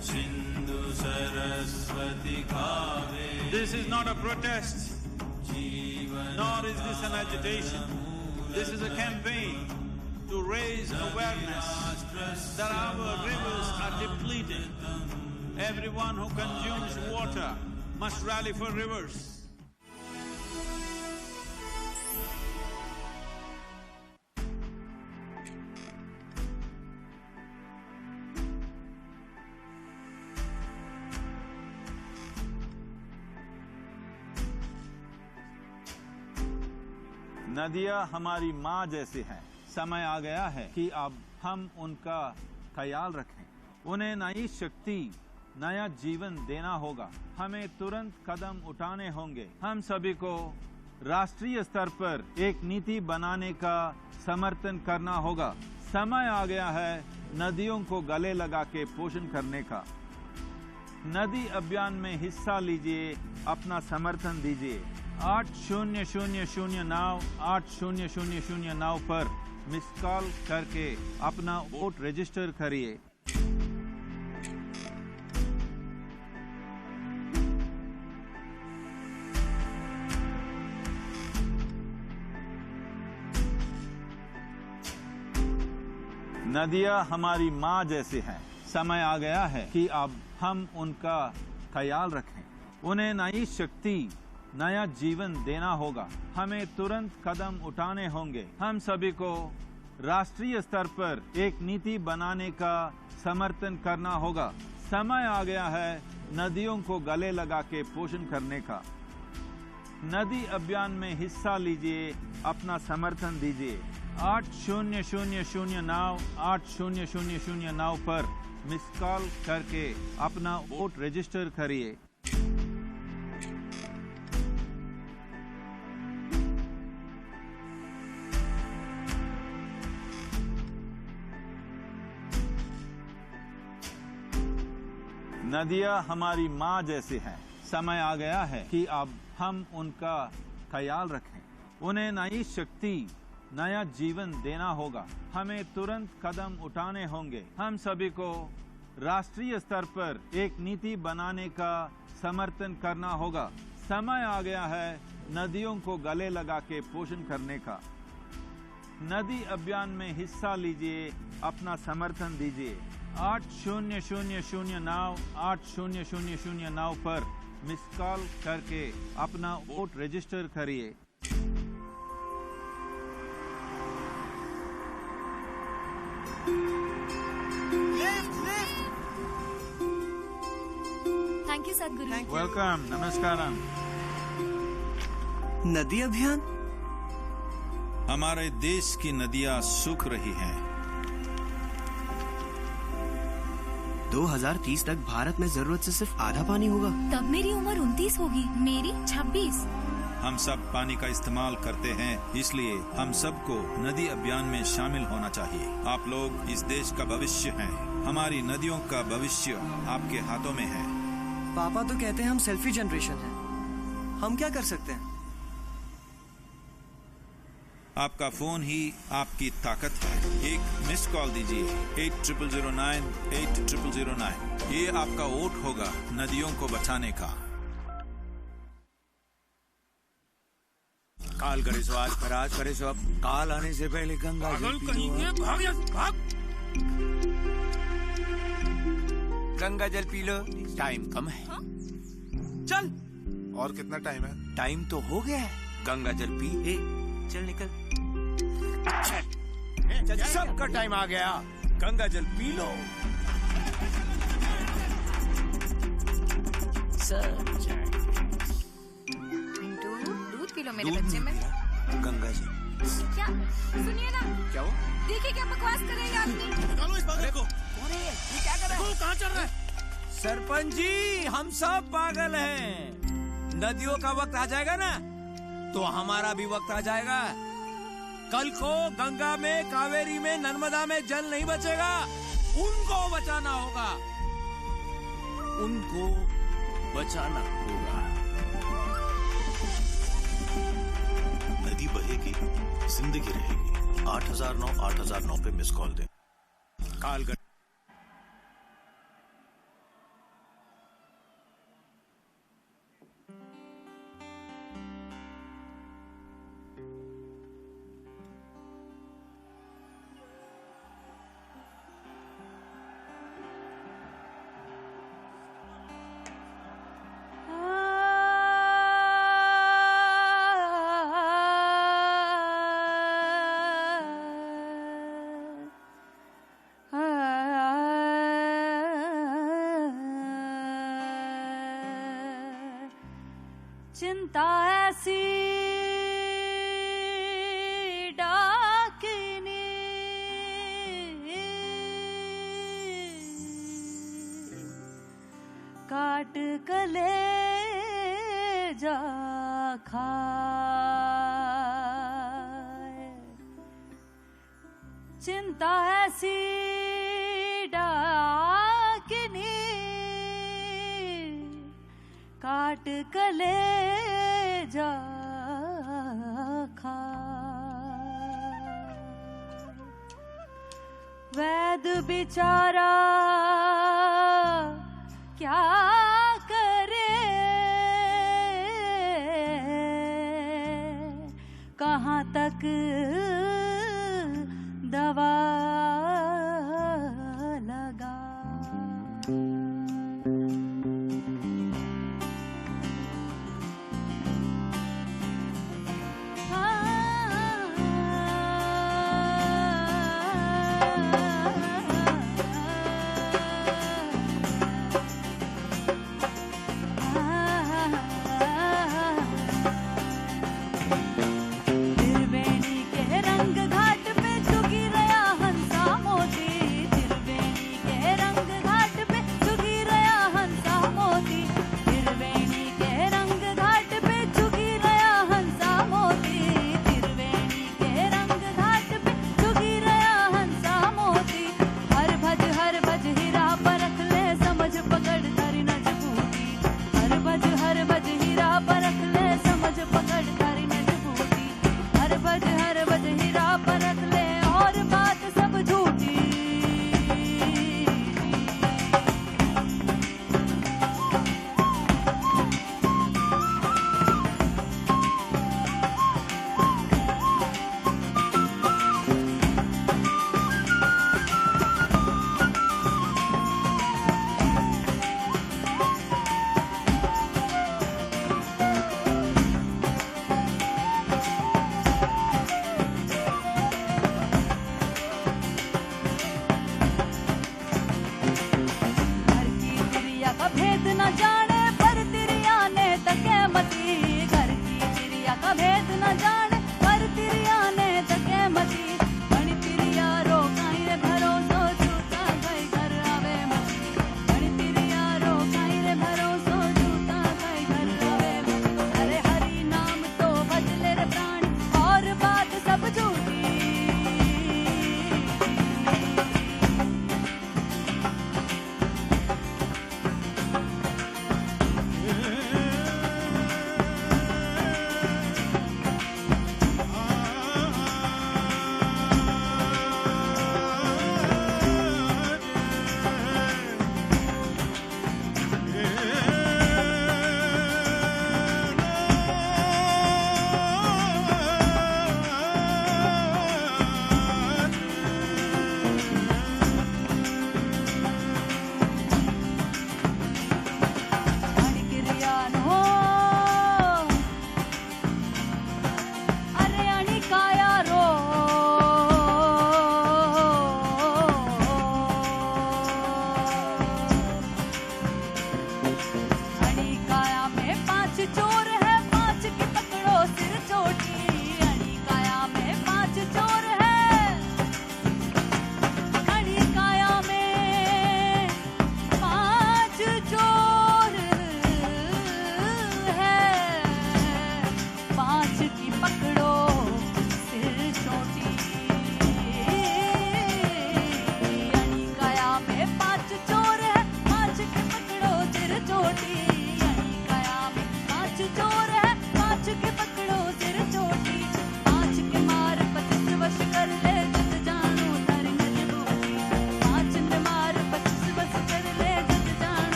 Sindhu Saraswati Kaveri. This is not a protest, nor is this an agitation. This is a campaign to raise awareness that our rivers are depleted. Everyone who consumes water must rally for rivers. नदियाँ हमारी माँ जैसी हैं। समय आ गया है कि अब हम उनका ख्याल रखें। उन्हें नई शक्ति, नया जीवन देना होगा। हमें तुरंत कदम उठाने होंगे। हम सभी को राष्ट्रीय स्तर पर एक नीति बनाने का समर्थन करना होगा। समय आ गया है नदियों को गले लगा के पोषण करने का। नदी अभियान में हिस्सा लीजिए, अपना समर्थन दीजिए। 800009 800009 पर मिस कॉल करके अपना वोट रजिस्टर करिए। नदियाँ हमारी माँ जैसी हैं। समय आ गया है कि अब हम उनका ख्याल रखें। उन्हें नई शक्ति, नया जीवन देना होगा। हमें तुरंत कदम उठाने होंगे। हम सभी को राष्ट्रीय स्तर पर एक नीति बनाने का समर्थन करना होगा। समय आ गया है नदियों को गले लगा के पोषण करने का। नदी अभियान में हिस्सा लीजिए, अपना समर्थन दीजिए। 800009 800009 पर मिस कॉल करके अपना वोट रजिस्टर करिए। नदियाँ हमारी माँ जैसी हैं। समय आ गया है कि अब हम उनका ख्याल रखें। उन्हें नई शक्ति, नया जीवन देना होगा। हमें तुरंत कदम उठाने होंगे। हम सभी को राष्ट्रीय स्तर पर एक नीति बनाने का समर्थन करना होगा। समय आ गया है नदियों को गले लगा के पोषण करने का। नदी अभियान में हिस्सा लीजिए, अपना समर्थन दीजिए। 800009 800009 पर मिस कॉल करके अपना वोट रजिस्टर करिए। थैंक यू सदगुरु। वेलकम, नमस्कारम। नदी अभियान? हमारे देश की नदियाँ सूख रही हैं। 2030 तक भारत में जरूरत से सिर्फ आधा पानी होगा। तब मेरी उम्र 29 होगी, मेरी 26। हम सब पानी का इस्तेमाल करते हैं, इसलिए हम सबको नदी अभियान में शामिल होना चाहिए। आप लोग इस देश का भविष्य हैं। हमारी नदियों का भविष्य आपके हाथों में है। पापा तो कहते हैं हम सेल्फी जनरेशन हैं। हम क्या कर सकते हैं? आपका फोन ही आपकी ताकत है। एक मिस कॉल दीजिए 8009 8009। ये आपका वोट होगा नदियों को बचाने का। काल करे सो आज पर, आज करे सो अब। काल आने से पहले गंगा जल पी लो। गंगा जल पी लो। टाइम कम है। चल। और कितना टाइम है? टाइम तो हो गया है। गंगा जल पी। चल निकल। सबका टाइम आ गया। गंगा जल पी लो। दूध पी लो मेरे बच्चे में। गंगा जल। क्या? सुनिए ना। क्या हो? देखिए क्या बकवास कर रहे हैं आदमी। निकालो इस पागल को। कौन है ये? क्या कर रहा है? कहाँ चल रहा है? सरपंच जी, हम सब पागल हैं। नदियों का वक्त आ जाएगा ना, तो हमारा भी वक्त आ जाएगा। कल को गंगा में, कावेरी में, नर्मदा में जल नहीं बचेगा। उनको बचाना होगा। उनको बचाना होगा। नदी बहेगी, जिंदगी रहेगी। 8009 8009 पे मिस कॉल दे। काल चिंता ऐसी डाकिनी काट कलेजा खाए। चिंता ऐसी डाकिनी काट कलेजा खाए। वैद बेचारा क्या करे, कहाँ तक दवा लगा। त्रिवेणी के रंग घाट पे चुकी रहा हंसा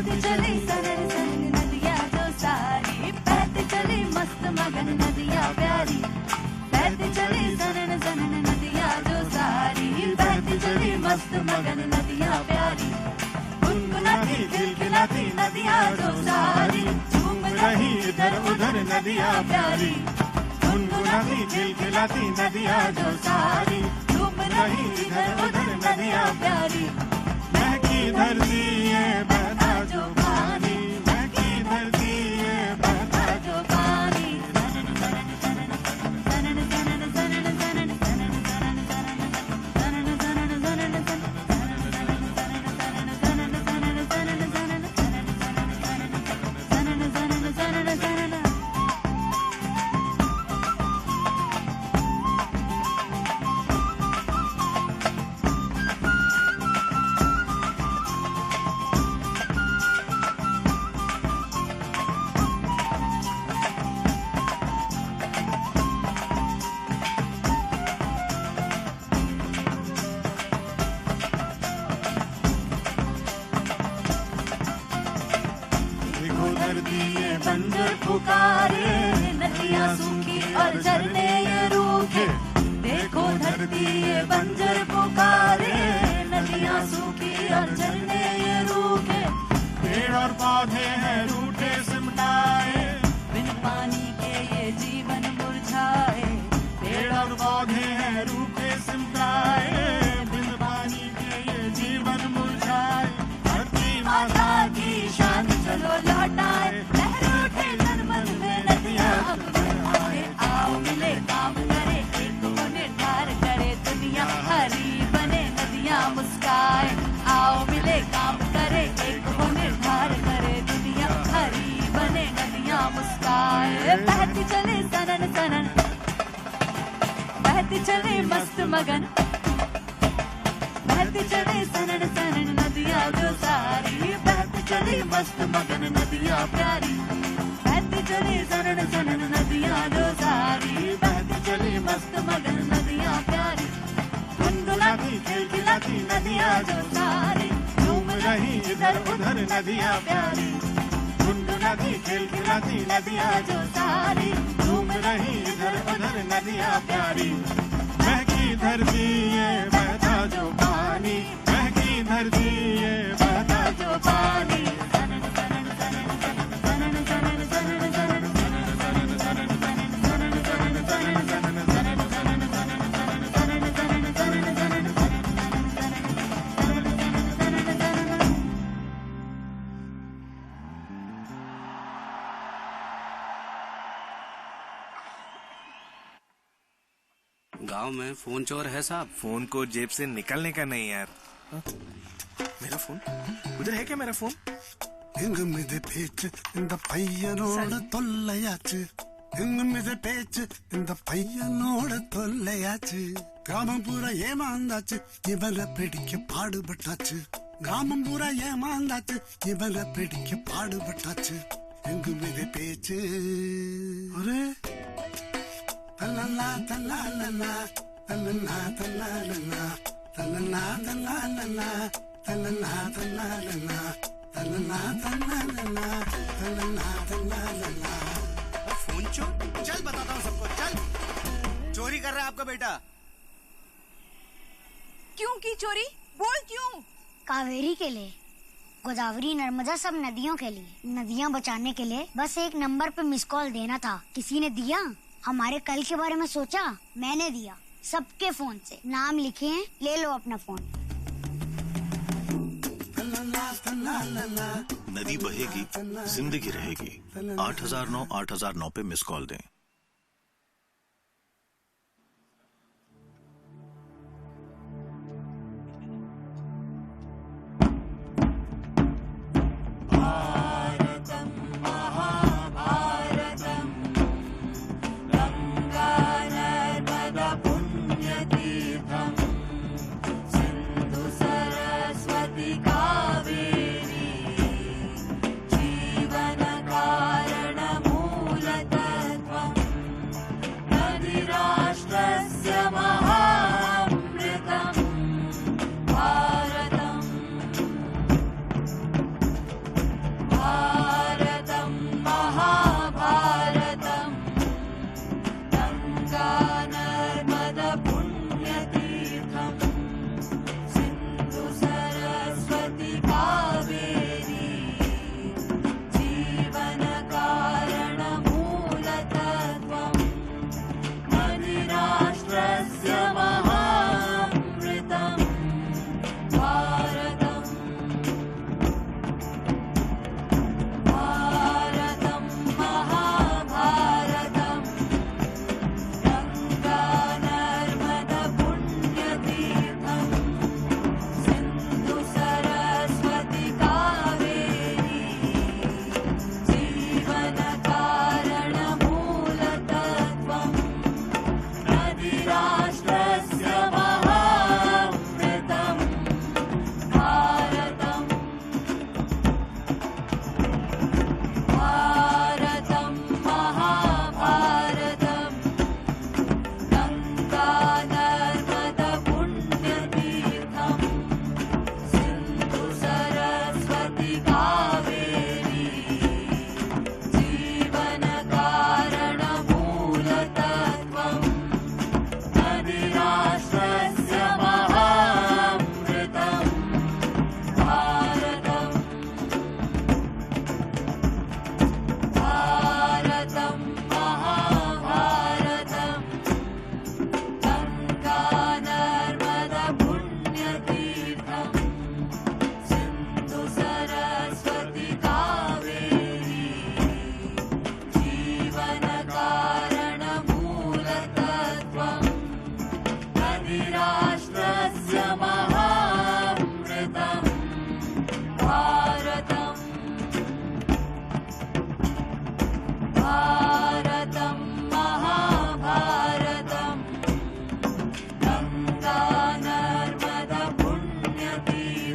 बहती चली सनन सनन नदियाँ जो सारी, बहती चली मस्त मगन नदियाँ प्यारी, बहती चली सनन सनन नदियाँ जो सारी, बहती चली मस्त मगन नदियाँ प्यारी, गुनगुनाती खिलखिलाती नदियाँ जो सारी, झूम रही इधर उधर नदियाँ प्यारी, गुनगुनाती खिलखिलाती नदियाँ जो सारी, झूम रही इधर उधर नदियाँ प्यारी, महकी धरती ये बहता जो पानी, महकी धरती ये बहता जो पानी, सनन सनन सनन सनन सनन सनन सनन सनन सनन सनन सनन सनन सनन। बंजर पुकारे, नदियाँ सूखी और झरने ये रूखे, देखो धरती ये बंजर पुकारे, नदियाँ सूखी और झरने ये रूखे, पेड़ और पौधे हैं रूठे सिमटाए, बिन पानी के ये जीवन मुरझाए, पेड़ और पौधे हैं रूठे सिमटाए, बिन पानी के ये जीवन मुरझाए, धरती माता की शान चलो लौटाए, आओ मिले काम करे, एक को निर्धार करे, दुनिया हरी बने नदियाँ मुस्काए, आओ मिले काम करे, एक को निर्धार करे, दुनिया हरी बने नदियाँ मुस्काए, बहती चले सनन सनन, बहती चले मस्त मगन, बहती चले सनन सनन नदियाँ जो सारी, बहती चले मस्त मगन नदियाँ प्यारी, बहती चली सनन सनन नदियाँ जो सारी, बहती चली मस्त मगन नदियाँ प्यारी, गुनगुनाती खिलखिलाती नदियाँ जो सारी, झूम रही इधर उधर नदियाँ प्यारी, गुनगुनाती खिलखिलाती नदियाँ जो सारी, झूम रही इधर उधर नदियाँ प्यारी, महकी धरती ये बहता जो पानी, महकी धरती ये बहता जो पानी, सनन सनन सनन सनन सनन सनन सनन गांव में फोन चोर है साहब। फोन को जेब से निकलने का नहीं यार। मेरा फोन उधर है क्या? मेरा फोन എങ്ങുമിത് പേച്ച് இந்த പയ്യനോട് തൊല്ലയാച്ച് എങ്ങുമിത് പേച്ച് இந்த പയ്യനോട് തൊല്ലയാച്ച് கிராமம் பூரா ஏமாந்தாச்சு இவனை பிடிக்க பாடுபட்டாச்சு கிராமம் பூரா ஏமாந்தாச்சு இவனை பிடிக்க பாடுபட்டாச்சு எங்குமிது பேச்சு ஒரே தல்லா தல்லா தல்லா தல்லா தல்லா தல்லா தல்லா தல்லா फोन चोर? चल बताता हूँ सबको, चल। चोरी कर रहा है आपका बेटा। क्यों की चोरी? बोल क्यों? कावेरी के लिए, गोदावरी नर्मदा सब नदियों के लिए, नदियाँ बचाने के लिए बस एक नंबर पे मिस कॉल देना था। किसी ने दिया? हमारे कल के बारे में सोचा? मैंने दिया, सबके फोन से नाम लिखे हैं, ले लो अपना फोन। नदी बहेगी, जिंदगी रहेगी। 8009 8009 पे मिस कॉल दें।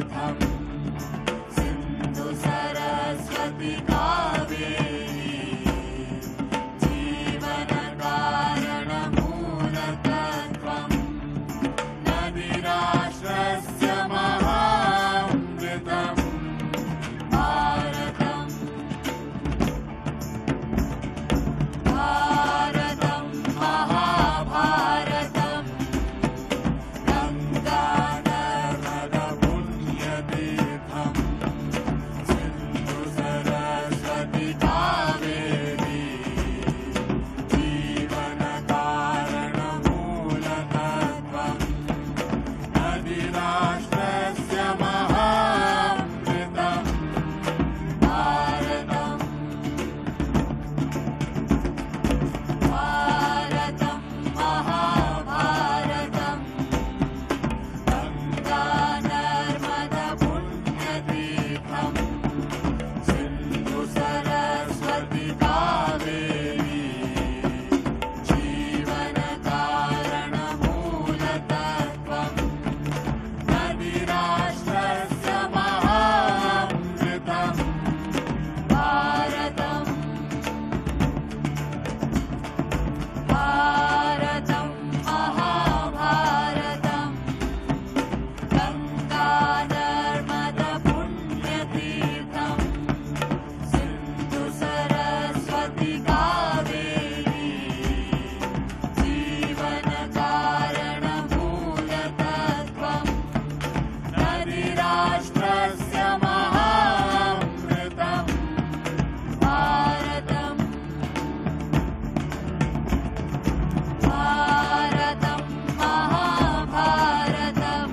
तीर्थम सिंधु सरस्वती कावेरी जीवन कारण मूलतत्त्वम् नदीराष्ट्रस्य महामृतम् भारतम् भारतम् महाभारतम् गंगा नर्मदा पुण्यतीर्थम् सिंधु सरस्वती कावेरी जीवन कारण मूलतत्त्वम् नदीराष्ट्रस्य महामृतम् भारतम् भारतम् महाभारतम् गंगा नर्मदा पुण्यतीर्थम् सिंधु सरस्वती कावेरी जीवन कारण मूलतत्त्वम् नदीराष्ट्रस्य महामृतम् भारतम् भारतम् महाभारतम् गंगा नर्मदा पुण्यतीर्थम् सिंधु सरस्वती कावेरी जीवन कारण मूलतत्त्वम् नदीराष्ट्रस्य महामृतम् भारतम् भारतम् महाभारतम्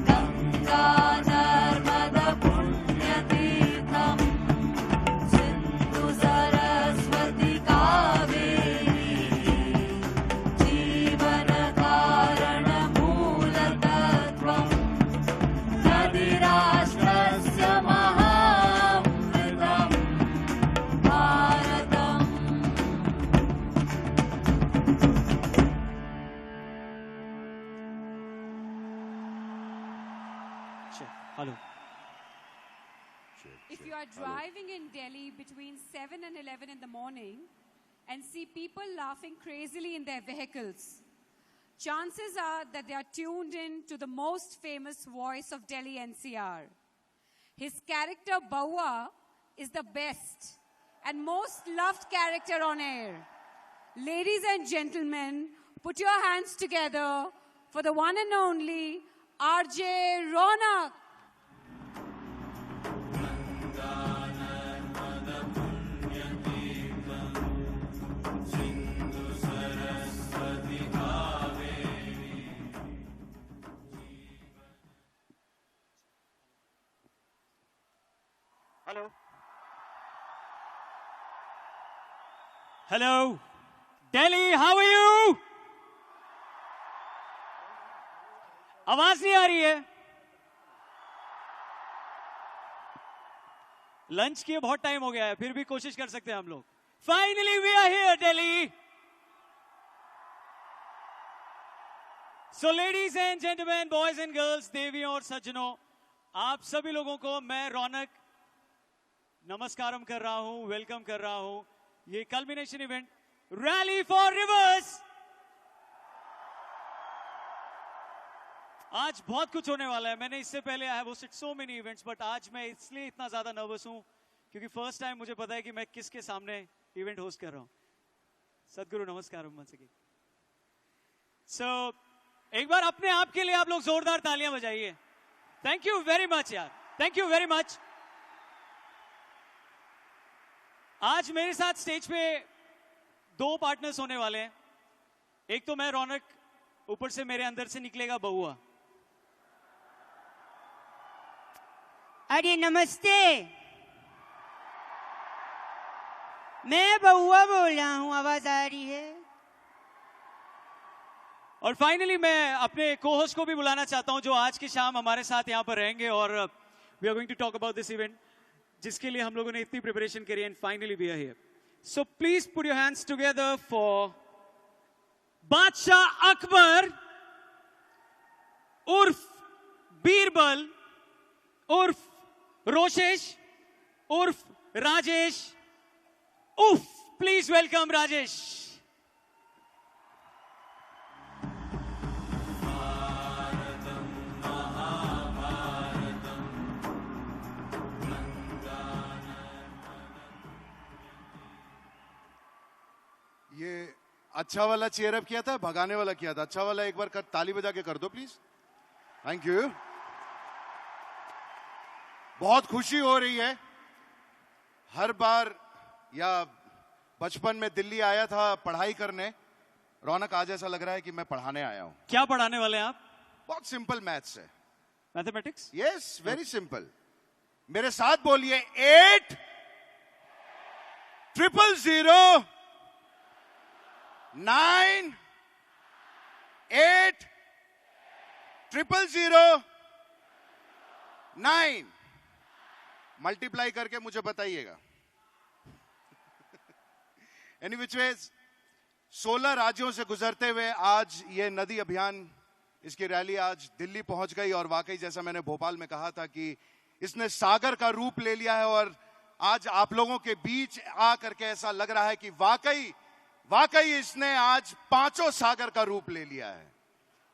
गंगा नर्मदा पुण्यतीर्थम् सिंधु सरस्वती कावेरी जीवन कारण मूलतत्त्वम् नदीराष्ट्रस्य महामृतम् भारतम् hello If you are driving in Delhi between 7 and 11 in the morning and see people laughing crazily in their vehicles, chances are that they are tuned in to the most famous voice of Delhi NCR. His character Baua is the best and most loved character on air. Ladies and gentlemen, put your hands together for the one and only RJ Ronak. Hello hello Delhi, how are you? आवाज नहीं आ रही है? Lunch किए बहुत time हो गया है, फिर भी कोशिश कर सकते हैं हम लोग. Finally we are here Delhi. So ladies and gentleman, boys and girls, देवियों और सज्जनों, आप सभी लोगों को मैं रौनक नमस्कारम कर रहा हूं, वेलकम कर रहा हूं. ये culmination event rally for reverse. आज बहुत कुछ होने वाला है. मैंने इससे पहले I have hosted so many events, but आज मैं इसलिए इतना ज्यादा नर्वस हूं क्योंकि फर्स्ट टाइम मुझे पता है कि मैं किसके सामने इवेंट होस्ट कर रहा हूं. सदगुरु नमस्कारम once again. सो एक बार अपने आप के लिए आप लोग जोरदार तालियां बजाइए. थैंक यू वेरी मच यार, थैंक यू वेरी मच. आज मेरे साथ स्टेज पे दो पार्टनर्स होने वाले हैं. एक तो मैं रौनक, ऊपर से मेरे अंदर से निकलेगा बउआ. अरे नमस्ते, मैं बउआ बोल रहा हूं, आवाज आ रही है? और फाइनली मैं अपने को-होस्ट को भी बुलाना चाहता हूं जो आज की शाम हमारे साथ यहां पर रहेंगे और we are going to talk about this event जिसके लिए हम लोगों ने इतनी प्रिपरेशन करी and finally we are here. So please put your hands together for Badshah Akbar उर्फ बीरबल उर्फ रोशेश उर्फ राजेश उफ। Please welcome Rajesh. ये अच्छा वाला चेयर अप किया था, भगाने वाला किया था। अच्छा वाला एक बार ताली बजा के कर दो प्लीज। Thank you. बहुत खुशी हो रही है। हर बार या बचपन में दिल्ली आया था पढ़ाई करने, रौनक आज ऐसा लग रहा है कि मैं पढ़ाने आया हूं। क्या पढ़ाने वाले हैं आप? बहुत सिंपल मैथ्स है। मैथमेटिक्स? Yes, very simple. मेरे साथ बोलिए 8 000 9 8 000 9। मल्टीप्लाई करके मुझे बताइएगा। एनी विच वेज, 16 राज्यों से गुजरते हुए आज ये नदी अभियान, इसकी रैली आज दिल्ली पहुंच गई। और वाकई जैसा मैंने भोपाल में कहा था कि इसने सागर का रूप ले लिया है। और आज आप लोगों के बीच आकर के ऐसा लग रहा है कि वाकई इसने आज 5 सागर का रूप ले लिया है।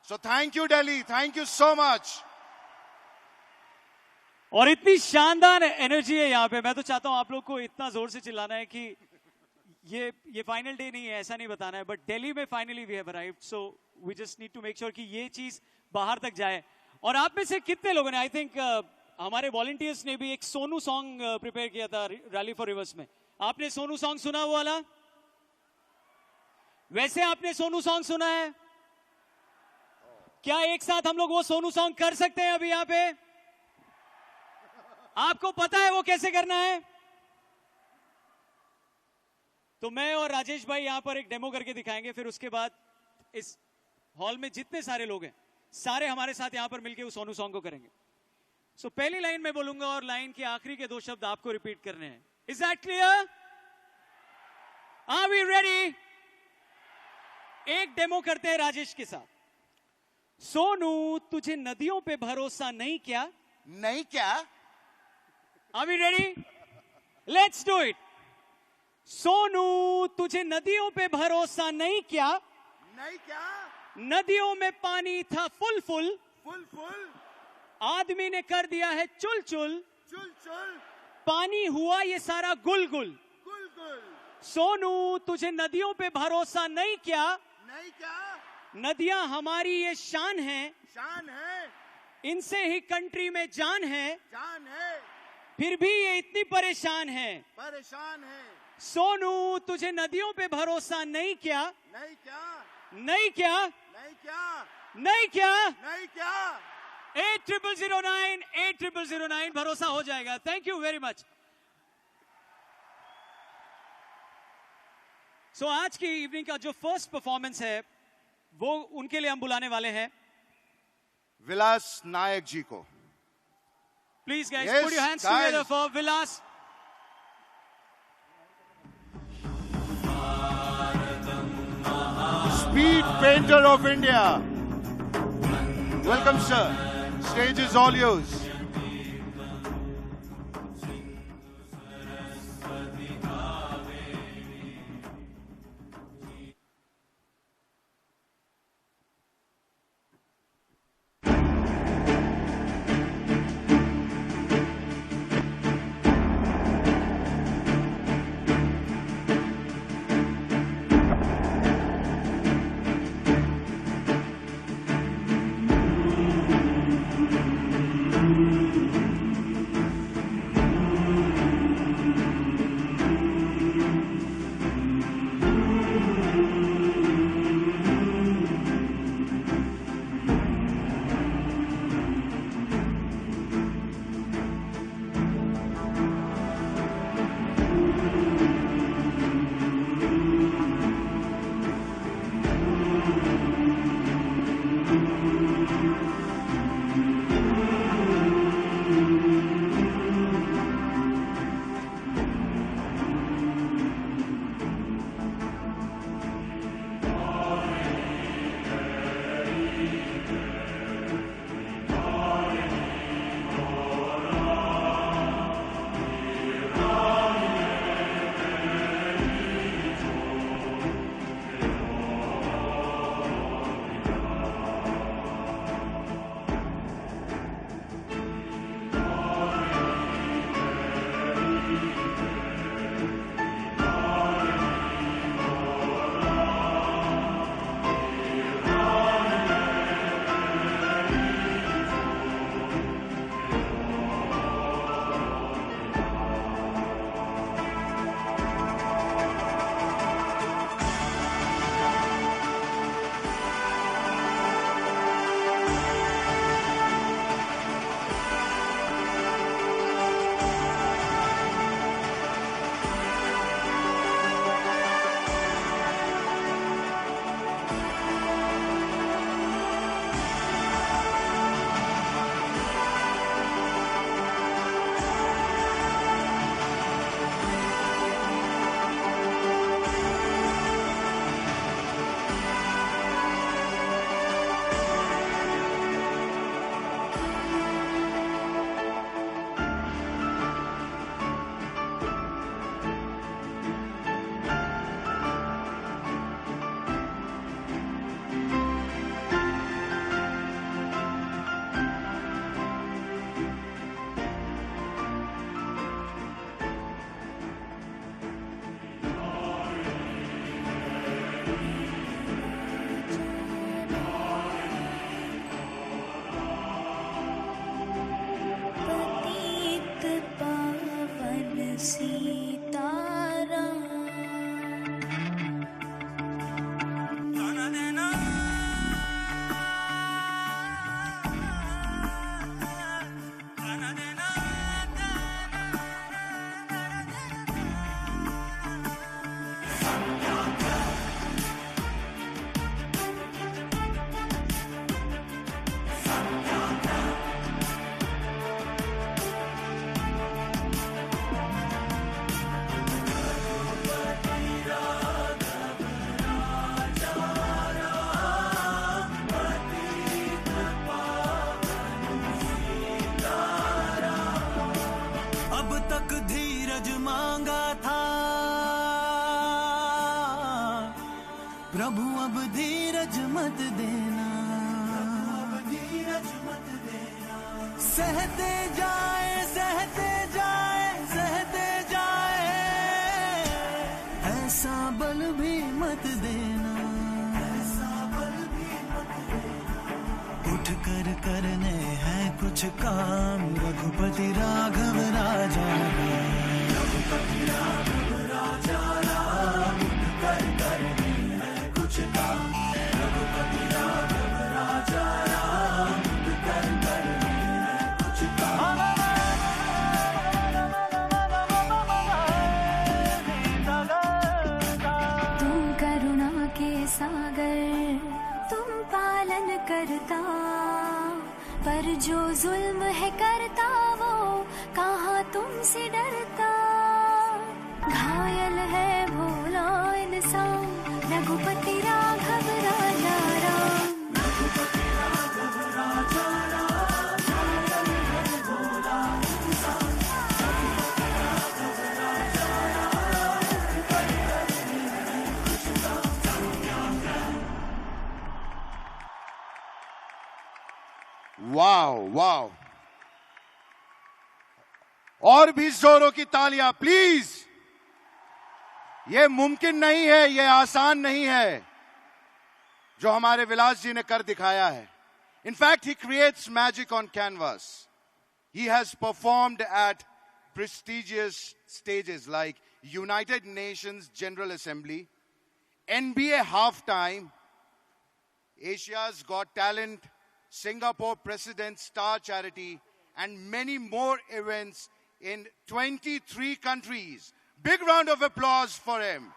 So thank you Delhi, thank you so much. और इतनी शानदार एनर्जी है यहाँ पे। मैं तो चाहता हूं आप लोग को इतना जोर से चिल्लाना है कि ये फाइनल डे नहीं है, ऐसा नहीं बताना है, बट दिल्ली में finally we have arrived. So we just need to make sure कि ये चीज बाहर तक जाए। और आप में से कितने लोगों ने, आई थिंक हमारे वॉलंटियर्स ने भी एक सोनू सॉन्ग प्रिपेयर किया था रैली फॉर रिवर्स में। आपने सोनू सॉन्ग सुना वो वाला? वैसे आपने सोनू सॉन्ग सुना है? क्या एक साथ हम लोग वो सोनू सॉन्ग कर सकते हैं अभी यहाँ पे? आपको पता है वो कैसे करना है? तो मैं और राजेश भाई यहां पर एक डेमो करके दिखाएंगे। फिर उसके बाद इस हॉल में जितने सारे लोग हैं सारे हमारे साथ यहां पर मिलके उस सोनू सॉन्ग को करेंगे। सो पहली लाइन मैं बोलूंगा और लाइन के आखिरी के 2 शब्द आपको रिपीट करने हैं। Is that clear? Are we ready? एक डेमो करते हैं राजेश के साथ। सोनू तुझे नदियों पे भरोसा नहीं क्या? नहीं क्या? Are we ready? Let's do it. Sonu तुझे नदियों पे भरोसा नहीं क्या? नहीं क्या? नदियों में पानी था फुल फुल, आदमी ने कर दिया है चुल चुल, पानी हुआ ये सारा गुल गुल। सोनू तुझे नदियों पे भरोसा नहीं क्या? नहीं क्या? नदियां हमारी ये शान है, शान है। इनसे ही कंट्री में जान है, जान है। फिर भी ये इतनी परेशान है, परेशान है। सोनू तुझे नदियों पे भरोसा नहीं क्या? नहीं क्या? नहीं क्या? नहीं क्या? नहीं क्या? नहीं क्या? 8009 8009 भरोसा हो जाएगा। Thank you very much. So आज की इवनिंग का जो फर्स्ट परफॉर्मेंस है वो उनके लिए हम बुलाने वाले हैं विलास नायक जी को। Please guys put your hands together for Vilas. Speed painter of India. Welcome, sir. Stage is all yours. Sitaram. गाना देना गाना देना अब तक धीरज मांगा था प्रभु, अब धीरज मत देना, सहते जाए सहते जाए सहते जाए, ऐसा बल भी मत देना, उठ कर करने हैं कुछ काम, रघुपति राघव राजा राम। रघुपति राघव राजा राम, उठ कर करने हैं कुछ काम, रघुपति राघव राजा राम, उठ कर करने हैं कुछ काम। तुम करुणा के सागर, तुम पालन करता, पर जो जुल्म है करता वो कहाँ तुमसे डरता। घायल है भोला इंसान, रघुपति राघव राजा राम। रघुपति राघव राजा राम, घायल है भोला इंसान, रघुपति राघव राजा राम, कर करने हैं कुछ काम। वाओ वाओ, और भी जोरों की तालियां प्लीज। ये मुमकिन नहीं है, ये आसान नहीं है जो हमारे विलास जी ने कर दिखाया है। In fact he creates magic on canvas. He has performed eight prestigious stages like United Nations General Assembly, NBA Halftime, Asia's Got Talent, Singapore President's Star Charity, and many more events in 23 countries. Big round of applause for him.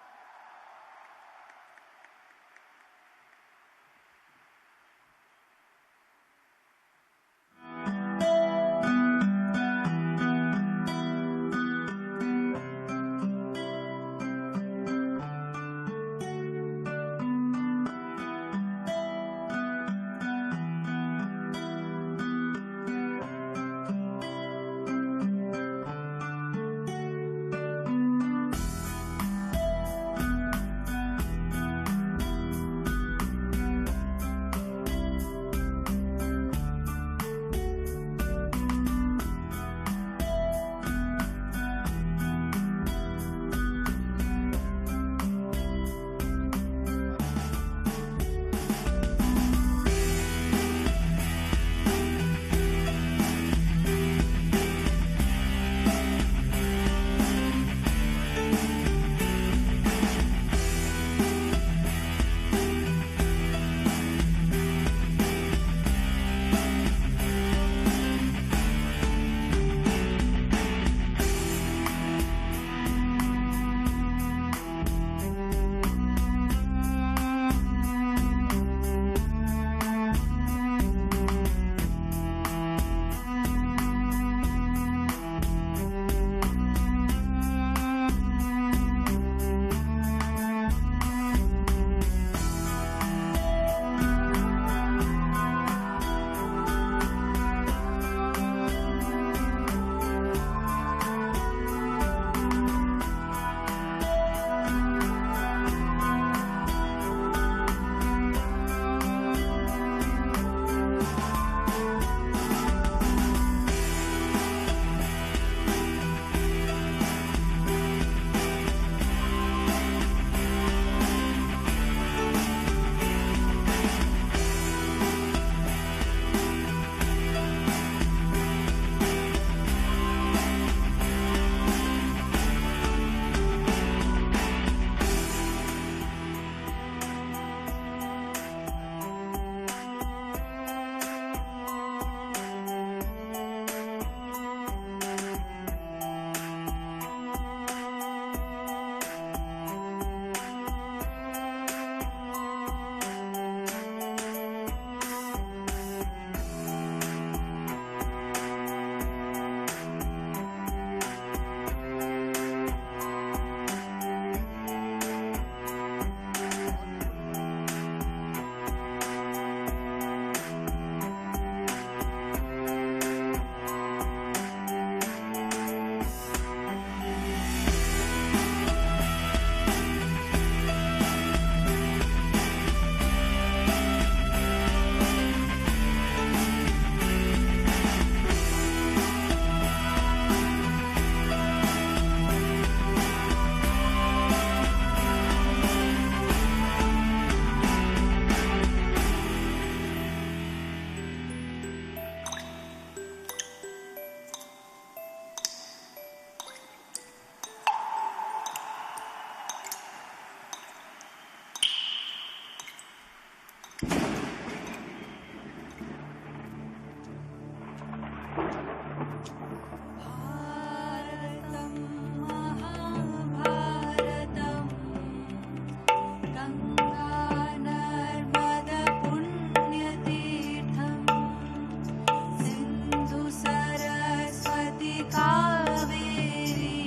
Saraswati Kaveri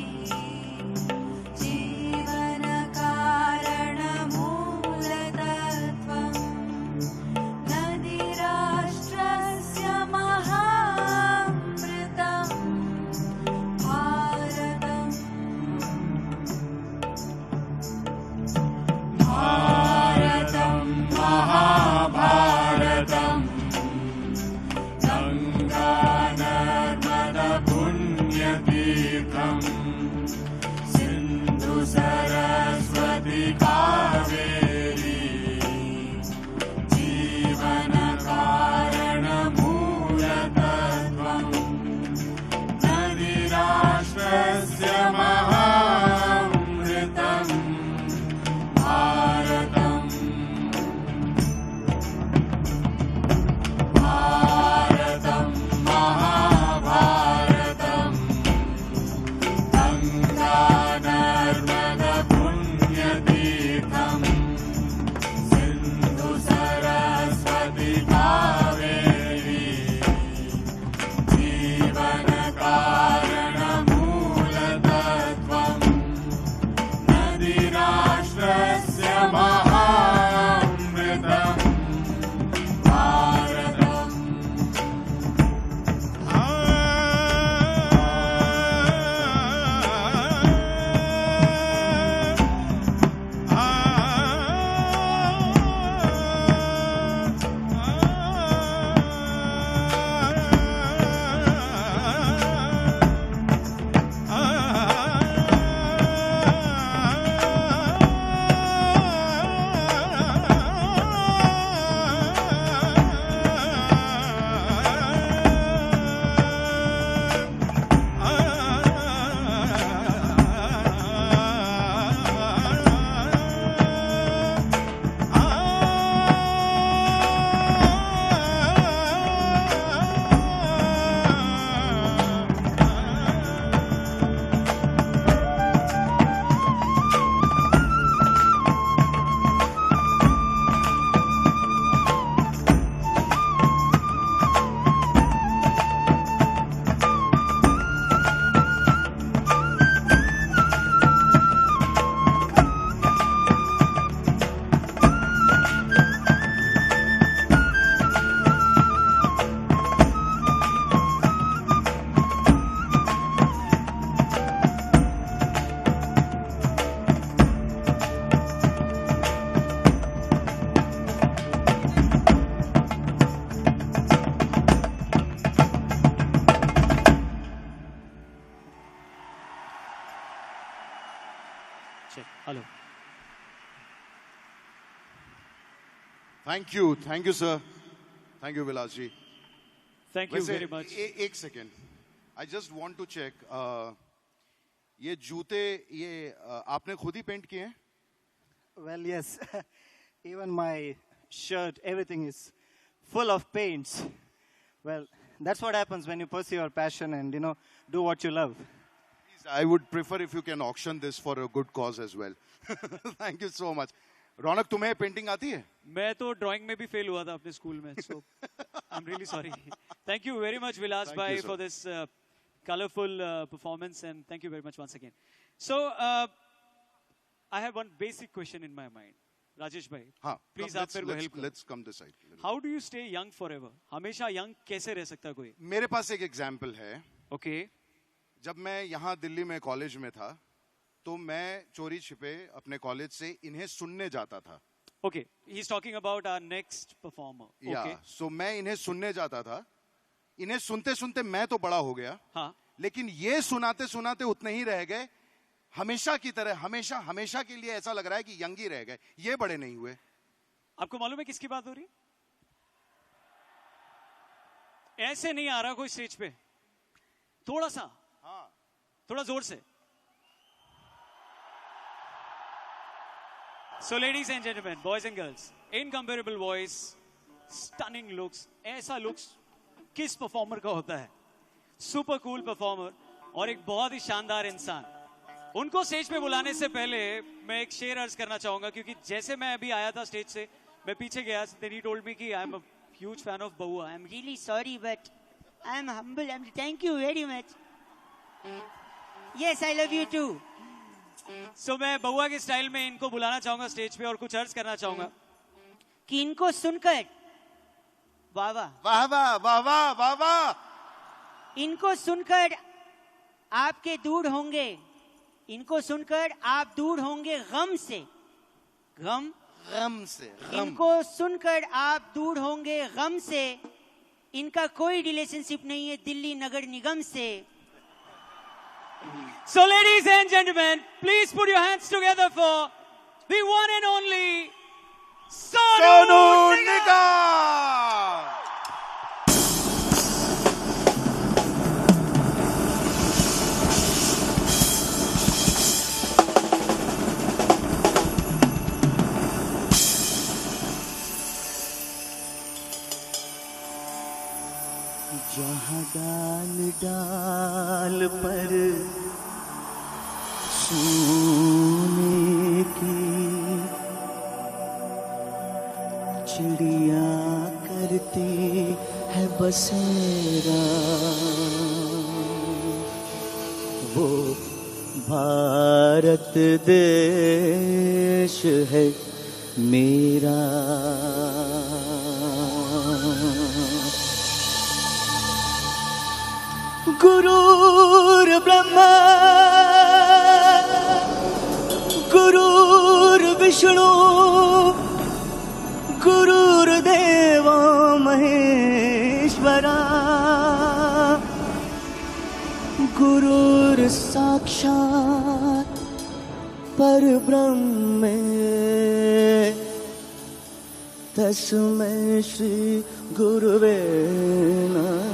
जीवन कारण मूलतत्त्वम् नदी राष्ट्रस्य महामृतम् भारतम् भारतम् महाभारतम् गंगा नर्मदा पुण्यतीर्थम् सिन्धु सरस्वती कावेरी जीवन कारण मूलतत्त्वम् नदी राष्ट्रस्य महामृतम् भारतम् भारतम् महाभारतम् गंगा नर्मदा पुण्यतीर्थम् सिन्धु सरस्वती कावेरी जीवन कारण मूलतत्त्वम् नदी राष्ट्रस्य महामृतम् भारतम् hello thank you sir, thank you Vilas ji. Thank you very much. एक second, I just want to check, ये जूते ये आपने खुद ही पेंट किए हैं? Well, yes. Even my shirt, everything is full of paints. Well, that's what happens when you pursue your passion and, you know, do what you love. I would prefer if you can auction this for a good cause as well. Thank you so much. रौनक, तुम्हें painting आती है? मैं तो drawing में भी fail हुआ था अपने स्कूल में, so I'm really sorry. Thank you very much, Vilas bhai, for this colorful performance, and thank you very much once again. So, I have one basic question in my mind. Rajesh bhai, please आप मेरे को help करो. Let's come this side. How do you stay young forever? हमेशा young कैसे रह सकता कोई? मेरे पास एक एग्जाम्पल है. Okay. जब मैं यहाँ दिल्ली में कॉलेज में था, तो मैं चोरी छिपे अपने कॉलेज से इन्हें सुनने जाता था. Okay, he's talking about our next performer. Okay. So मैं इन्हें सुनने जाता था. इन्हें सुनते सुनते मैं तो बड़ा हो गया. हाँ. लेकिन ये सुनाते सुनाते उतने ही रह गए. हमेशा की तरह, हमेशा के लिए ऐसा लग रहा है कि यंग ही रह गए. ये बड़े नहीं हुए. आपको मालूम है किसकी बात हो रही? ऐसे नहीं आ रहा कोई स्टेज पे. थोड़ा सा. हाँ. थोड़ा जोर से. So ladies and gentlemen, boys and girls, incomparable voice, stunning looks, ऐसा looks किस performer का होता है? Super cool performer और एक बहुत ही शानदार इंसान. उनको स्टेज पे बुलाने से पहले मैं एक शेर अर्ज करना चाहूंगा, क्योंकि जैसे मैं अभी आया था स्टेज से, मैं पीछे गया, then he told me कि I am a huge fan of Bahua. I am really sorry, but I am humble. Thank you very much. Yes, I love you too. So मैं बउआ के स्टाइल में इनको बुलाना चाहूंगा स्टेज पे और कुछ अर्ज करना चाहूंगा कि इनको सुनकर वाह वाह वाह वाह वाह वाह वाह वाह, इनको सुनकर आपके दूर होंगे, इनको सुनकर आप दूर होंगे गम से, गम से इनको सुनकर आप दूर होंगे गम से। इनका कोई रिलेशनशिप नहीं है दिल्ली नगर निगम से। So ladies and gentlemen, please put your hands together for the one and only Sonu Nigam. जहाँ डाल डाल पर सोने की चिड़िया करती है बसेरा, वो भारत देश है मेरा। गुरुर् ब्रह्मा गुरुर्विष्णु गुरुर्देवो महेश्वरा, गुरुर्साक्षात् परब्रह्म तस्मै श्री गुरुवे नमः।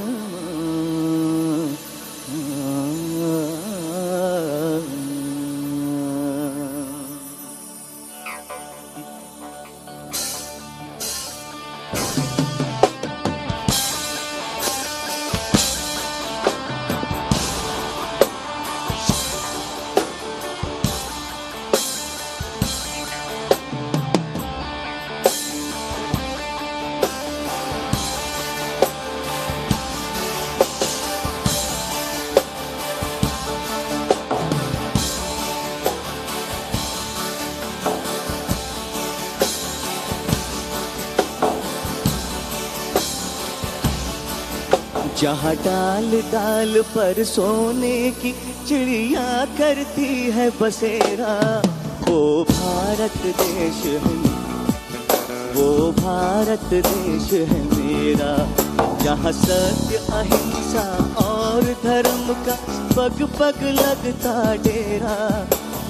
जहाँ डाल डाल पर सोने की चिड़िया करती है बसेरा, वो भारत देश है, वो भारत देश है मेरा। जहाँ सत्य अहिंसा और धर्म का पग पग लगता डेरा,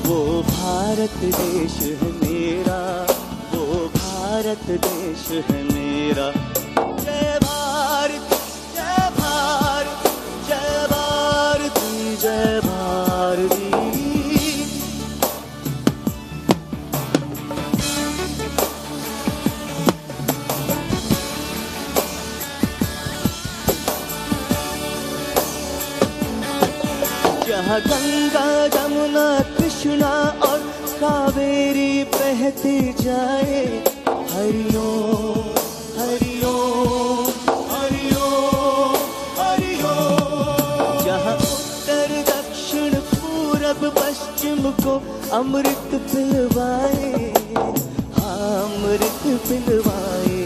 वो भारत देश है मेरा, वो भारत देश है मेरा। जय भारत जय भारत जय भारती जय भारती। जहाँ गंगा जमुना कृष्णा और कावेरी बहती जाए, हरिओम हरिओम हरिओम हरिओम। जहाँ उत्तर दक्षिण पूरब पश्चिम को अमृत पिलवाए, अमृत पिलवाए।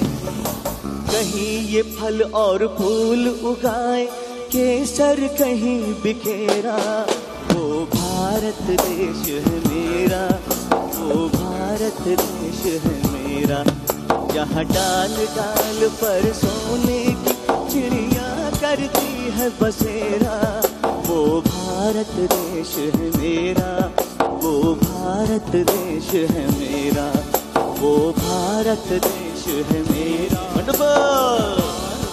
कहीं ये फल और फूल उगाए, केसर कहीं बिखेरा, वो भारत देश है मेरा, वो भारत देश है मेरा। जहाँ डाल डाल पर सोने की चिड़िया करती है बसेरा, वो भारत देश है मेरा, वो भारत देश है मेरा, वो भारत देश है मेरा। वंडरफुल।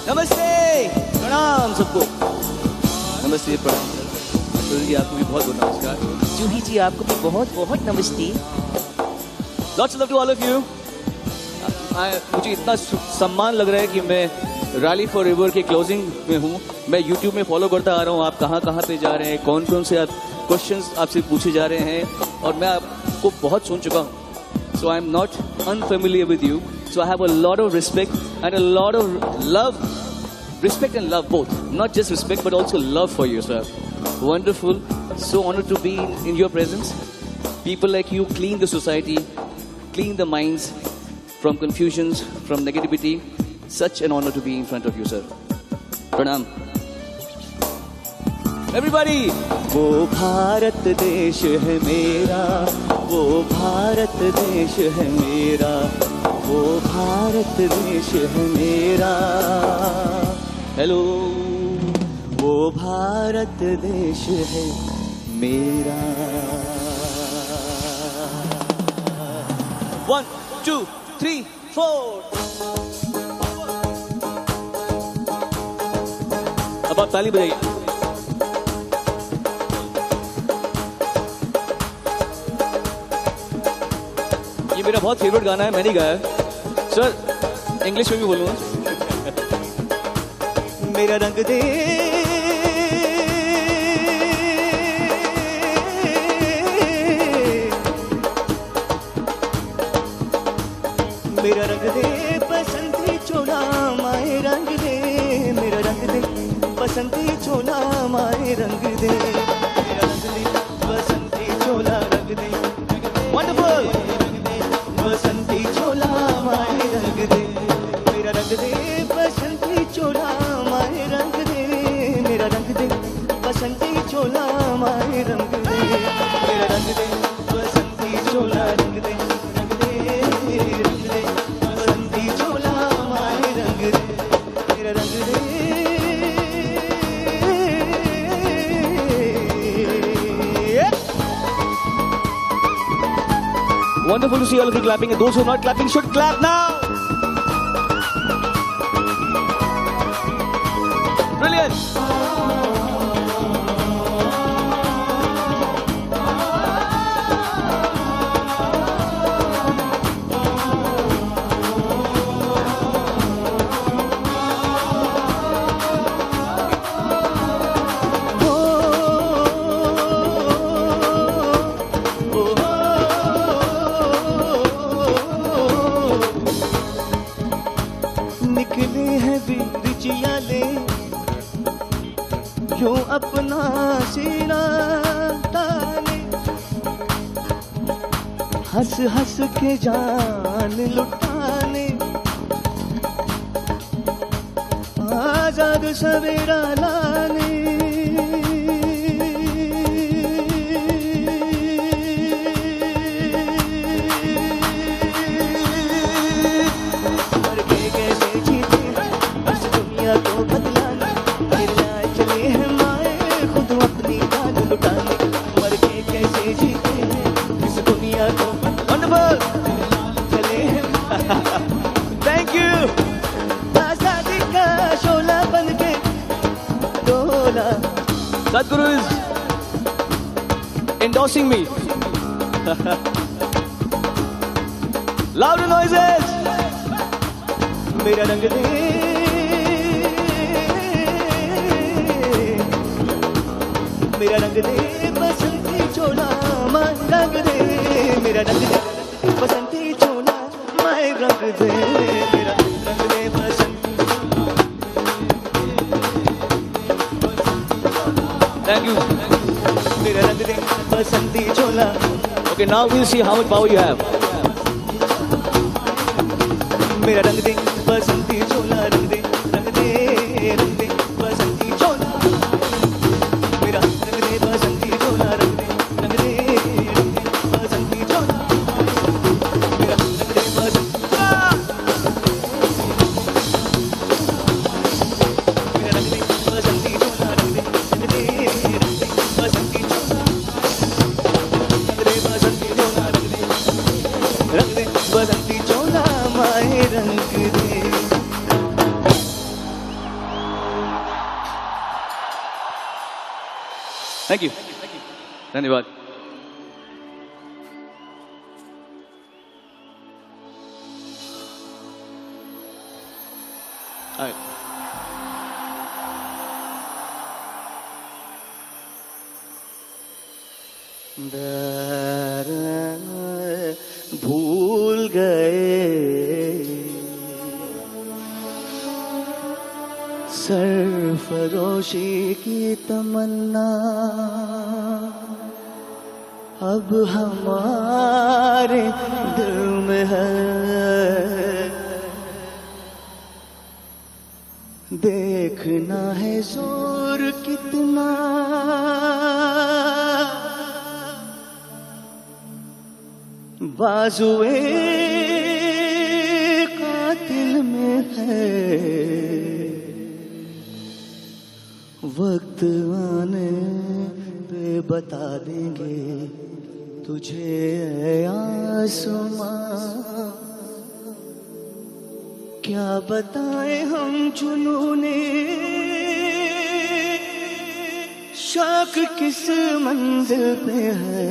नमस्ते प्रणाम सबको। नमस्ते प्रणाम। जी आपको भी बहुत बहुत नमस्कार। जूही जी आपको भी बहुत बहुत नमस्ते। Lots of love to all of you. मुझे इतना सम्मान लग रहा है कि मैं रैली फॉर रिवर के क्लोजिंग में हूँ। मैं YouTube में फॉलो करता आ रहा हूँ आप कहाँ कहाँ पे जा रहे हैं, कौन कौन से क्वेश्चंस आपसे पूछे जा रहे हैं, और मैं आपको बहुत सुन चुका हूँ। So I am not unfamiliar with you. So I have a lot of respect and a lot of love, respect and love both. Not just respect but also love for you, sir. Wonderful. So honored to be in your presence. People like you clean the society, clean the minds from confusions, from negativity. Such an honor to be in front of you, sir. Pranam. Everybody. वो भारत देश है मेरा, वो भारत देश है मेरा, वो भारत देश है मेरा. Hello. वो भारत देश है मेरा. 1, 2, 3, 4. अब आप ताली बजाइए. ये मेरा बहुत फेवरेट गाना है, मैंने गाया है. सर इंग्लिश में भी बोलूंगा. मेरा रंग दे मेरा रंग दे बसंती चोला माए रंग दे. मेरा रंग दे बसंती चोला माए रंग दे. मेरा रंग दे बसंती चोला रंग दे. वंडरफुल. बसंती चोला माए रंग दे. मेरा रंग दे बसंती चोला माए रंग दे. मेरा रंग दे बसंती चोला माए रंग दे. मेरा रंग दे बसंती चोला रंग दे. रंग दे बसंती चोला माए रंग दे. मेरा रंग दे. Wonderful to see all of you clapping, and those who are not clapping should clap now. Brilliant. निकले हैं वीर जियाले क्यों अपना सीना ताने. हंस हंस के जान लुटाने. आजाद सवेरा लाने. मर के कैसे जीते इस दुनिया को बदलाने. गिरना चले हैं माए खुद अपनी जान लुटाने. मर के कैसे जीते इस दुनिया को. वंडरफुल. चले हैं. Thank you. आजादी का शोला बन के डोला. Sadhguru is endorsing me. Louder noises. मेरा रंग दे. मेरा रंग दे बसंती चोला माए रंग दे. मेरा रंग दे बसंती चोला माए रंग दे. मेरा रंग दे बसंती. Thank you. मेरा रंग दे बसंती चोला. Okay, now we'll see how much power you have. मेरा रंग दे बसंती चोला रंग दे. रंग दे बसंती चोला. मेरा रंग दे बसंती चोला रंग दे. रंग दे बसंती चोला. मेरा रंग दे बसंती. मेरा रंग दे बसंती चोला रंग दे. रंग दे बसंती चोला. रंग दे बसंती चोला रंग दे. रंग दे बसंती चोला माए रंग दे. Thank you. धन्यवाद. All right. भूल गए सर सरफरोशी की तमन्ना अब हमारे दिल में है, देखना है जोर कितना बाजुए कातिल में है, वक्त आने पे बता देंगे तुझे आसमां, क्या बताएं हम जुनूने शाक किस मंजिल पे है,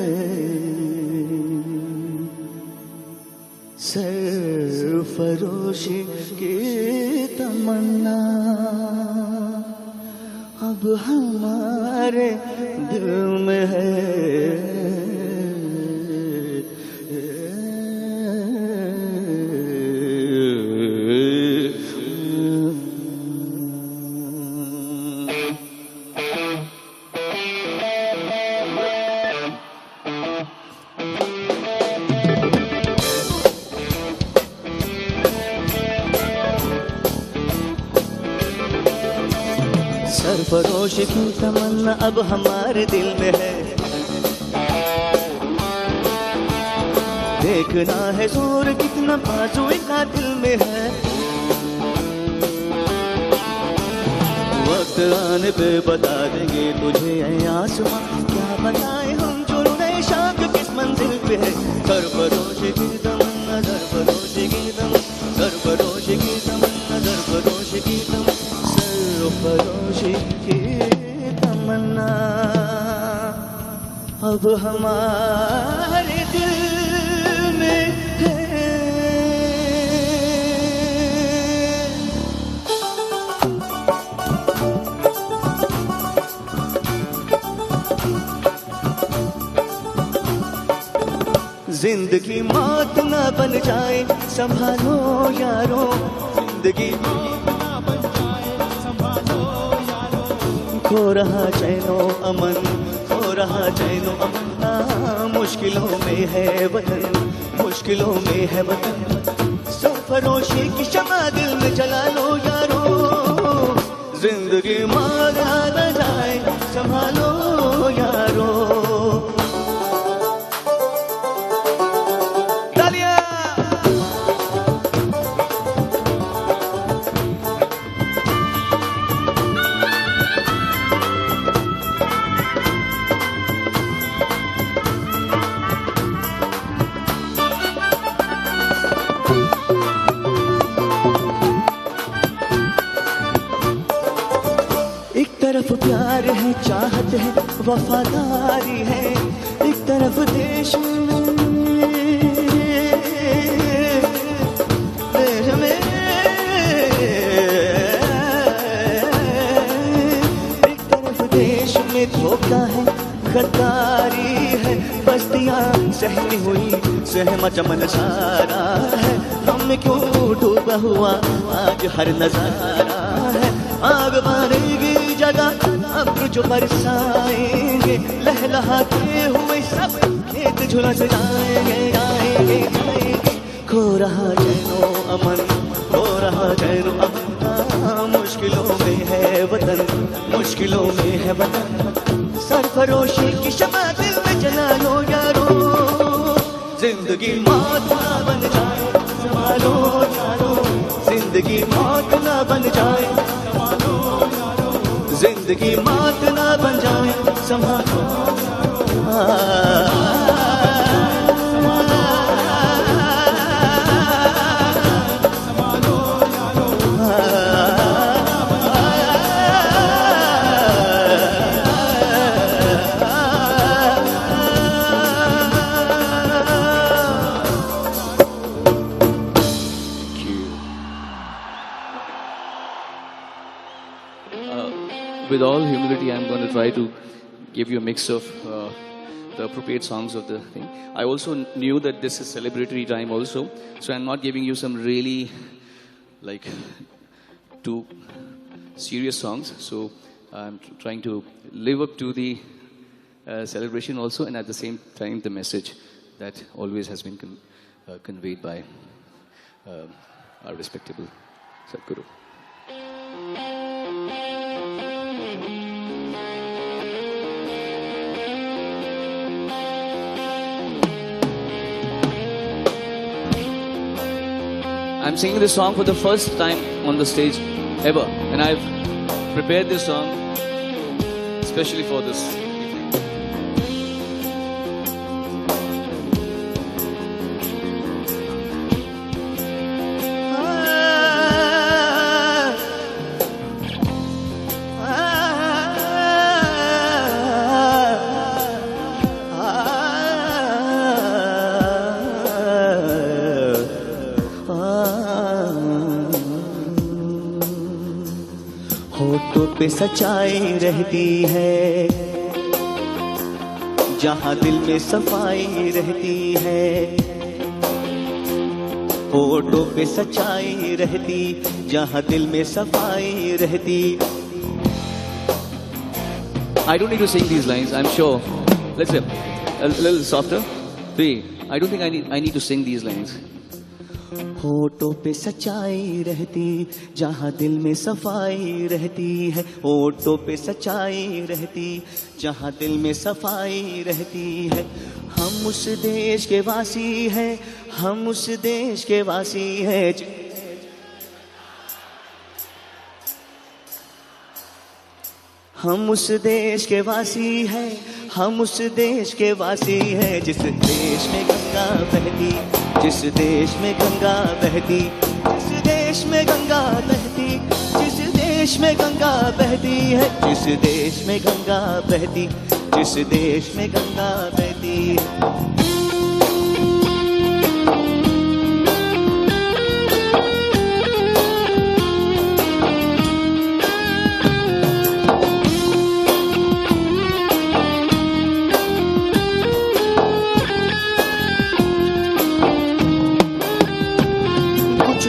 सरफरोशी की तमन्ना अब हमारे दिल में है। सरफरोश की तमन्ना अब हमारे दिल में है, देखना है जोर कितना बाजुए का दिल में है, वक्त आने पे बता देंगे तुझे ऐ आसमां, क्या बताएं हम जुनूने शाक किस मंजिल पे है, सरफरोश की तमन्ना, सरफरोश की तमन्ना, सरफरोश की तमन्ना, सरफरोश की तमन्ना, सरफरोशी की तमन्ना अब हमारे दिल में है। जिंदगी मौत न बन जाए संभालो यारो, जिंदगी खो रहा चैनो अमन, खो रहा चैनो अमन, मुश्किलों में है वतन, मुश्किलों में है वतन, सरफरोशी की शमा दिल में जला लो यारो, जिंदगी मारा न जाए संभालो यारो। एक तरफ प्यार है, चाहत है, वफादारी है, एक तरफ देश में एक तरफ देश में धोखा है, गद्दारी है, बस्तियां सहमी हुई सहमा चमन सारा है, हम क्यों डूबा हुआ आज हर नजारा है, आग मारेगी जगह अब्र जो बरसाएंगे, लहलहाते हुए सब खेत झुलस जाएंगे, आएंगे जाएंगे, खो रहा चैनो अमन, खो रहा चैनो अमन, मुश्किलों में है वतन, मुश्किलों में है वतन, सरफरोशी की शमा दिल में जला लो यारो, जिंदगी मौत ना बन जाए संभालो यारो, जिंदगी मौत ना बन जाए, जिंदगी मौत ना बन जाए संभालो। With all humility, I'm going to try to give you a mix of the appropriate songs of the thing. I also knew that this is celebratory time also, so I'm not giving you some really like too serious songs. So I'm trying to live up to the celebration also, and at the same time the message that always has been conveyed by our respectable Sadhguru. I'm singing this song for the first time on the stage ever, and I've prepared this song especially for this evening. होठों पे सच्चाई रहती है, जहाँ दिल में सफाई रहती है। होठों पे सच्चाई रहती, जहाँ दिल में सफाई रहती। I don't need to sing these lines, I'm sure. Let's say a little softer. 3. I don't think I need to sing these lines. होठों पे सच्चाई रहती, जहाँ दिल में सफाई रहती है। होठों पे सच्चाई रहती, जहाँ दिल में सफाई रहती है। हम उस देश के वासी हैं, हम उस देश के वासी हैं। हम उस देश के वासी हैं, हम उस देश के वासी हैं। जिस देश में गंगा बहती, जिस देश में गंगा बहती, जिस देश में गंगा बहती, जिस देश में गंगा बहती है। जिस देश में गंगा बहती, जिस देश में गंगा बहती है।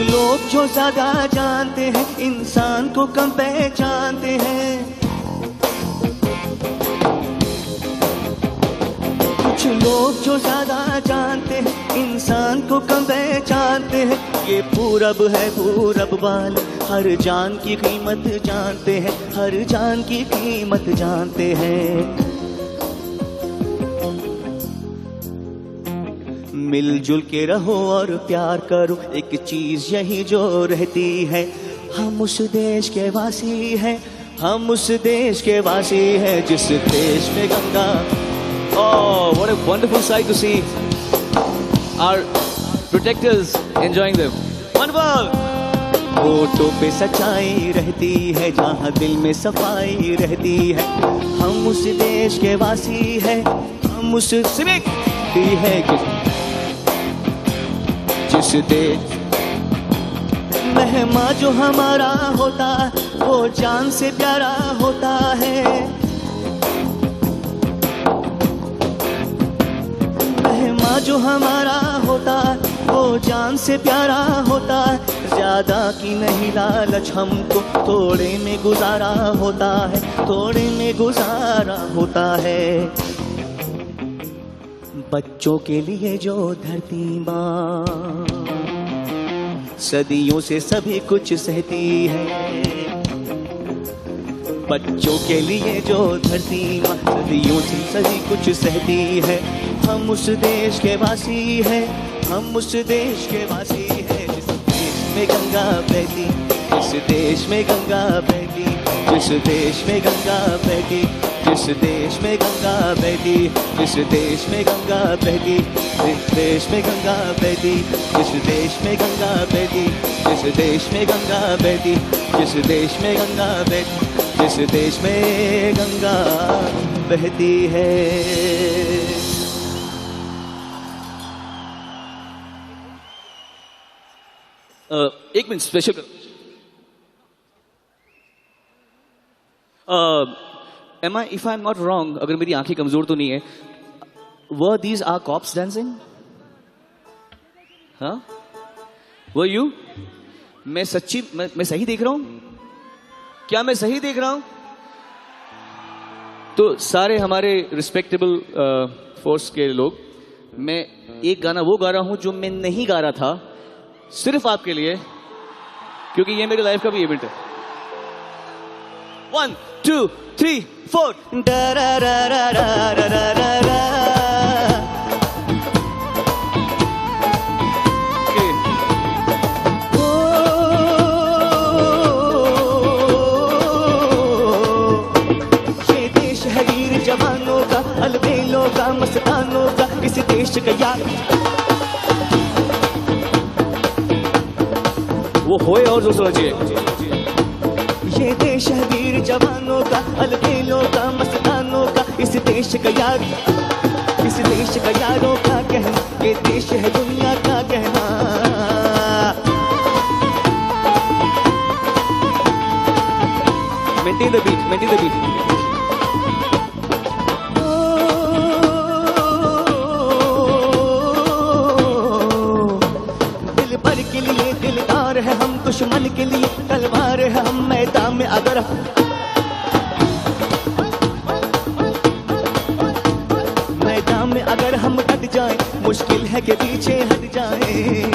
लोग जो ज्यादा जानते हैं, इंसान को कम पहचानते हैं। कुछ लोग जो ज्यादा जानते हैं, इंसान को कम पहचानते हैं। ये पूरब है पूरब वाले, हर जान की कीमत जानते हैं, हर जान की कीमत जानते हैं। मिलजुल के रहो और प्यार करो, एक चीज यही जो रहती है। हम उस देश के वासी हैं, हम उस देश के वासी हैं। जिस देश में Ganga. Oh, what a wonderful sight to see our protectors enjoying them. Wonderful. होठों पे सच्चाई रहती है, जहाँ दिल में सफाई रहती है। हम उस देश के वासी हैं, हम उस सिविक है। जिस देश मेहमान जो हमारा होता, वो जान से प्यारा होता है। मेहमान जो हमारा होता, वो जान से प्यारा होता है। ज्यादा की नहीं लालच हमको, थोड़े में गुजारा होता है, थोड़े में गुजारा होता है। बच्चों के लिए जो धरती माँ सदियों से सभी कुछ सहती है। बच्चों के लिए जो धरती माँ सदियों से सभी कुछ सहती है। हम उस देश के वासी हैं, हम उस देश के वासी हैं। जिस देश में गंगा बहती, जिस देश में गंगा बहती, जिस देश में गंगा बहती, जिस देश में गंगा बहती, जिस देश में गंगा बहती, जिस देश में गंगा बहती, जिस देश में गंगा बहती, जिस देश में गंगा बहती, जिस देश में गंगा बहती, जिस देश में गंगा बहती है। एक minute special. if I'm not wrong, अगर मेरी आंखें कमजोर तो नहीं है, were these our cops dancing? हाँ? Were you? मैं सही देख रहा हूँ? क्या मैं सही देख रहा हूं? तो सारे हमारे रिस्पेक्टेबल फोर्स के लोग, मैं एक गाना वो गा रहा हूं जो मैं नहीं गा रहा था, सिर्फ आपके लिए, क्योंकि ये मेरी लाइफ का भी इवेंट है। 1 2 3 4 ये देश है वीर जवानों का, अलबेलों का, मस्तानों का, किसी देश का यार। वो होए और जो समझिए। ये देश है वीर जवानों का, अलबेलों का, मस्तानों का, इस देश का यार, इस देश का यारों का कहना, ये देश है दुनिया का कहना। Maintain the beat, maintain the beat. दिल भर के लिए दिलदार है हम, दुश्मन के लिए तलवार है हम, मैदान में अगर मैदान में अगर हम डट जाएं, मुश्किल है कि पीछे हट जाएं।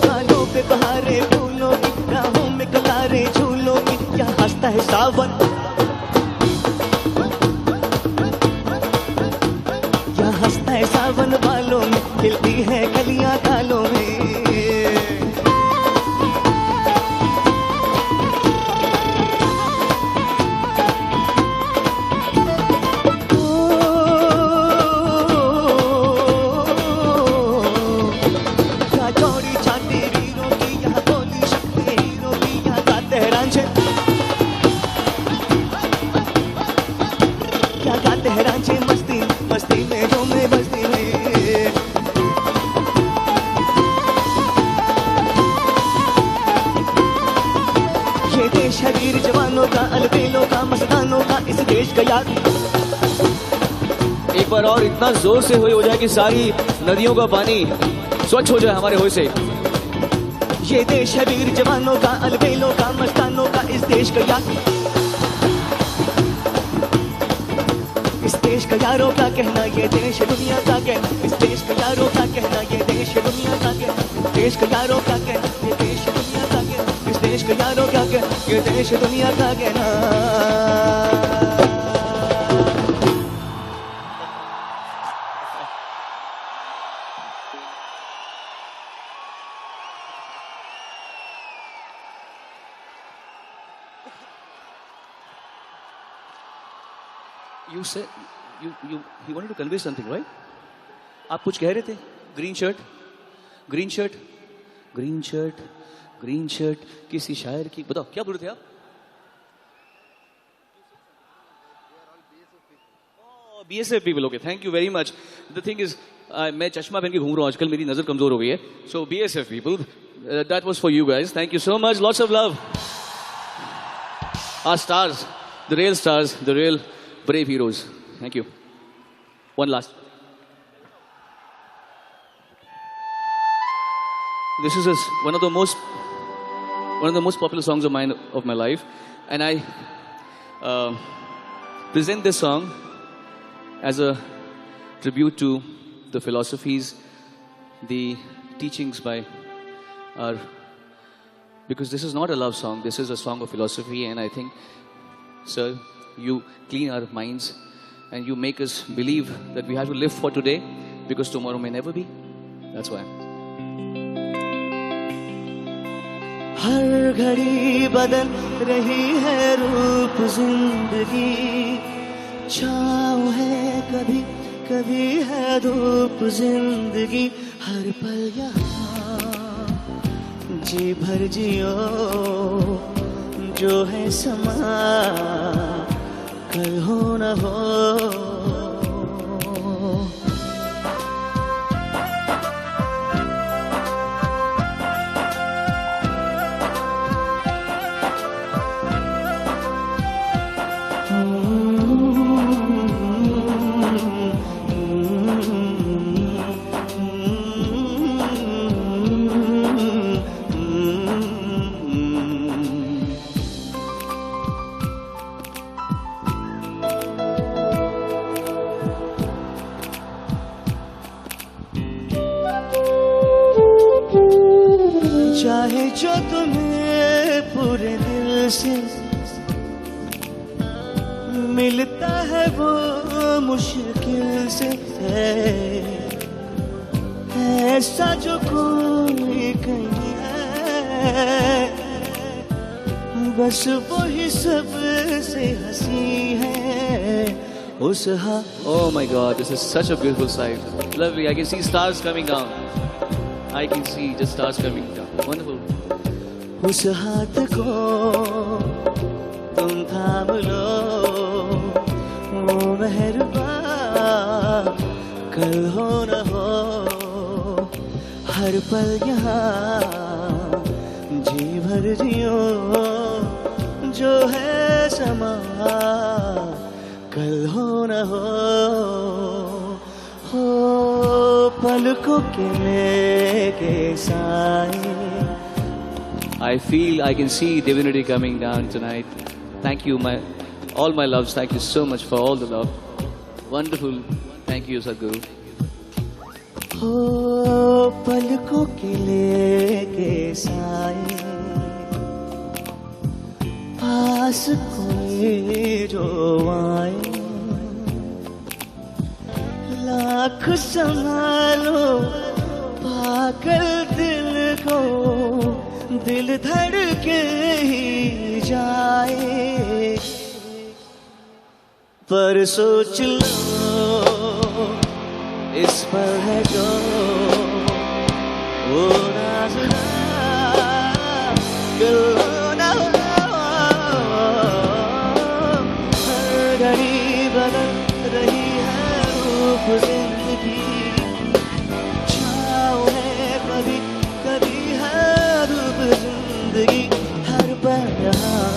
गालों पे बहारें फूलों की, राहों में कतारें झूलों की, क्या हंसता है सावन, क्या हंसता है सावन बालों में, खिलती है कलियां कालों में। क्या चौड़ी छाती वीरों की, यहाँ बोली शक्ति हीरों की, यहाँ गाते हैं रांझे, क्या गाते हैं रांझे मस्ती मस्ती में, जो में बस्ती में। ये देश है वीर जवानों का, अलबेलों का, मस्तानों का, इस देश का यार। एक बार और इतना जोर से हो जाए कि सारी नदियों का पानी स्वच्छ हो जाए हमारे होए से। ये देश है वीर जवानों का, अलबेलों का, मस्तानों का, इस देश का यार, इस देश का यारों का कहना, ये देश है दुनिया का कहना, इस देश का यारों का कहना, ये देश है दुनिया का कहना, इस देश का यारों का कहना, ये देश है दुनिया का कहना, इस देश का यारों का कहना, ये देश है दुनिया का कहना। You said you wanted to convey something, right? आप कुछ कह रहे थे? Green shirt, green shirt, green shirt, green shirt, किसी शायर की, बताओ क्या बोल रहे थे आप? BSF people, okay, thank you very much. The thing is, मैं चश्मा पहन के घूम रहा हूँ आजकल, मेरी नजर कमजोर हो गई है. So BSF people, that was for you guys. Thank you so much. Lots of love. Our stars, the real stars, the real brave heroes. Thank you. One last. This is one of the most popular songs of mine of my life, and I present this song as a tribute to the philosophies, the teachings by our, because this is not a love song, this is a song of philosophy, and I think, sir, you clean our minds and you make us believe that we have to live for today because tomorrow may never be. That's why. हर घड़ी बदल रही है रूप जिंदगी, छाँव है कभी कभी है धूप जिंदगी, हर पल यहाँ जी भर जियो, जो है समा कल हो न हो. चाहे जो तुम्हें पूरे दिल से मिलता है वो मुश्किल से है, ऐसा जो कोई कहीं है, बस वही सबसे हंसी है उस Oh my God, this is such a beautiful sight. Lovely. I can see stars coming down. I can see just stars coming down. Wonderful. उस हाथ को तुम थाम लो, वो मेहरबान कल हो न हो, हर पल यहाँ जी भर जियो, जो है समा कल हो न हो पलकों के लेके साए. I feel, I can see divinity coming down tonight. Thank you, all my loves. Thank you so much for all the love. Wonderful. Thank you, Sadhguru. हो पलकों के लेके साए, पास कोई जो आए, लाख संभालो पागल दिल को, दिल धड़के ही जाए, पर सोच लो इस पर है जो वो नाज़ना कल न हो, हर घड़ी बदल रही है रूप जिंदगी, छाँव है कभी कभी है रूप जिंदगी, हर पल यहाँ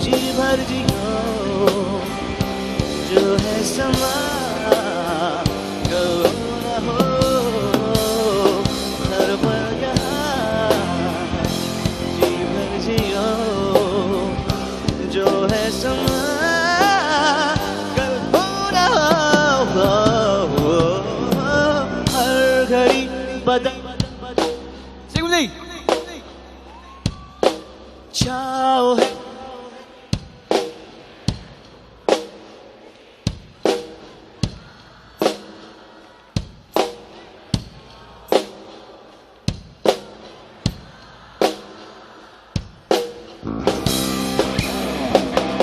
जी भर जियो, जो है समा कल न हो, हर पल यहाँ जी भर जियो, जो है समा कल न हो, हर घड़ी बदल छाओ है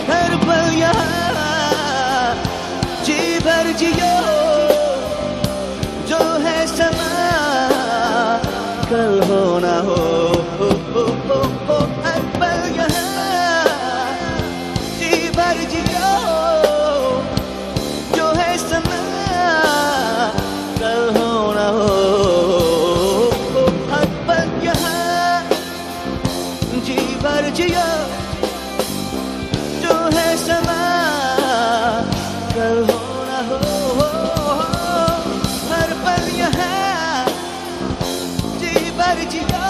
हर पल यहाँ जी भर जियो, जो है समा कल हो ना हो, हर पल यहाँ जी भर जियो, जो है समा कल हो ना हो, हर पल यहाँ जी भर जियो, जो है समा कल हो ना हो, हर पल यहाँ जी भर जियो,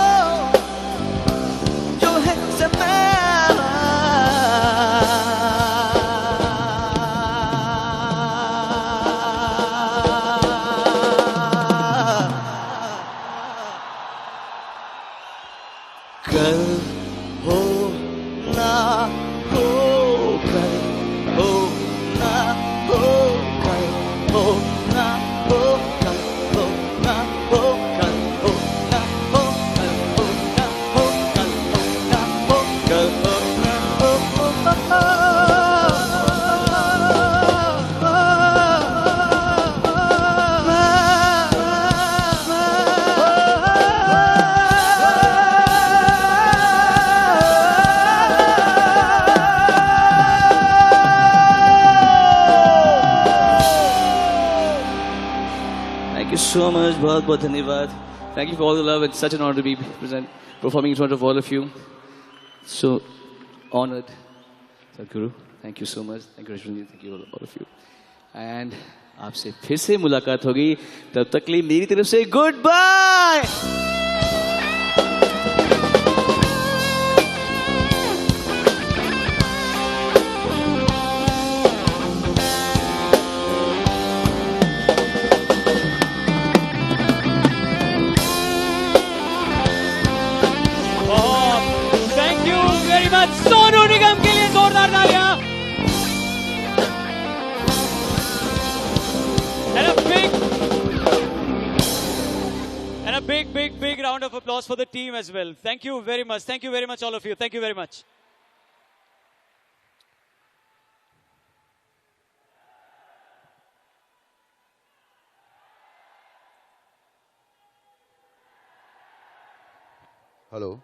जो है समा कल हो ना हो, कल हो ना हो, कल हो ना हो, कल हो ना हो, कल हो ना हो, कल हो ना हो, कल हो ना हो, कल हो ना Thank you so much. बहुत बहुत धन्यवाद. Thank you for all the love. It's such an honor to be performing in front of all of you. So honored. Sadhguru, thank you so much. Thank you, Rashmi. Thank you all of you. And आपसे फिर से मुलाकात होगी. तब तक के लिए मेरी तरफ से goodbye. round of applause for the team as well. Thank you very much. Thank you very much, all of you. Thank you very much. Hello.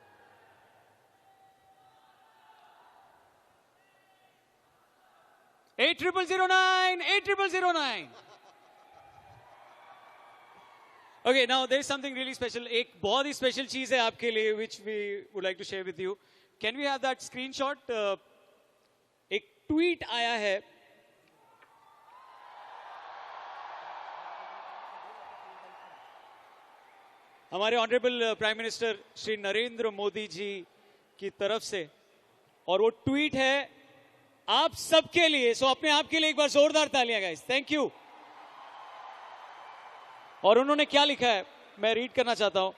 Eight 8009. Okay, now there is something really special. एक बहुत ही special चीज है आपके लिए, which we would like to share with you. Can we have that screenshot? एक tweet आया है. हमारे honourable prime minister Shri Narendra Modi ji की तरफ से, और वो ट्वीट है आप सबके लिए. सो अपने आप के लिए एक बार जोरदार तालियां गाइस. Thank you. और उन्होंने क्या लिखा है मैं रीड करना चाहता हूं.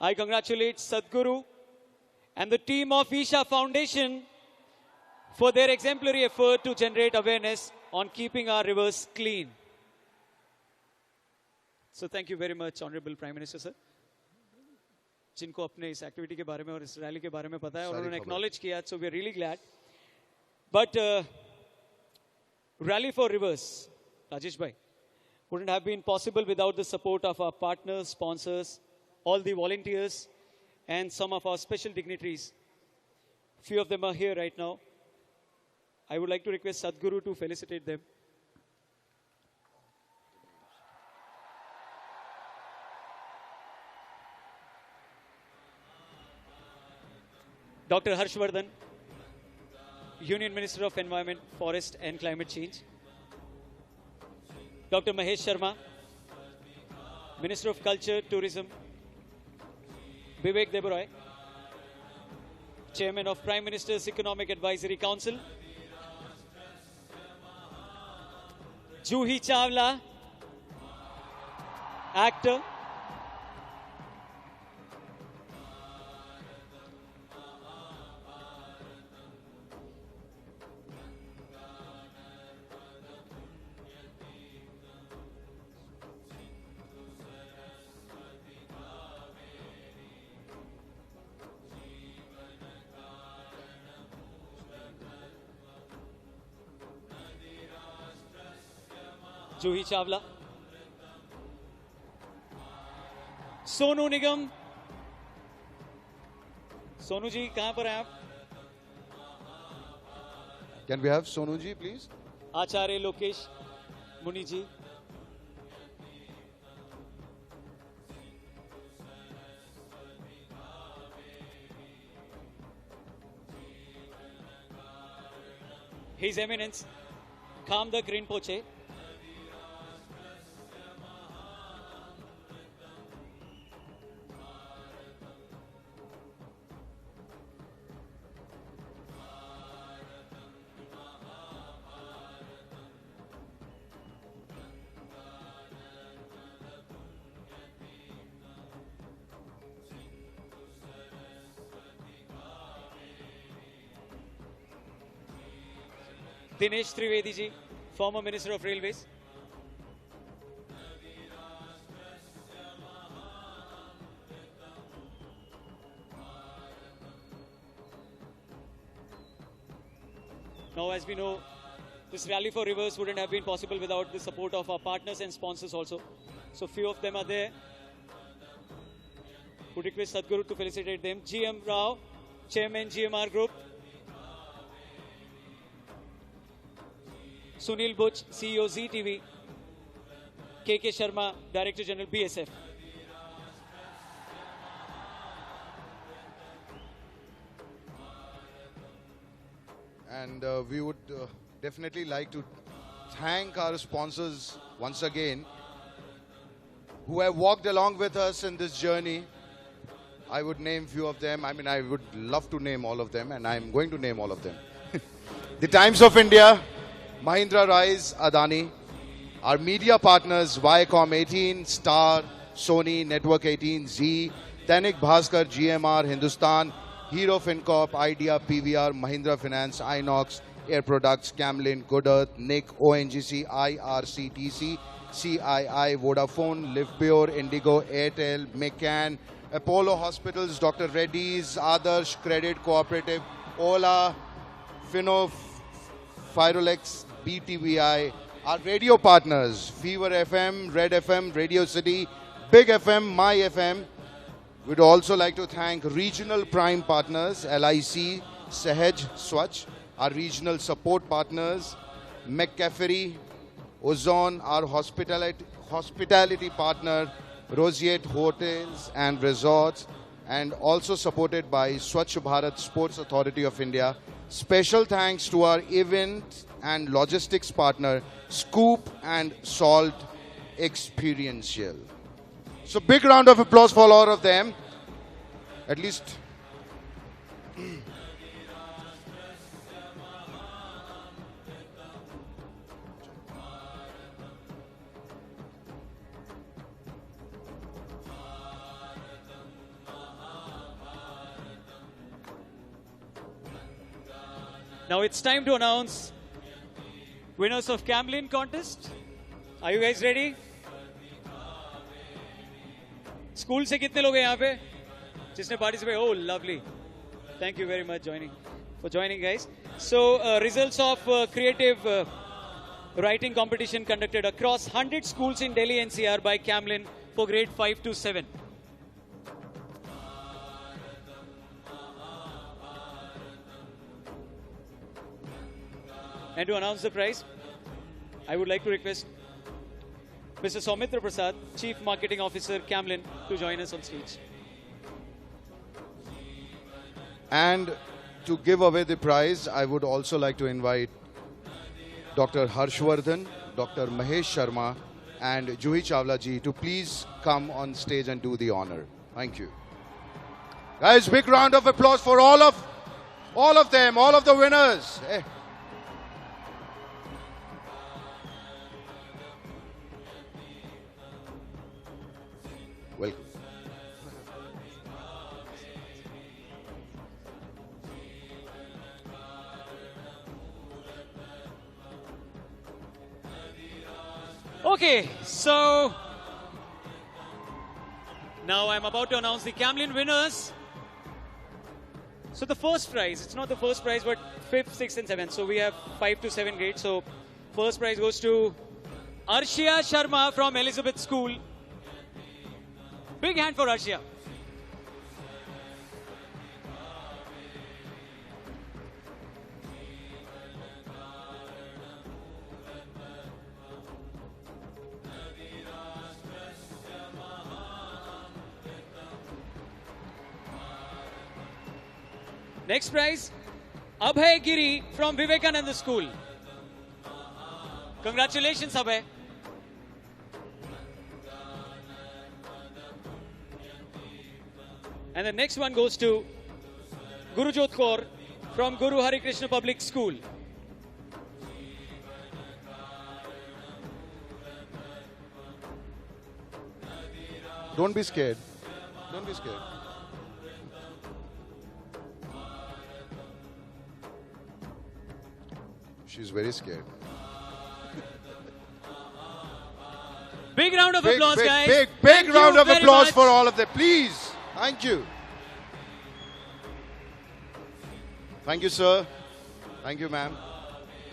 I congratulate Sadhguru and the team of Isha foundation for their exemplary effort to generate awareness on keeping our rivers clean. So thank you very much, Honorable Prime Minister sir, जिनको अपने इस एक्टिविटी के बारे में और इस रैली के बारे में पता है और उन्होंने एक्नॉलेज किया. So we are really glad. But rally for rivers, Rajesh भाई, wouldn't have been possible without the support of our partners, sponsors, all the volunteers, and some of our special dignitaries. Few of them are here right now. I would like to request Sadhguru to felicitate them. Dr. Harshvardhan, Union Minister of Environment, Forest and Climate Change. Dr. Mahesh Sharma, Minister of Culture, Tourism. Vivek Debaroy, Chairman of Prime Minister's Economic Advisory Council. Juhi Chawla, actor. Juhi Chawla. Sonu Nigam. Sonu ji कहां पर हैं आप? Can we have Sonu ji, please? आचार्य लोकेश मुनि जी. His Eminence Khamdak Rinpoche. Dinesh Trivedi ji, former Minister of Railways. Now, as we know, this Rally for Rivers wouldn't have been possible without the support of our partners and sponsors also. So few of them are there. Would request Sadhguru to felicitate them. GM Rao, Chairman GMR Group. Sunil Butch, CEO ZTV. KK Sharma, Director General BSF. And we would definitely like to thank our sponsors once again who have walked along with us in this journey. I would name few of them. I mean, I would love to name all of them, and I'm going to name all of them. The Times of India, Mahindra Rise, Adani. Our media partners, Viacom 18, Star, Sony, Network 18, Z, Dainik Bhaskar, GMR, Hindustan, Hero FinCorp, Idea, PVR, Mahindra Finance, Inox, Air Products, Camlin, Good Earth, Nick, ONGC, IRCTC, CII, Vodafone, Livpure, Indigo, Airtel, McCann, Apollo Hospitals, Dr. Reddy's, Adarsh, Credit Cooperative, Ola, Fino, Firolex, BTVI, our radio partners, Fever FM, Red FM, Radio City, Big FM, My FM. We'd also like to thank regional prime partners, LIC, Sahaj, Swachh, our regional support partners, McCaffrey, Ozone, our hospitality partner, Roseate Hotels and Resorts, and also supported by Swachh Bharat Sports Authority of India. Special thanks to our event and logistics partner, Scoop and Salt Experiential. So big round of applause for all of them. At least. Now it's time to announce winners of Camlin contest. Are you guys ready? School से कितने लोग हैं यहाँ पे जिसने participate? Oh, lovely. Thank you very much for joining, guys. So results of creative writing competition conducted across 100 schools in Delhi NCR by Camlin for grade 5 to 7. And to announce the prize, I would like to request Mr. Soumitra Prasad, Chief Marketing Officer, Camlin, to join us on stage. And to give away the prize, I would also like to invite Dr. Harshvardhan, Dr. Mahesh Sharma, and Juhi Chawla ji to please come on stage and do the honor. Thank you. Guys, big round of applause for all of them, all of the winners. Hey. Welcome. Okay, so now I'm about to announce the Camlin winners. So the first prize, it's not the first prize, but 5th, 6th and 7th. So we have 5 to 7 grades. So first prize goes to Arshia Sharma from Elizabeth School. Big hand for Arshia. Next prize, Abhay Giri from Vivekananda School. Congratulations, Abhay. And the next one goes to Gurujot Kaur from Guru Hari Krishna Public School. Don't be scared. Don't be scared. She's very scared. Big round of applause, guys. Big round of applause for all of them, please. Thank you. Thank you, sir. Thank you, ma'am.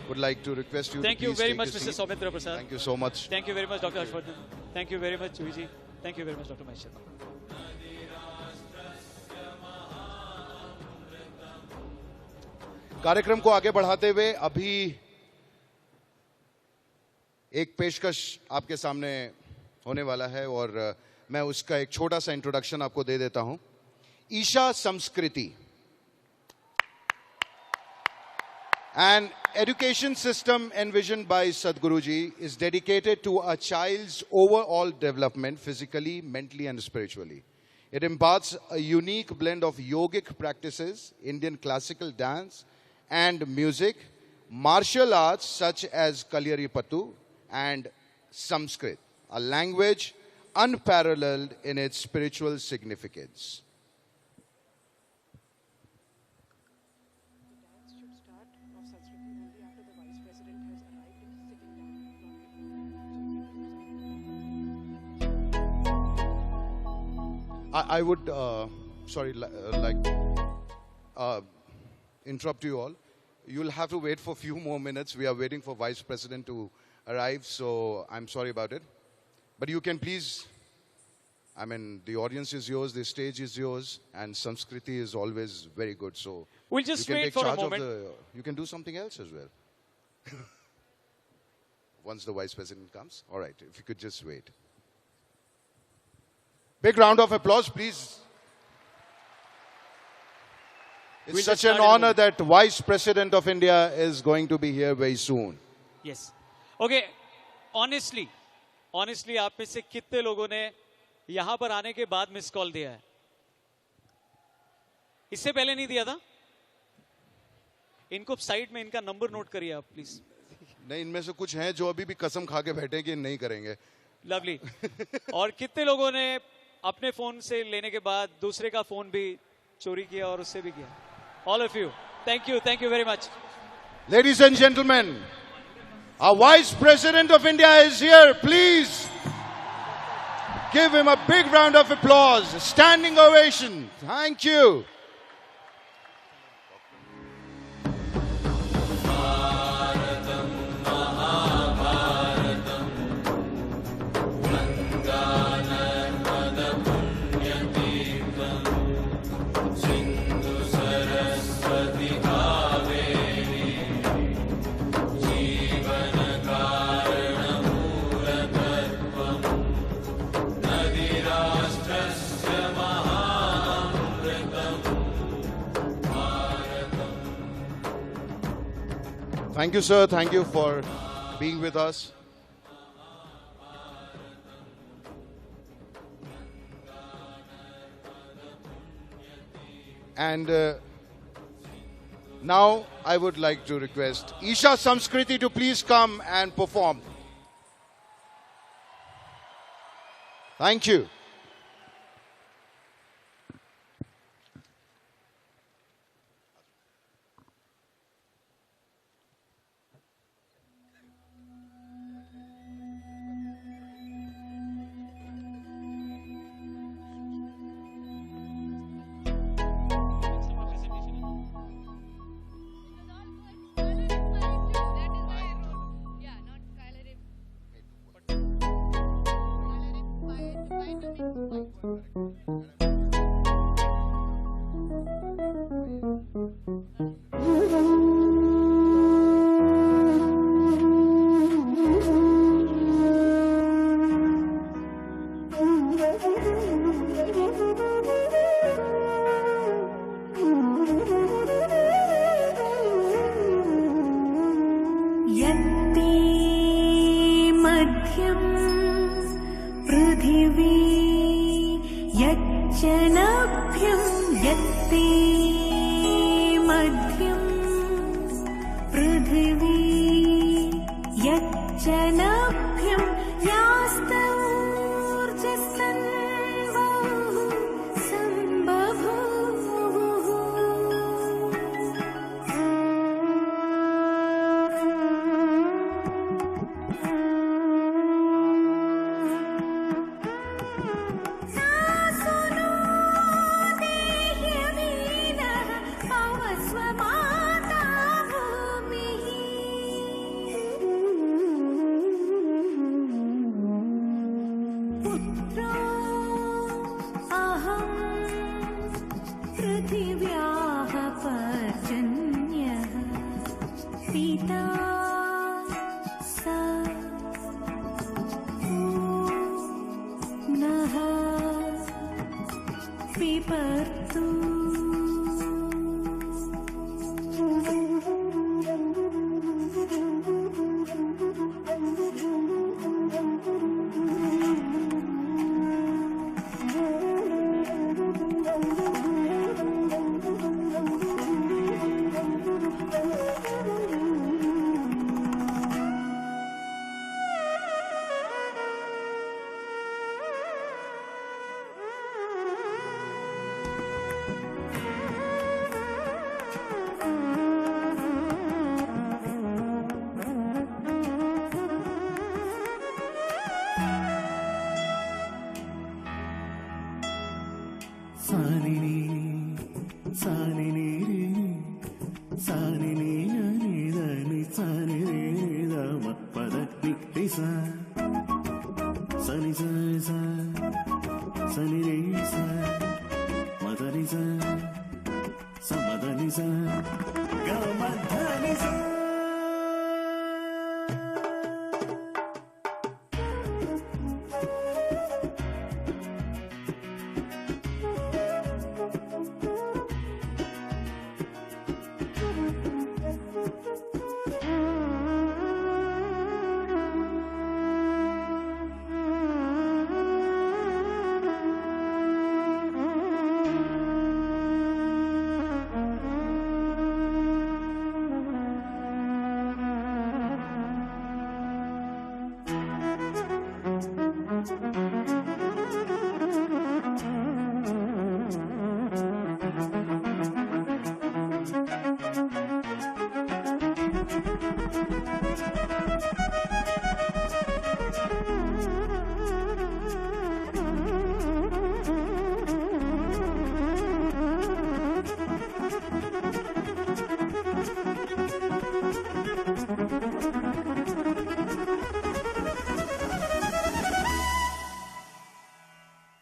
Would like to request you Thank to you please very take much, your Mr. seat. Soumitra Prasad. Thank you so much. Thank you very much, Dr. Harshvardhan. Thank you very much, Juhi. Thank you very much, Dr. Mahesh Sharma. कार्यक्रम को आगे बढ़ाते हुए अभी एक पेशकश आपके सामने होने वाला है और मैं उसका एक छोटा सा इंट्रोडक्शन आपको दे देता हूं. ईशा संस्कृति, an education system envisioned by Sadhguruji, is dedicated to a child's overall development physically, mentally and spiritually. It imparts a unique blend of yogic practices, Indian classical dance and music, martial arts such as Kalyaripattu and Sanskrit, a language unparalleled in its spiritual significance. I would, interrupt you all. You'll have to wait for a few more minutes. We are waiting for Vice President to arrive, so I'm sorry about it. But you can please, I mean, the audience is yours, the stage is yours, and Sanskriti is always very good. So we'll just you can wait take for a charge moment. you can do something else as well. Once the Vice President comes. All right, if you could just wait. Big round of applause, please. It's We'll such just an start in a honor that Vice President of India is going to be here very soon. Yes. Okay. Honestly, आप में से कितने लोगों ने यहाँ पर आने के बाद मिस कॉल दिया है? इससे पहले नहीं दिया था? इनको साइड में इनका नंबर नोट करिए आप प्लीज. नहीं, इनमें से कुछ हैं जो अभी भी कसम खा के बैठे कि नहीं करेंगे. लवली. और कितने लोगों ने अपने फोन से लेने के बाद दूसरे का फोन भी चोरी किया और उससे भी किया? All of you. Thank you very much. Ladies and gentlemen, our Vice President of India is here. Please give him a big round of applause. Standing ovation. Thank you. Thank you, sir. Thank you for being with us. And now I would like to request Isha Samskriti to please come and perform. Thank you. सनि सनि सा सनि रे सा मदनि सा समदनि सा ग मधनि सा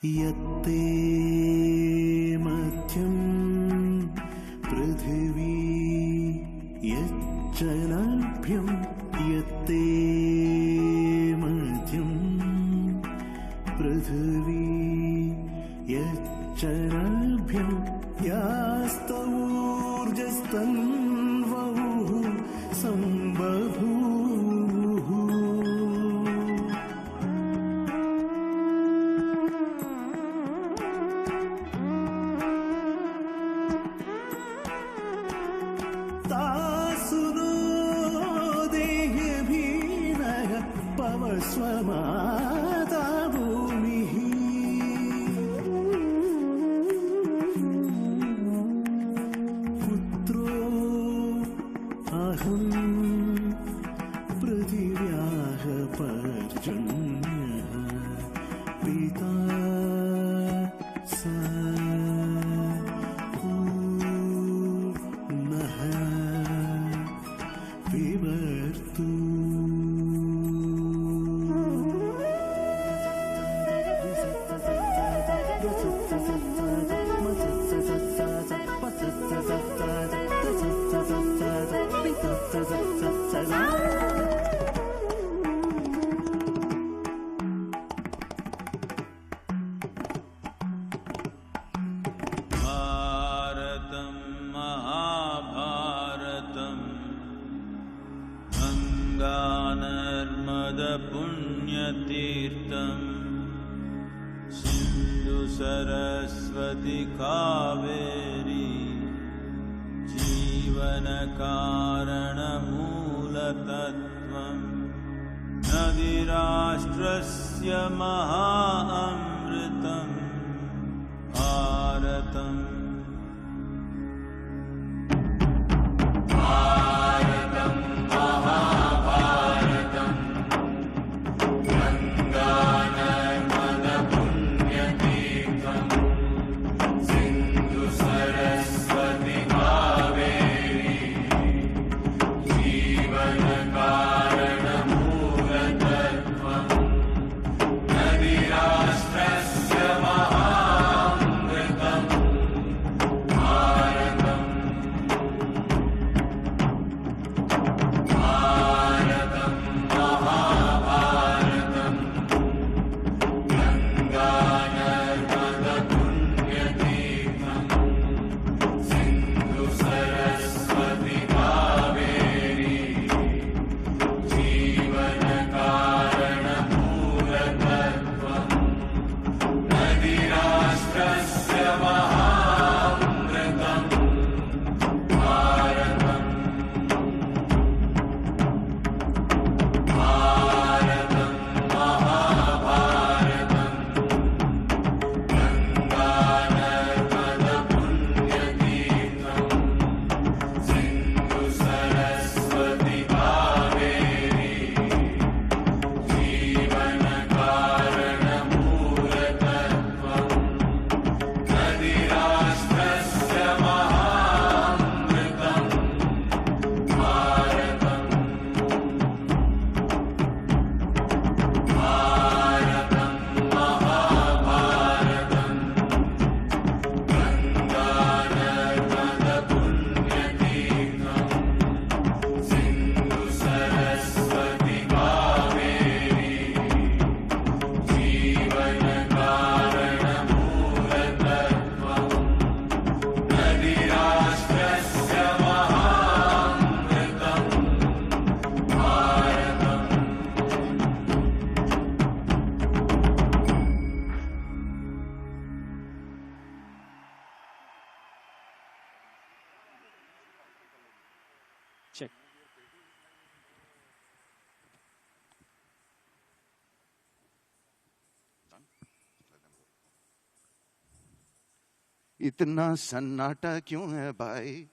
यत्ते मध्यम पृथिवी यच्चलाभ्यं यत्ते मध्यम पृथिवी यच्चलाभ्यं यास्तवूर्जस्तन्वहुः संबभूः स्वमाता भूमिः पुत्रो अहं पृथिव्याः पर्जन्यः पिता सा नः विवर्तु भारतं महाभारतं गङ्गानर्मदपुण्यतीर्थं सिन्धु सरस्वती कावेरी जीवनकारणमूलतत्त्वं नदीराष्ट्रस्य महाअमृतं भारतम् भारतं महाभारतं गङ्गानर्मदपुण्यतीर्थं सिन्धु सरस्वती कावेरी जीवनकारणमूलतत्त्वं नदीराष्ट्रस्य महाअमृतं इतना सन्नाटा क्यों है भाई?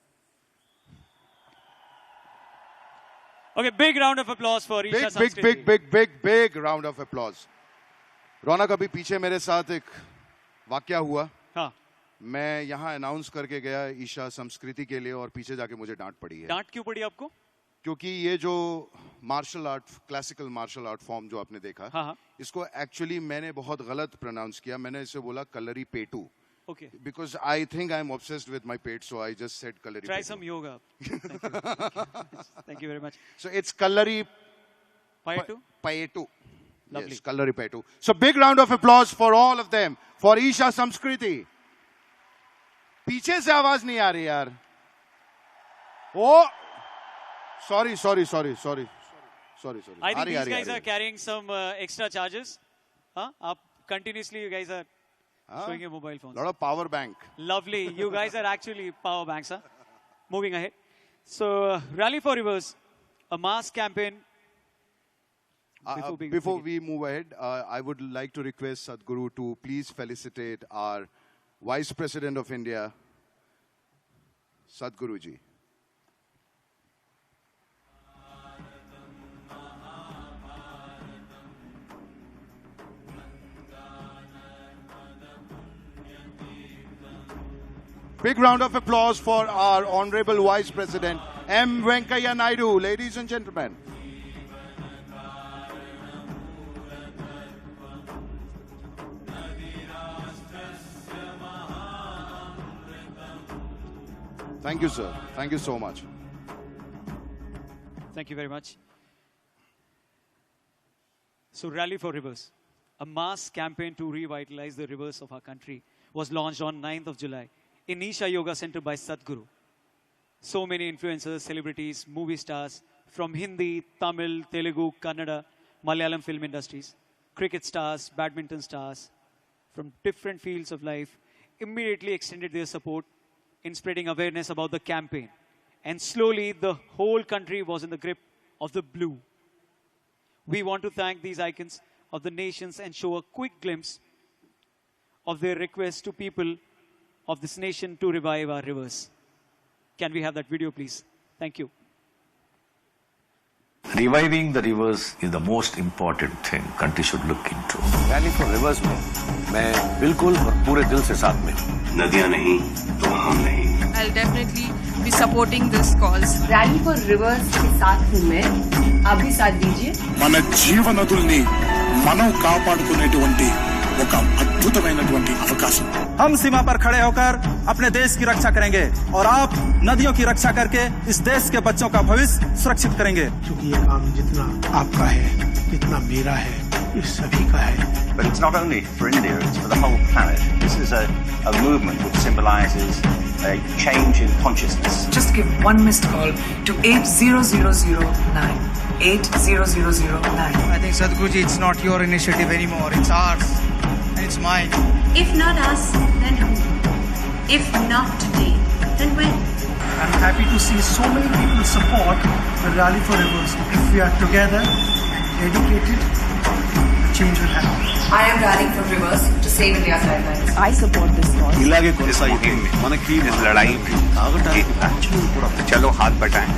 Okay, big round of applause for Isha Samskriti. Big round of applause. रौनक, अभी पीछे मेरे साथ एक वाकया हुआ. हाँ. मैं यहाँ अनाउंस करके गया ईशा संस्कृति के लिए और पीछे जाके मुझे डांट पड़ी है. डांट क्यों पड़ी आपको? क्योंकि ये जो martial art, classical martial art form जो आपने देखा, हाँ. इसको एक्चुअली मैंने बहुत गलत प्रोनाउंस किया. मैंने इसे बोला kalari पेटू. Okay. Because I think I'm obsessed with my pate, so I just said Kallari. Try some yoga. Thank you very much. So it's Kallari Paetu? Paetu. Lovely. Yes, Kallari Paetu. So big round of applause for all of them. For Isha Samskriti. पीछे से आवाज नहीं आ रही यार. Oh, sorry. I think these guys are carrying some extra charges. Huh? Up continuously, you guys are showing your mobile phones. Lot of power bank. Lovely. You guys are actually power banks, huh? Moving ahead. So, Rally for Rivers, a mass campaign. Before we move ahead, I would like to request Sadhguru to please felicitate our Vice President of India, Sadhguruji. Big round of applause for our Honorable Vice President, M. Venkaiah Naidu. Ladies and gentlemen. Thank you, sir. Thank you so much. Thank you very much. So, Rally for Rivers, a mass campaign to revitalize the rivers of our country, was launched on 9th of July. In Isha Yoga Center by Sadhguru. So many influencers, celebrities, movie stars from Hindi, Tamil, Telugu, Kannada, Malayalam film industries, cricket stars, badminton stars from different fields of life immediately extended their support in spreading awareness about the campaign. And slowly the whole country was in the grip of the blue. We want to thank these icons of the nations and show a quick glimpse of their request to people of this nation to revive our rivers. Can we have that video, please? Thank you. Reviving the rivers is the most important thing country should look into. Rally for Rivers में मैं बिल्कुल और पूरे दिल से साथ में हूँ. नदियाँ नहीं तो हम नहीं. I'll definitely be supporting this cause. Rally for Rivers के साथ हूँ मैं. आप भी साथ दीजिए. మన జీవనదుల్ని మనం కాపాడుకునేటువంటి ఒక అద్భుతమైనటువంటి అవకాశం. हम सीमा पर खड़े होकर अपने देश की रक्षा करेंगे और आप नदियों की रक्षा करके इस देश के बच्चों का भविष्य सुरक्षित करेंगे. क्योंकि ये काम जितना आपका है, जितना मेरा है, ये सभी का है. But it's not only for India, it's for the whole planet. This is a movement which symbolizes a change in consciousness. Just give one missed call to 80009. 80009. I think Sadhguruji, it's not your initiative anymore. It's ours. And it's mine. If not us, then who? If not today, then when? I'm happy to see so many people support the Rally for Rivers. If we are together and dedicated, the change will happen. I am rallying for Rivers to save India's lifelines. I support this cause. इलाके को इस मुहिम में मनकी इस लड़ाई में चलो हाथ बटाएं.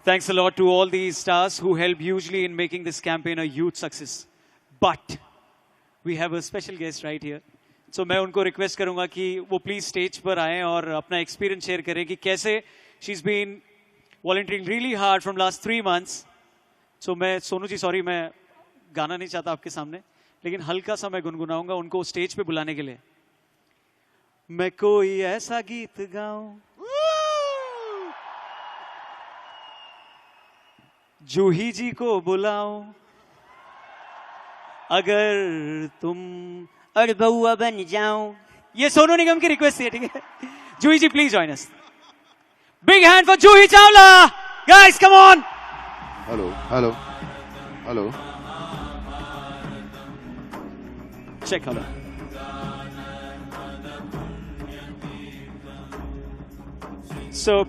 Thanks a lot to all these stars who helped hugely in making this campaign a huge success. But we have a special guest right here. So मैं उनको request करूँगा कि वो please stage पर आएं और अपना experience share करें कि कैसे she's been volunteering really hard from last 3 months. So मैं सोनू जी sorry मैं गाना नहीं चाहता आपके सामने, लेकिन हल्का सा मैं गुनगुनाऊंगा उनको स्टेज पे बुलाने के लिए. मैं कोई ऐसा गीत गाऊं जूही जी को बुलाऊं, अगर तुम अड़बउआ बन जाऊं. ये सोनू निगम की रिक्वेस्ट है, ठीक है? Juhi ji please join us. Big hand for Juhi Chawla. Guys come on. Hello hello hello. check color. So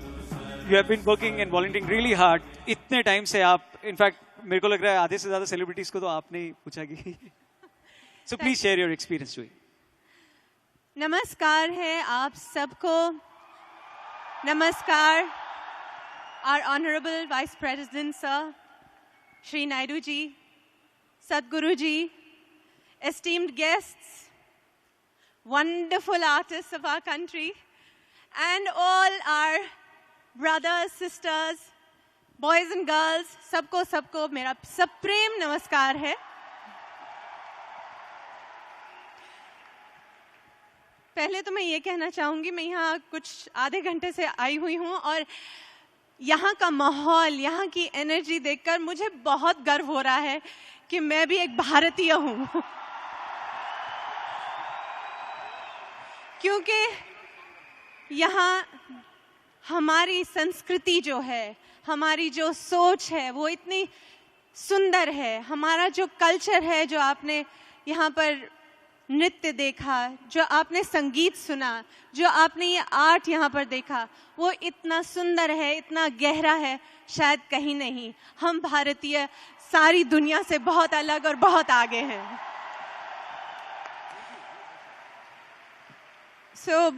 you have been working and volunteering really hard. इतने टाइम से आप, इनफैक्ट मेरे को लग रहा है आधे से ज्यादा सेलिब्रिटीज को तो आपने ही पूछा कि So please share your experience too. नमस्कार है आप सबको. नमस्कार. Our Honorable Vice President Sir, Shri Naidu ji, Sadhguru ji, esteemed guests, wonderful artists of our country, and all our brothers, sisters, boys and girls, सबको मेरा सप्रेम नमस्कार है. पहले तो मैं ये कहना चाहूंगी, मैं यहाँ कुछ आधे घंटे से आई हुई हूँ और यहाँ का माहौल, यहाँ की एनर्जी देखकर मुझे बहुत गर्व हो रहा है कि मैं भी एक भारतीय हूँ. क्योंकि यहाँ हमारी संस्कृति जो है, हमारी जो सोच है वो इतनी सुंदर है. हमारा जो कल्चर है, जो आपने यहाँ पर नृत्य देखा, जो आपने संगीत सुना, जो आपने ये आर्ट यहाँ पर देखा, वो इतना सुंदर है, इतना गहरा है, शायद कहीं नहीं. हम भारतीय सारी दुनिया से बहुत अलग और बहुत आगे हैं. So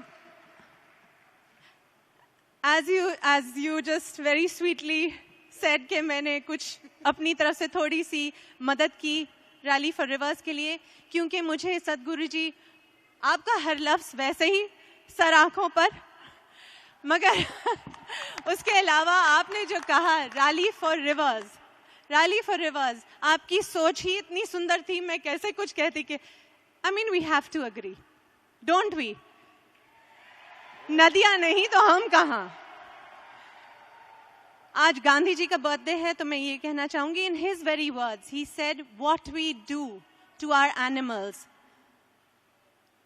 as you just very sweetly said कि मैंने कुछ अपनी तरफ से थोड़ी सी मदद की रैली फॉर रिवर्स के लिए, क्योंकि मुझे सदगुरु जी, आपका हर लफ्ज वैसे ही सर आंखों पर, मगर उसके अलावा आपने जो कहा रैली फॉर रिवर्स, आपकी सोच ही इतनी सुंदर थी. मैं कैसे कुछ कहती कि I mean we have to agree, don't we? नदियां नहीं तो हम कहाँ. आज गांधी जी का बर्थडे है, तो मैं ये कहना चाहूंगी, in his very words he said what we do to our animals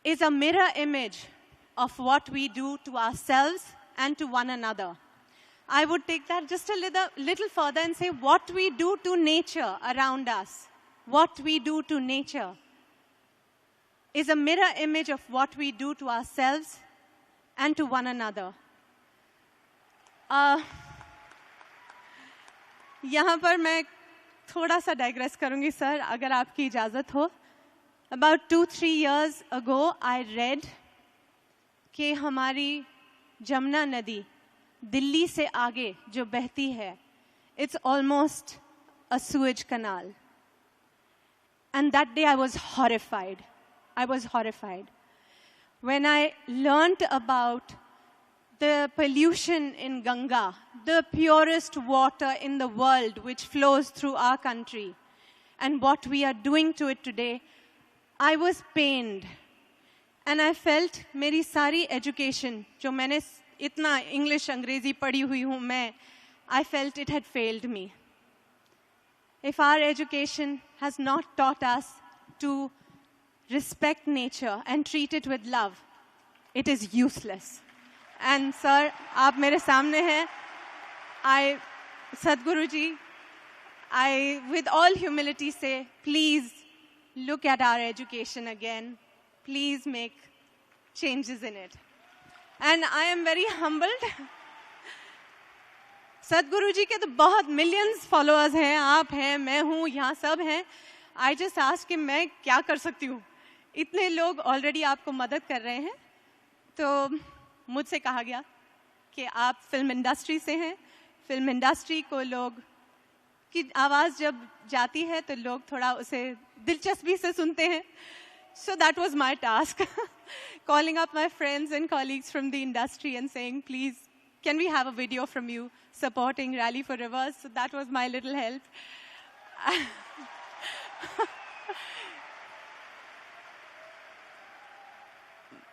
is a mirror image of what we do to ourselves and to one another. I would take that just a little further and say what we do to nature around us, what we do to nature is a mirror image of what we do to ourselves and to one another. यहाँ पर मैं थोड़ा सा digress करूंगी sir, अगर आपकी इजाजत हो. About 2-3 years ago, I read कि हमारी जमुना नदी दिल्ली से आगे जो बहती है, it's almost a sewage canal. And that day I was horrified. When I learnt about the pollution in Ganga, the purest water in the world which flows through our country, and what we are doing to it today, I was pained. And I felt मेरी सारी education, जो मैंने इतना English अंग्रेजी पढ़ी हुई हूँ मैं, I felt it had failed me. If our education has not taught us to respect nature and treat it with love, it is useless. And sir, आप मेरे सामने हैं. Sadhguru ji, I with all humility say, please look at our education again. Please make changes in it. And I am very humbled. Sadhguru ji के तो बहुत millions followers हैं, आप हैं, मैं हूँ, यहाँ सब हैं. I just ask कि मैं क्या कर सकती हूँ? इतने लोग already आपको मदद कर रहे हैं. तो मुझसे कहा गया कि आप फिल्म इंडस्ट्री से हैं. फिल्म इंडस्ट्री को लोग की आवाज़ जब जाती है तो लोग थोड़ा उसे दिलचस्पी से सुनते हैं. So that was my task, calling up my friends and colleagues from the industry and saying, please, can we have a video from you supporting Rally for Rivers? So that was my little help.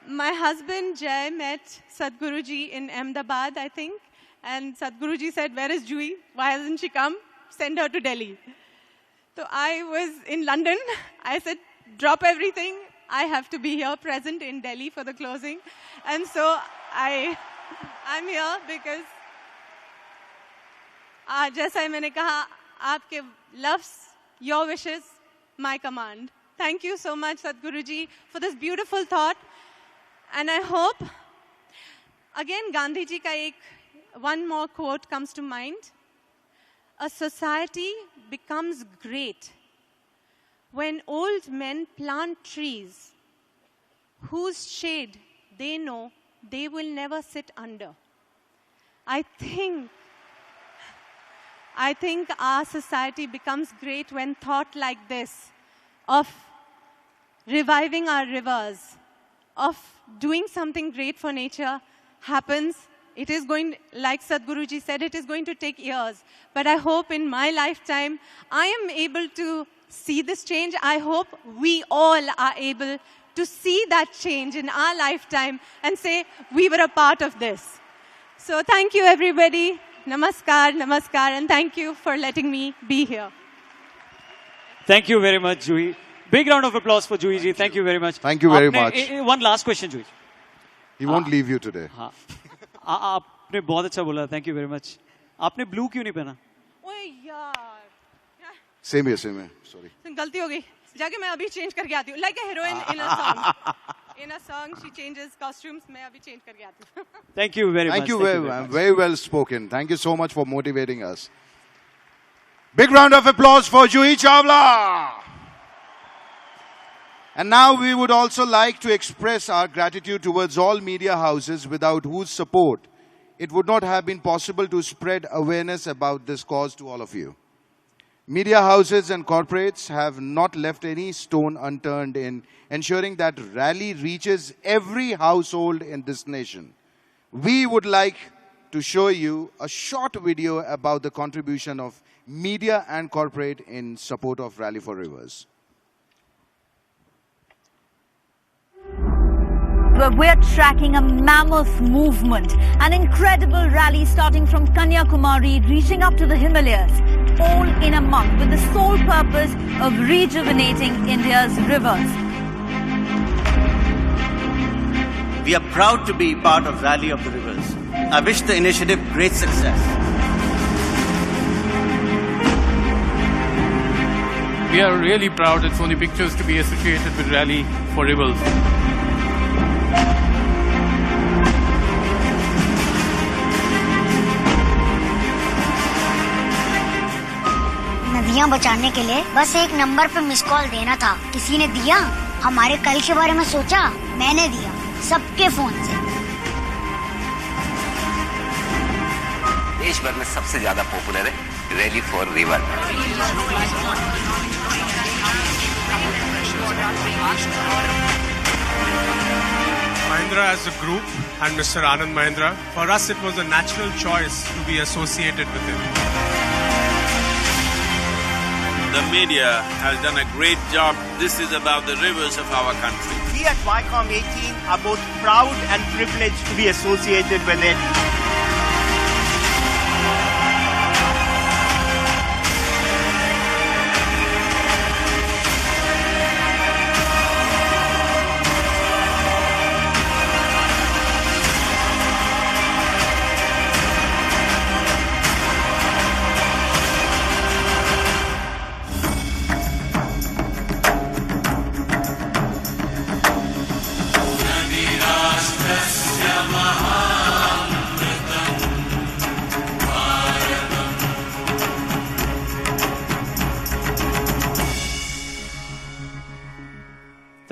My husband Jay met Sadhguru ji in Ahmedabad, I think, and Sadhguru ji said, where is Jui? Why hasn't she come? Send her to Delhi. So I was in London. I said, drop everything. I have to be here present in Delhi for the closing. And so I'm here because जैसा मैंने कहा, आपके loves, your wishes, my command. Thank you so much, Sadhguruji, for this beautiful thought. And I hope, again, Gandhi ji ka one more quote comes to mind. A society becomes great when old men plant trees whose shade they know they will never sit under. I think our society becomes great when thought like this of reviving our rivers, of doing something great for nature happens. It is going, like Sadhguruji said, it is going to take years. But I hope in my lifetime, I am able to see this change. I hope we all are able to see that change in our lifetime and say, we were a part of this. So thank you, everybody. Namaskar, namaskar, and thank you for letting me be here. Thank you very much, Juhi. Big round of applause for Juhi ji. Thank you very much. Thank you very much. One last question, Juhi. He won't leave you today. हाँ, आपने बहुत अच्छा बोला. Thank you very much. आपने blue क्यों नहीं पहना? ओए यार. Same here, sorry. गलती हो गई. जाके मैं अभी change करके आती हूँ. Like a heroine in a song. In a song, she changes costumes. मैं अभी change करके आती हूँ. Thank you very much. Thank you very well spoken. Thank you so much for motivating us. Big round of applause for Juhi Chawla. And now we would also like to express our gratitude towards all media houses without whose support it would not have been possible to spread awareness about this cause to all of you. Media houses and corporates have not left any stone unturned in ensuring that Rally reaches every household in this nation. We would like to show you a short video about the contribution of media and corporate in support of Rally for Rivers. We're tracking a mammoth movement, an incredible rally starting from Kanyakumari, reaching up to the Himalayas, all in a month with the sole purpose of rejuvenating India's rivers. We are proud to be part of Rally of the Rivers. I wish the initiative great success. We are really proud at Sony Pictures to be associated with Rally for Rivers. नदियाँ बचाने के लिए बस एक number पे miss call देना था. किसी ने दिया, हमारे कल के बारे में सोचा, मैंने दिया, सबके फोन से. देश भर में सबसे ज्यादा पॉपुलर है rally for river. Mahindra as a group and Mr. Anand Mahindra, for us it was a natural choice to be associated with him. The media has done a great job. This is about the rivers of our country. We at Wycom 18 are both proud and privileged to be associated with it.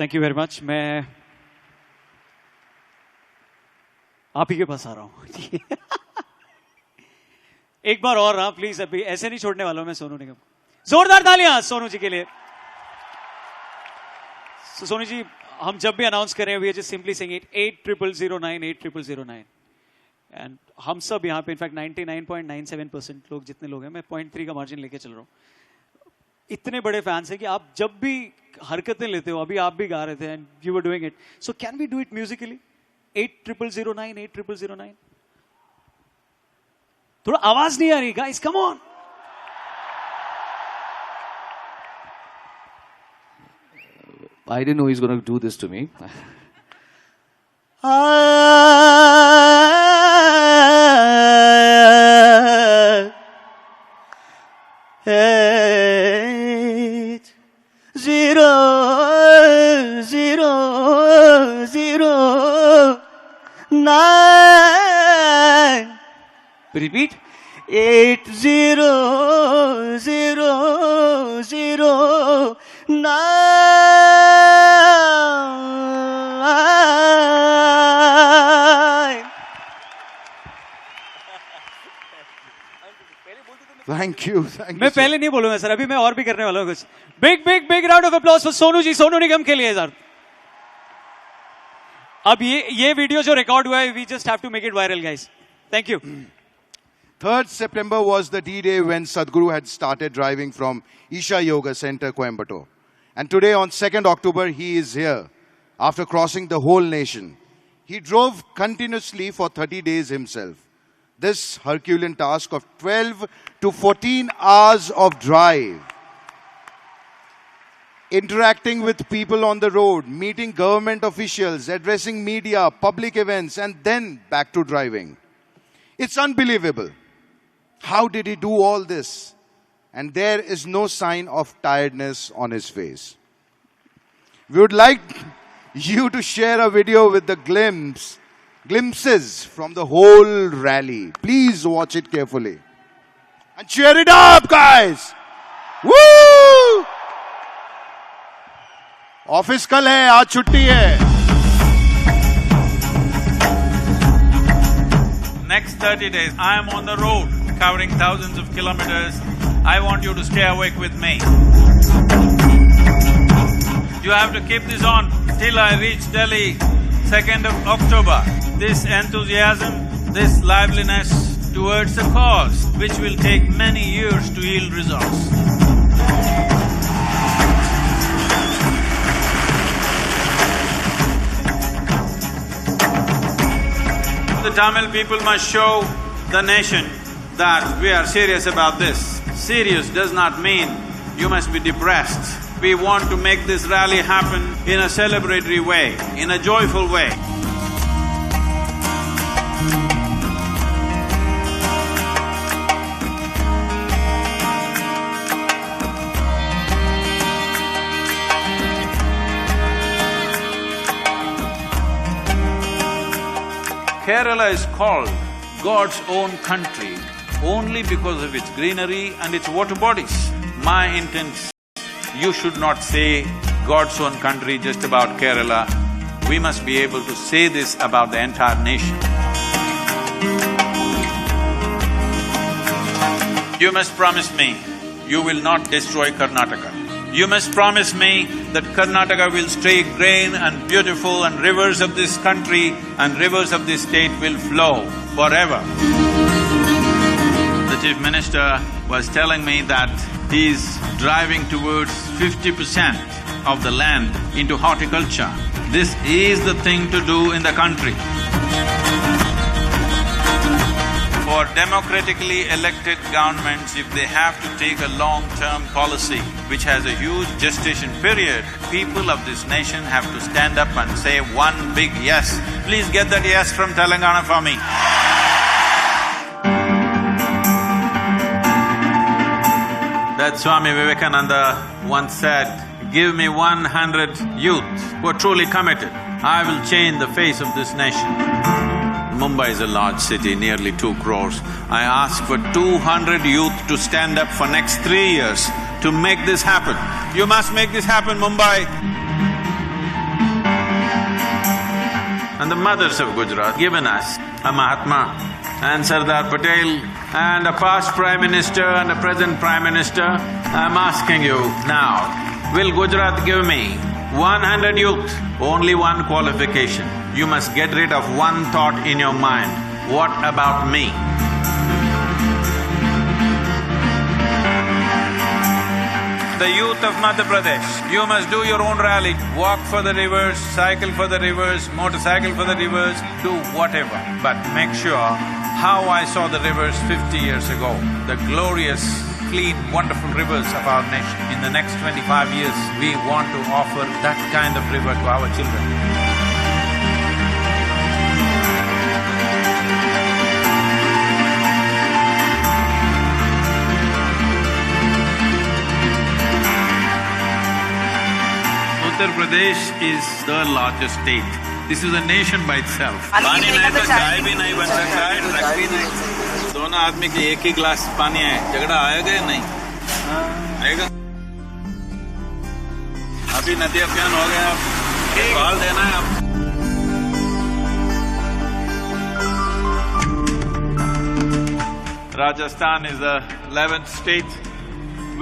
Thank you very much. मैं आप ही के पास आ रहा हूं. एक बार और हाँ please. अभी ऐसे नहीं छोड़ने वाला हूं मैं सोनू निगम. जोरदार तालियां सोनू जी के लिए. सोनू जी, हम जब भी अनाउंस करें we are just simply saying it 8009 8009. And हम सब यहाँ पे इनफैक्ट 99.97% लोग जितने लोग हैं, मैं 0.3 का मार्जिन लेके चल रहा हूँ. इतने बड़े फैंस हैं कि आप जब भी हरकतें लेते हो, अभी आप भी गा रहे थे and you were doing it. So can we do it musically? 8009 8009. थोड़ा आवाज नहीं आ रही guys, come on. I didn't know he's going to do this to me. Repeat. 8009. Thank you. मैं पहले नहीं बोलूंगा सर, अभी मैं और भी करने वाला हूँ कुछ. Big round of applause for Sonu ji, Sonu Nigam के लिए सर. अब ये वीडियो जो रिकॉर्ड हुआ है, we just have to make it viral, guys. Thank you. 3rd September was the D-Day when Sadhguru had started driving from Isha Yoga Center, Coimbatore. And today on 2nd October, he is here after crossing the whole nation. He drove continuously for 30 days himself. This Herculean task of 12 to 14 hours of drive, interacting with people on the road, meeting government officials, addressing media, public events, and then back to driving. It's unbelievable. How did he do all this? And there is no sign of tiredness on his face. We would like you to share a video with the glimpses from the whole rally. Please watch it carefully. And cheer it up, guys! Woo! Office kal hai, aaj chutti hai. Next 30 days, I am on the road, covering thousands of kilometers. I want you to stay awake with me. You have to keep this on till I reach Delhi, 2nd of October. This enthusiasm, this liveliness towards a cause which will take many years to yield results. The Tamil people must show the nation that we are serious about this. Serious does not mean you must be depressed. We want to make this rally happen in a celebratory way, in a joyful way. Kerala is called God's own country only because of its greenery and its water bodies. My intent, you should not say God's own country just about Kerala. We must be able to say this about the entire nation. You must promise me you will not destroy Karnataka. You must promise me that Karnataka will stay green and beautiful and rivers of this country and rivers of this state will flow forever. The Chief Minister was telling me that he's driving towards 50% of the land into horticulture. This is the thing to do in the country. For democratically elected governments, if they have to take a long-term policy which has a huge gestation period, people of this nation have to stand up and say one big yes. Please get that yes from Telangana for me. That Swami Vivekananda once said, give me 100 youth who are truly committed, I will change the face of this nation. Mumbai is a large city, nearly 2 crores. I ask for 200 youth to stand up for next 3 years to make this happen. You must make this happen, Mumbai. And the mothers of Gujarat given us a Mahatma and Sardar Patel and a past Prime Minister and a present Prime Minister. I'm asking you now, will Gujarat give me 100 youth? Only one qualification. You must get rid of one thought in your mind. What about me? The youth of Madhya Pradesh, you must do your own rally. Walk for the rivers, cycle for the rivers, motorcycle for the rivers, do whatever. But make sure how I saw the rivers 50 years ago, the glorious, clean, wonderful rivers of our nation. In the next 25 years, we want to offer that kind of river to our children. Uttar Pradesh is the largest state. This is a nation by itself. पानी नहीं तो चाय भी नहीं बन सकता है, truck भी नहीं। दोनों आदमी के एक ही गिलास पानी है, झगड़ा आएगा या नहीं? आएगा। अभी नदी अभियान हो गया, सवाल देना है आप। Rajasthan is the 11th state.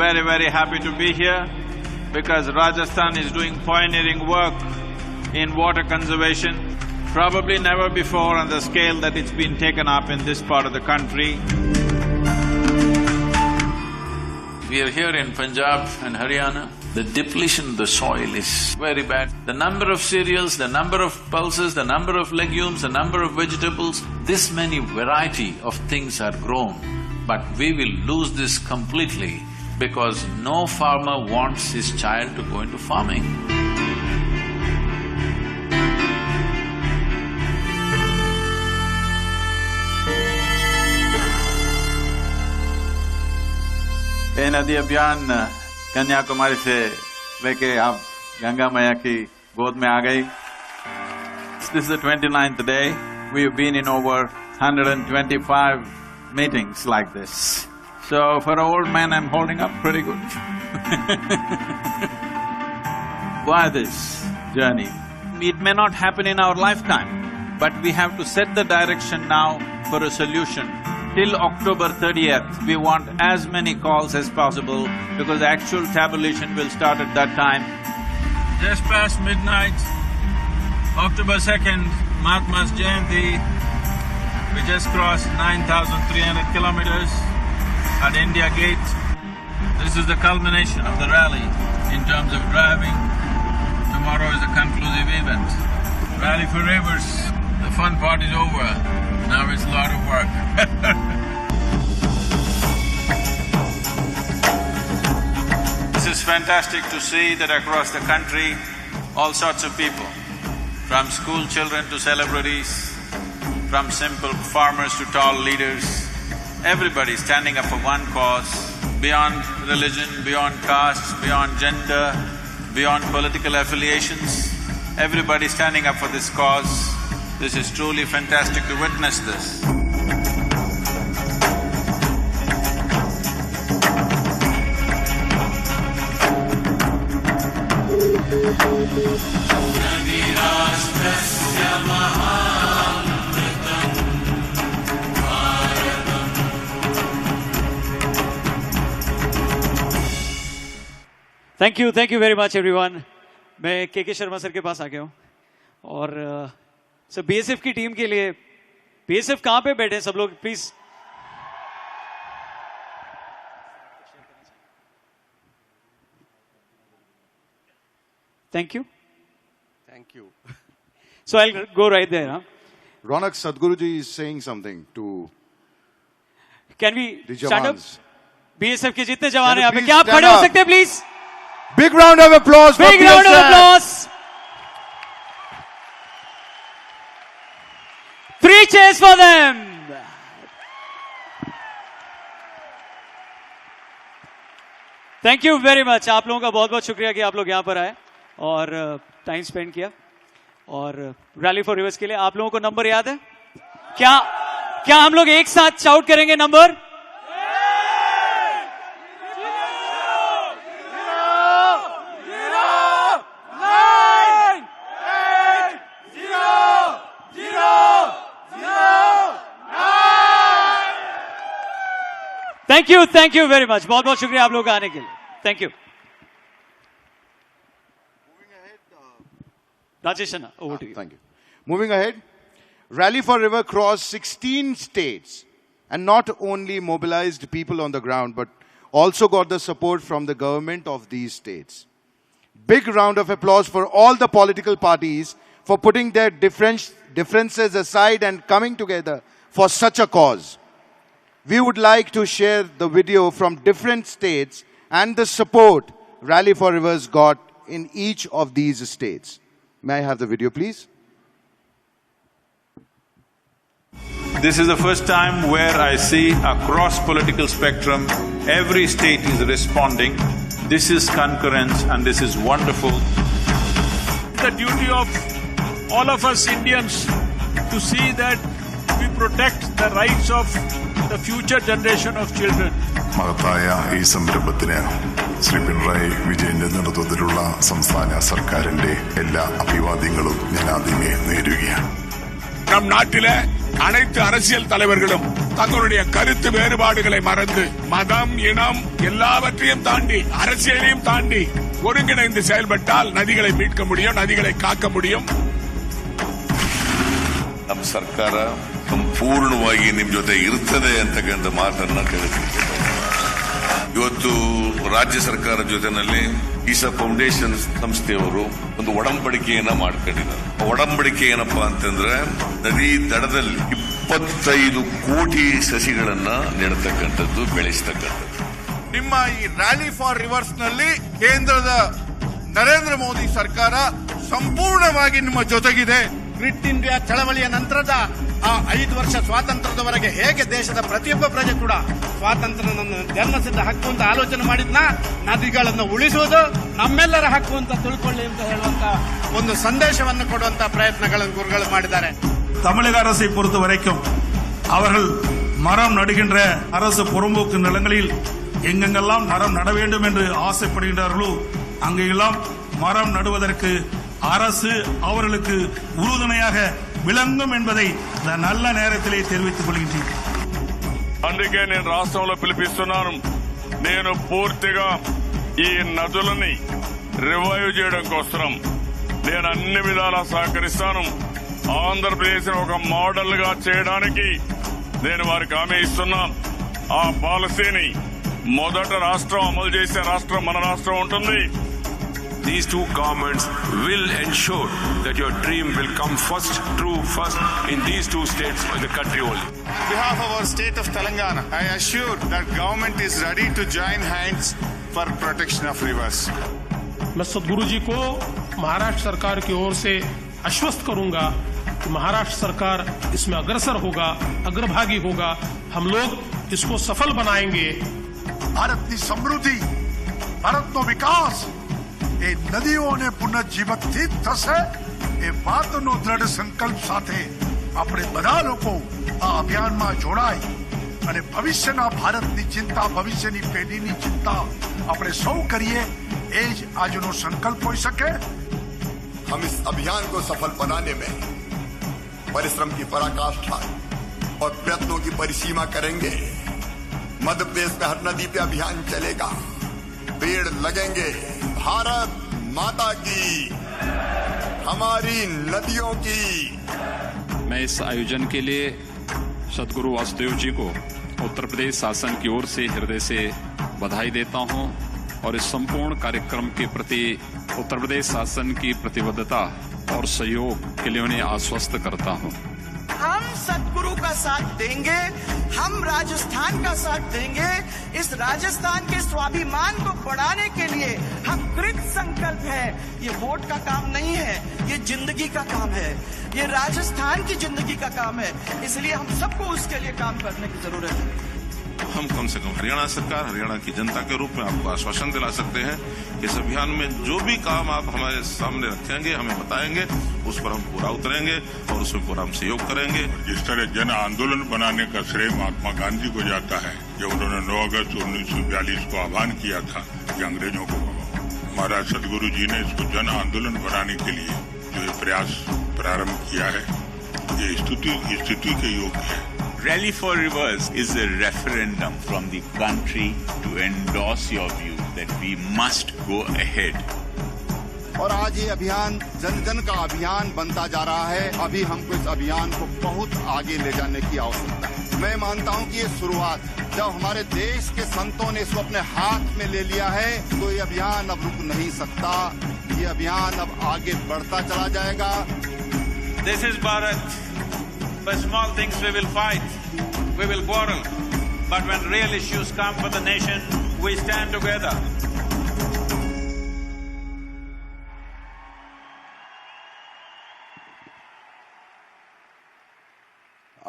Very, very happy to be here because Rajasthan is doing pioneering work in water conservation. Probably never before on the scale that it's been taken up in this part of the country. We are here in Punjab and Haryana. The depletion of the soil is very bad. The number of cereals, the number of pulses, the number of legumes, the number of vegetables, this many variety of things are grown. But we will lose this completely because no farmer wants his child to go into farming. ये नदी अभियान कन्याकुमारी से लेके आप गंगा मैया की गोद में आ गई. This is the 29th day. We've been in over 125 meetings like this. So for an old man, I'm holding up pretty good. Why this journey? It may not happen in our lifetime, but we have to set the direction now for a solution. Till October 30th, we want as many calls as possible because the actual tabulation will start at that time. Just past midnight, October 2nd, Mahatma's Jayanti. We just crossed 9,300 kilometers at India Gate. This is the culmination of the rally in terms of driving. Tomorrow is a conclusive event. Rally for Rivers. The fun part is over. Now it's a lot of work. This is fantastic to see that across the country, all sorts of people, from school children to celebrities, from simple farmers to tall leaders, everybody standing up for one cause, beyond religion, beyond caste, beyond gender, beyond political affiliations, everybody standing up for this cause. This is truly fantastic to witness this. Thank you very much everyone. मैं के Sharma sir के पास आ गया हूँ और sir BSF की team के लिए, BSF कहाँ पे बैठे हैं सब लोग please. Thank you. Thank you. So I'll go right there. Huh? Ronak Sadhguruji is saying something to. Can we the stand up? jawans. BSF के जितने जवान हैं यहाँ पे, क्या आप खड़े हो सकते हैं please? Big round of applause for Big round of applause. 3 cheers for them. Thank you very much. आप लोगों का बहुत बहुत शुक्रिया कि आप लोग यहाँ पर आए और टाइम स्पेंड किया. और रैली फॉर रिवर्स के लिए आप लोगों को नंबर याद है क्या हम लोग एक साथ शाउट करेंगे number? Thank you very much. बहुत बहुत शुक्रिया आप लोगों का आने के लिए. Thank you. Rajesh Anna, over to you. Thank you. Moving ahead, Rally for River crossed 16 states and not only mobilized people on the ground but also got the support from the government of these states. Big round of applause for all the political parties for putting their differences aside and coming together for such a cause. We would like to share the video from different states and the support Rally for Rivers got in each of these states. May I have the video, please? This is the first time where I see across political spectrum, every state is responding. This is concurrence and this is wonderful. The duty of all of us Indians to see that we protect the rights of the future generation of children. മഹത്തായ ഈ സംരംഭത്തിന് ശ്രീ പിണറായി വിജയന്റെ നേതൃത്വത്തിലുള്ള സംസ്ഥാന സർക്കാരിന്റെ എല്ലാ അഭിവാദ്യങ്ങളും ഞാൻ ആദ്യമേ നേരുകയാണ്. நம் நாட்டில அனைத்து அரசியல் தலைவர்களும் தங்களுடைய கருத்து வேறுபாடுகளை மறந்து மதம் இனம் எல்லாவற்றையும் தாண்டி அரசியலையும் தாண்டி ஒருங்கிணைந்து செயல்பட்டால் நதிகளை மீட்க முடியும், நதிகளை காக்க முடியும். ನಮ್ಮ ಸರ್ಕಾರ ಸಂಪೂರ್ಣವಾಗಿ ನಿಮ್ಮ ಜೊತೆ ಇರುತ್ತದೆ ಅಂತಕ್ಕಂಥ ಮಾತನ್ನ ತಿಳಿಸಿದ್ದೇವೆ. ಇವತ್ತು ರಾಜ್ಯ ಸರ್ಕಾರ ಜೊತೆನಲ್ಲಿ ಈಸಾ ಫೌಂಡೇಶನ್ ಸಂಸ್ಥೆಯವರು ಒಂದು ಒಡಂಬಡಿಕೆಯನ್ನ ಮಾಡ್ಕೊಂಡಿದ್ದಾರೆ. ಒಡಂಬಡಿಕೆ ಏನಪ್ಪಾ ಅಂತಂದ್ರೆ ನದಿ ದಡದಲ್ಲಿ 25 ಕೋಟಿ ಸಸಿಗಳನ್ನ ನೆಡತಕ್ಕಂಥದ್ದು, ಬೆಳೆಸತಕ್ಕಂಥದ್ದು. ನಿಮ್ಮ ಈ ರ್ಯಾಲಿ ಫಾರ್ ರಿವರ್ಸ್ ನಲ್ಲಿ ಕೇಂದ್ರದ ನರೇಂದ್ರ ಮೋದಿ ಸರ್ಕಾರ ಸಂಪೂರ್ಣವಾಗಿ ನಿಮ್ಮ ಜೊತೆಗಿದೆ. ಕ್ವಿಟ್ ಇಂಡಿಯಾ ಚಳವಳಿಯ ನಂತರದ ಆ 5 ವರ್ಷ ಸ್ವಾತಂತ್ರ್ಯದವರೆಗೆ ಹೇಗೆ ದೇಶದ ಪ್ರತಿಯೊಬ್ಬ ಪ್ರಜೆ ಕೂಡ ಸ್ವಾತಂತ್ರ್ಯ ಜನ್ಮಸಿದ್ಧ ಹಕ್ಕು ಅಂತ ಆಲೋಚನೆ ಮಾಡಿದ್ನ, ನದಿಗಳನ್ನು ಉಳಿಸುವುದು ನಮ್ಮೆಲ್ಲರ ಹಕ್ಕು ಅಂತ ತಿಳ್ಕೊಳ್ಳಿ ಅಂತ ಹೇಳುವಂತ ಒಂದು ಸಂದೇಶವನ್ನು ಕೊಡುವಂತ ಪ್ರಯತ್ನಗಳನ್ನು ಗುರುಗಳು ಮಾಡಿದ್ದಾರೆ. தமிழக அரசை பொறுத்த வரைக்கும் அவர்கள் மரம் நடுகின்ற அரசு புறம்போக்கு நிலங்களில் எங்கெங்கெல்லாம் மரம் நட வேண்டும் என்று ஆசைப்படுகின்றார்களோ அங்கெல்லாம் மரம் நடுவதற்கு அரசு அவர்களுக்கு உறுதுணையாக విలంగం என்பதை நல்ல நேரத்திலே தெரிவித்துக் கொள்கின்றேன். అందుకే నేను రాష్ట్రంలో పిలిపిస్తున్నాను. నేను పూర్తిగా ఈ నదులని రివైవ్ చేయడం కోసం నేను అన్ని విధాలా సహకరిస్తాను. ఆంధ్రప్రదేశ్ ఒక మోడల్ గా చేయడానికి నేను వారికి హామీ ఇస్తున్నా. ఆ పాలసీని మొదట రాష్ట్రం అమలు చేసే రాష్ట్రం మన రాష్ట్రం ఉంటుంది. These two governments will ensure that your dream will come first, true first, in these two states of the country only. On behalf of our state of Telangana, I assure that government is ready to join hands for protection of rivers. मैं सदगुरु जी को महाराष्ट्र सरकार की ओर से आश्वस्त करूंगा कि महाराष्ट्र सरकार इसमें अग्रसर होगा, अग्रभागी होगा. हम लोग इसको सफल बनाएंगे. भारत की समृद्धि, भारत नो विकास એ નદીઓને પુનઃજીવિત થશે એ વાતનો દ્રઢ સંકલ્પ સાથે આપણે બધા લોકો આ અભિયાનમાં જોડાઈ અને ભવિષ્યના ભારતની ચિંતા, ભવિષ્યની પેઢીની ચિંતા આપણે સૌ કરીએ એ જ આજનો સંકલ્પ હોઈ શકે. हम इस अभियान को सफल बनाने में परिश्रम की पराकाष्ठा और प्रयत्नों की परिसीमा करेंगे. मध्य प्रदेश में हर नदी पे अभियान चलेगा, पेड़ लगेंगे. भारत माता की, हमारी नदियों की. मैं इस आयोजन के लिए सदगुरु वासुदेव जी को उत्तर प्रदेश शासन की ओर से हृदय से बधाई देता हूं और इस संपूर्ण कार्यक्रम के प्रति उत्तर प्रदेश शासन की प्रतिबद्धता और सहयोग के लिए उन्हें आश्वस्त करता हूं. हम सदगुरु का साथ देंगे, हम राजस्थान का साथ देंगे. इस राजस्थान के स्वाभिमान को बढ़ाने के लिए हम कृत संकल्प है. ये वोट का काम नहीं है, ये जिंदगी का काम है, ये राजस्थान की जिंदगी का काम है. इसलिए हम सबको उसके लिए काम करने की जरूरत है. हम कम से कम हरियाणा सरकार, हरियाणा की जनता के रूप में आपको आश्वासन दिला सकते हैं कि इस अभियान में जो भी काम आप हमारे सामने रखेंगे, हमें बताएंगे, उस पर हम पूरा उतरेंगे और उसमें पूरा हम सहयोग करेंगे. जिस तरह जन आंदोलन बनाने का श्रेय महात्मा गांधी को जाता है, जब उन्होंने 9 अगस्त 1942 को आह्वान किया था कि अंग्रेजों को हमारा सदगुरु जी ने इसको जन आंदोलन बनाने के लिए जो ये प्रयास प्रारंभ किया है, ये स्थिति के योग्य है. Rally for Rivers is a referendum from the country to endorse your view that we must go ahead. और आज ये अभियान जन जन का अभियान बनता जा रहा है. अभी हमको इस अभियान को बहुत आगे ले जाने की आवश्यकता है. मैं मानता हूँ कि ये शुरुआत, जब हमारे देश के संतों ने इसको अपने हाथ में ले लिया है, तो ये अभियान अब रुक नहीं सकता. ये अभियान अब आगे बढ़ता चला जाएगा. This is Bharat. For small things we will fight, we will quarrel, but when real issues come for the nation, we stand together.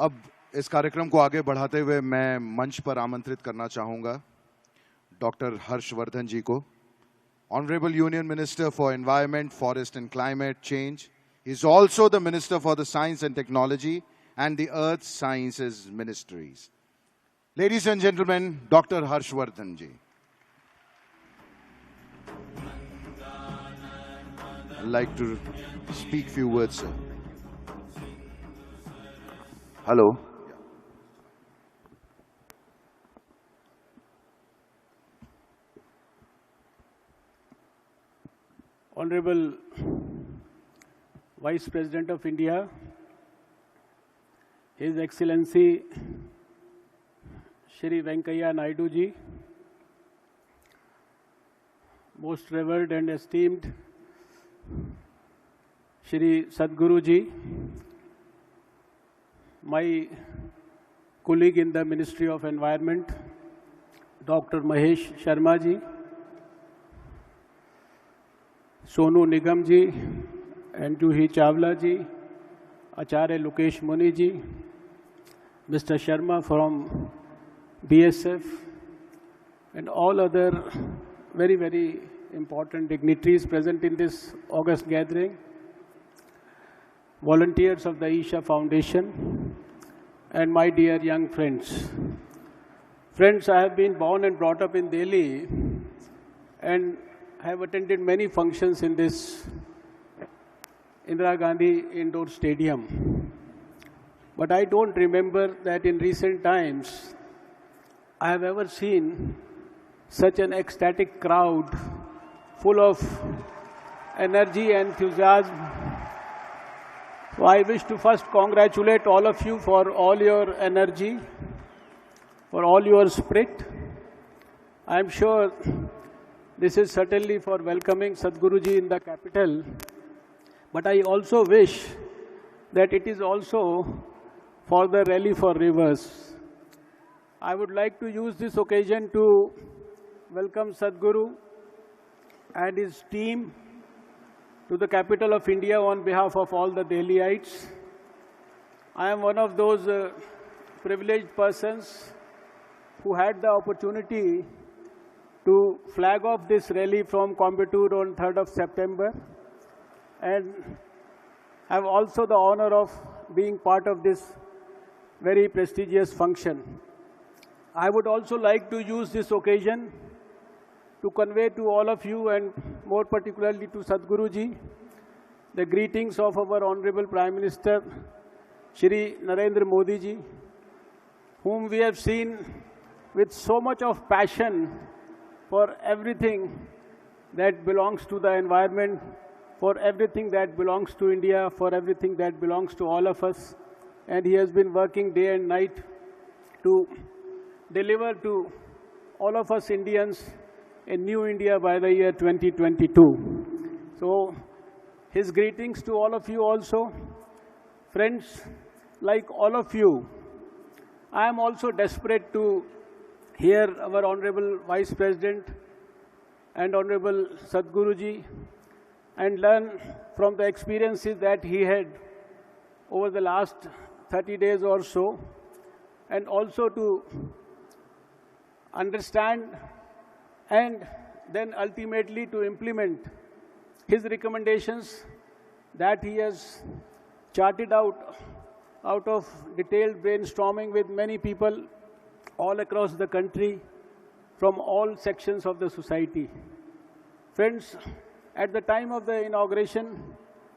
अब इस कार्यक्रम को आगे बढ़ाते हुए मैं मंच पर आमंत्रित करना चाहूंगा डॉक्टर हर्षवर्धन जी को. Honorable Union Minister for Environment, Forest and Climate Change. He is also the Minister for the Science and Technology and the Earth Sciences Ministries. Ladies and gentlemen, Dr. Harshvardhan ji. I'd like to speak few words, sir. Hello. Honorable Vice President of India, His Excellency Shri Venkaiah Naidu ji, most revered and esteemed Shri Sadhguru ji, my colleague in the Ministry of Environment, Dr. Mahesh Sharma ji, Sonu Nigam ji, and Juhi Chawla ji, Acharya Lokesh Muni ji, Mr. Sharma from BSF, and all other very, very important dignitaries present in this august gathering, volunteers of the Isha Foundation, and my dear young friends. Friends, I have been born and brought up in Delhi and have attended many functions in this Indira Gandhi Indoor Stadium. But I don't remember that in recent times I have ever seen such an ecstatic crowd full of energy and enthusiasm. So I wish to first congratulate all of you for all your energy, for all your spirit. I am sure this is certainly for welcoming Sadhguruji in the capital, but I also wish that it is also for the Rally for Rivers. I would like to use this occasion to welcome Sadhguru and his team to the capital of India on behalf of all the Delhiites. I am one of those privileged persons who had the opportunity to flag off this rally from Coimbatore on 3rd of September and have also the honor of being part of this very prestigious function. I would also like to use this occasion to convey to all of you and more particularly to Sadhguruji the greetings of our Honorable Prime Minister Shri Narendra Modi ji, whom we have seen with so much of passion for everything that belongs to the environment, for everything that belongs to India, for everything that belongs to all of us. And he has been working day and night to deliver to all of us Indians a new India by the year 2022. So, his greetings to all of you also. Friends, like all of you, I am also desperate to hear our Honorable Vice President and Honorable Sadhguruji and learn from the experiences that he had over the last 30 days or so, and also to understand and then ultimately to implement his recommendations that he has charted out of detailed brainstorming with many people all across the country from all sections of the society. Friends, at the time of the inauguration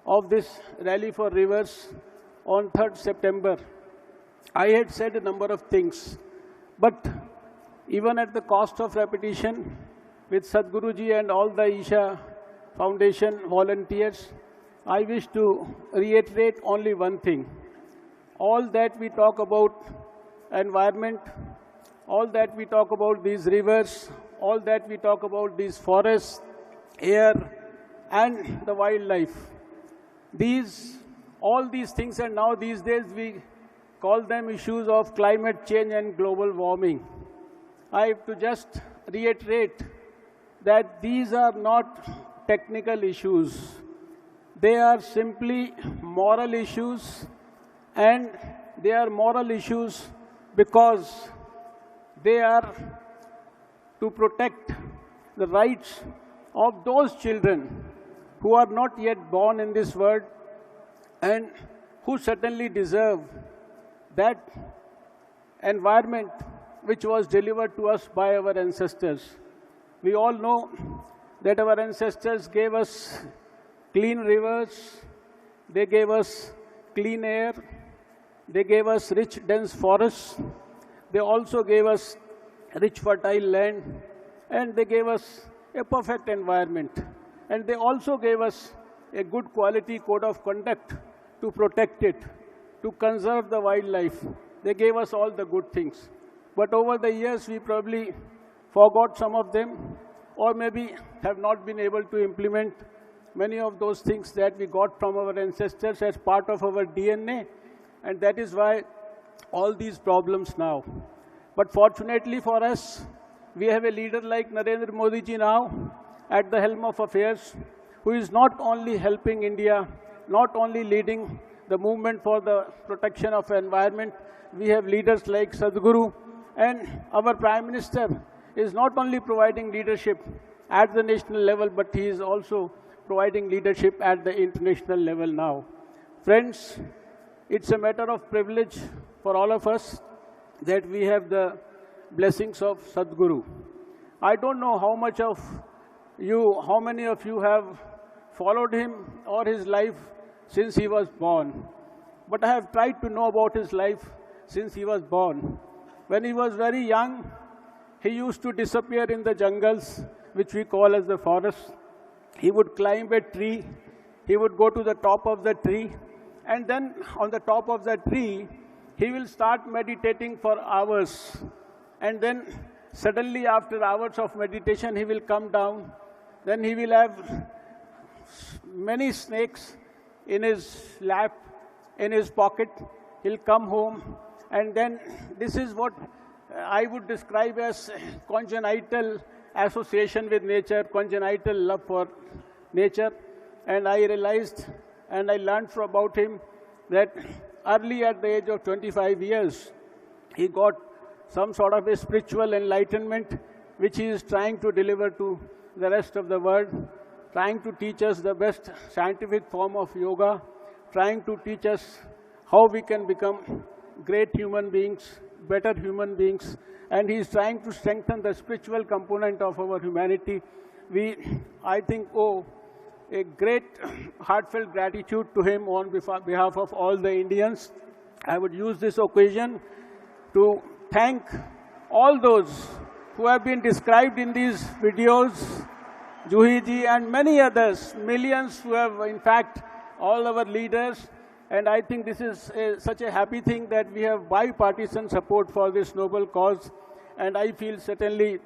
of this Rally for Rivers on 3rd September, I had said a number of things, but even at the cost of repetition, with Sadhguruji and all the Isha Foundation volunteers, I wish to reiterate only one thing. All that we talk about environment, all that we talk about these rivers, all that we talk about these forests, air, and the wildlife, all these things, and now these days we call them issues of climate change and global warming. I have to just reiterate that these are not technical issues. They are simply moral issues, and they are moral issues because they are to protect the rights of those children who are not yet born in this world and who certainly deserve that environment which was delivered to us by our ancestors. We all know that our ancestors gave us clean rivers, they gave us clean air, they gave us rich, dense forests, they also gave us rich, fertile land, and they gave us a perfect environment. And they also gave us a good quality code of conduct to protect it, to conserve the wildlife. They gave us all the good things. But over the years, we probably forgot some of them, or maybe have not been able to implement many of those things that we got from our ancestors as part of our DNA. And that is why all these problems now. But fortunately for us, we have a leader like Narendra Modi ji now at the helm of affairs, who is not only helping India, not only leading the movement for the protection of the environment. We have leaders like Sadhguru, and our Prime Minister is not only providing leadership at the national level, but he is also providing leadership at the international level now. Friends, it's a matter of privilege for all of us that we have the blessings of Sadhguru. I don't know how many of you have followed him or his life since he was born. But I have tried to know about his life since he was born. When he was very young, he used to disappear in the jungles, which we call as the forest. He would climb a tree, he would go to the top of the tree, and then on the top of the tree, he will start meditating for hours. And then suddenly after hours of meditation, he will come down. Then he will have many snakes in his lap, in his pocket. He'll come home. And then this is what I would describe as congenital association with nature, congenital love for nature. And I realized and I learned about him that early at the age of 25 years, he got some sort of a spiritual enlightenment, which he is trying to deliver to the rest of the world, trying to teach us the best scientific form of yoga, trying to teach us how we can become great human beings, better human beings, and he is trying to strengthen the spiritual component of our humanity. We, I think, owe a great heartfelt gratitude to him on behalf of all the Indians. I would use this occasion to thank all those who have been described in these videos, Juhi ji and many others, millions who have, in fact, all our leaders. And I think this is such a happy thing that we have bipartisan support for this noble cause. And I feel certainly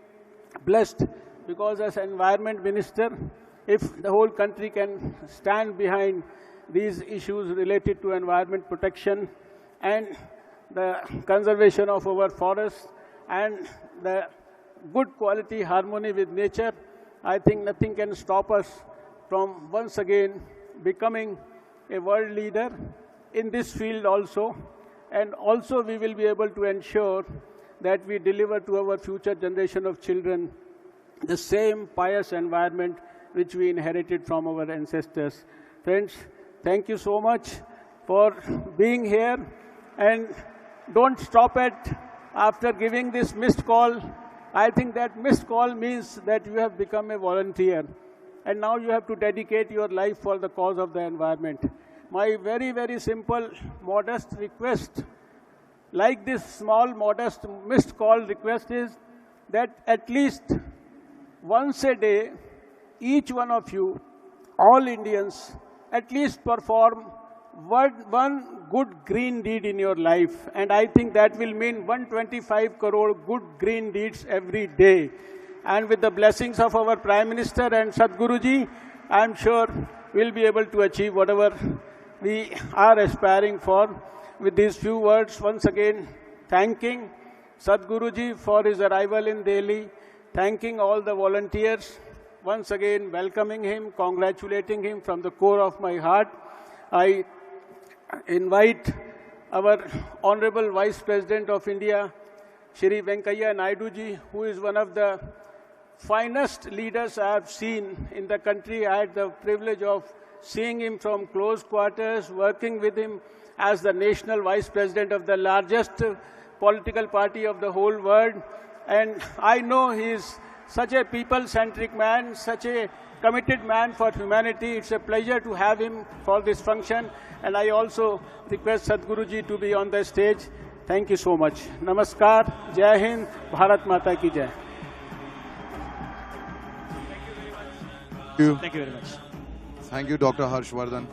blessed because as Environment Minister, if the whole country can stand behind these issues related to environment protection and the conservation of our forests and the good quality harmony with nature, I think nothing can stop us from once again becoming a world leader in this field also. And also we will be able to ensure that we deliver to our future generation of children the same pious environment which we inherited from our ancestors. Friends, thank you so much for being here, and don't stop after giving this missed call. I think that missed call means that you have become a volunteer, and now you have to dedicate your life for the cause of the environment. My very, very simple, modest request, like this small, modest missed call request, is that at least once a day, each one of you, all Indians, at least perform one good green deed in your life. And I think that will mean 125 crore good green deeds every day. And with the blessings of our Prime Minister and Sadhguruji, I am sure we'll be able to achieve whatever we are aspiring for. With these few words, once again, thanking Sadhguruji for his arrival in Delhi, thanking all the volunteers, once again welcoming him, congratulating him from the core of my heart. I invite our Honorable Vice President of India, Shri Venkaiah Naidu ji, who is one of the finest leaders I have seen in the country. I had the privilege of seeing him from close quarters, working with him as the National Vice President of the largest political party of the whole world. And I know he is such a people-centric man, such a committed man for humanity. It's a pleasure to have him for this function. And I also request Sadhguruji to be on the stage. Thank you so much. Namaskar, Jai Hind, Bharat Mata ki Jai. Thank you very much. Thank you, Dr. Harshvardhan.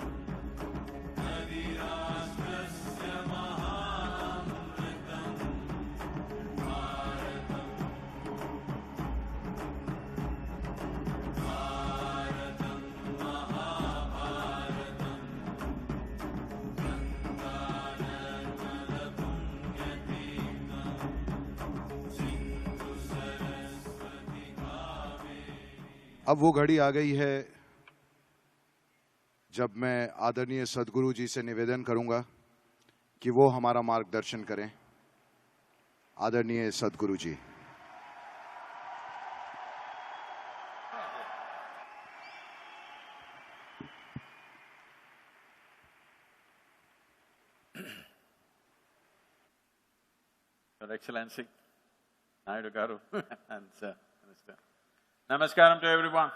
अब वो घड़ी आ गई है जब मैं आदरणीय सद्गुरु जी से निवेदन करूंगा कि वो हमारा मार्गदर्शन करें। आदरणीय सद्गुरु जी। Your Excellency, Naidu Garu and Minister. Namaskaram to everyone.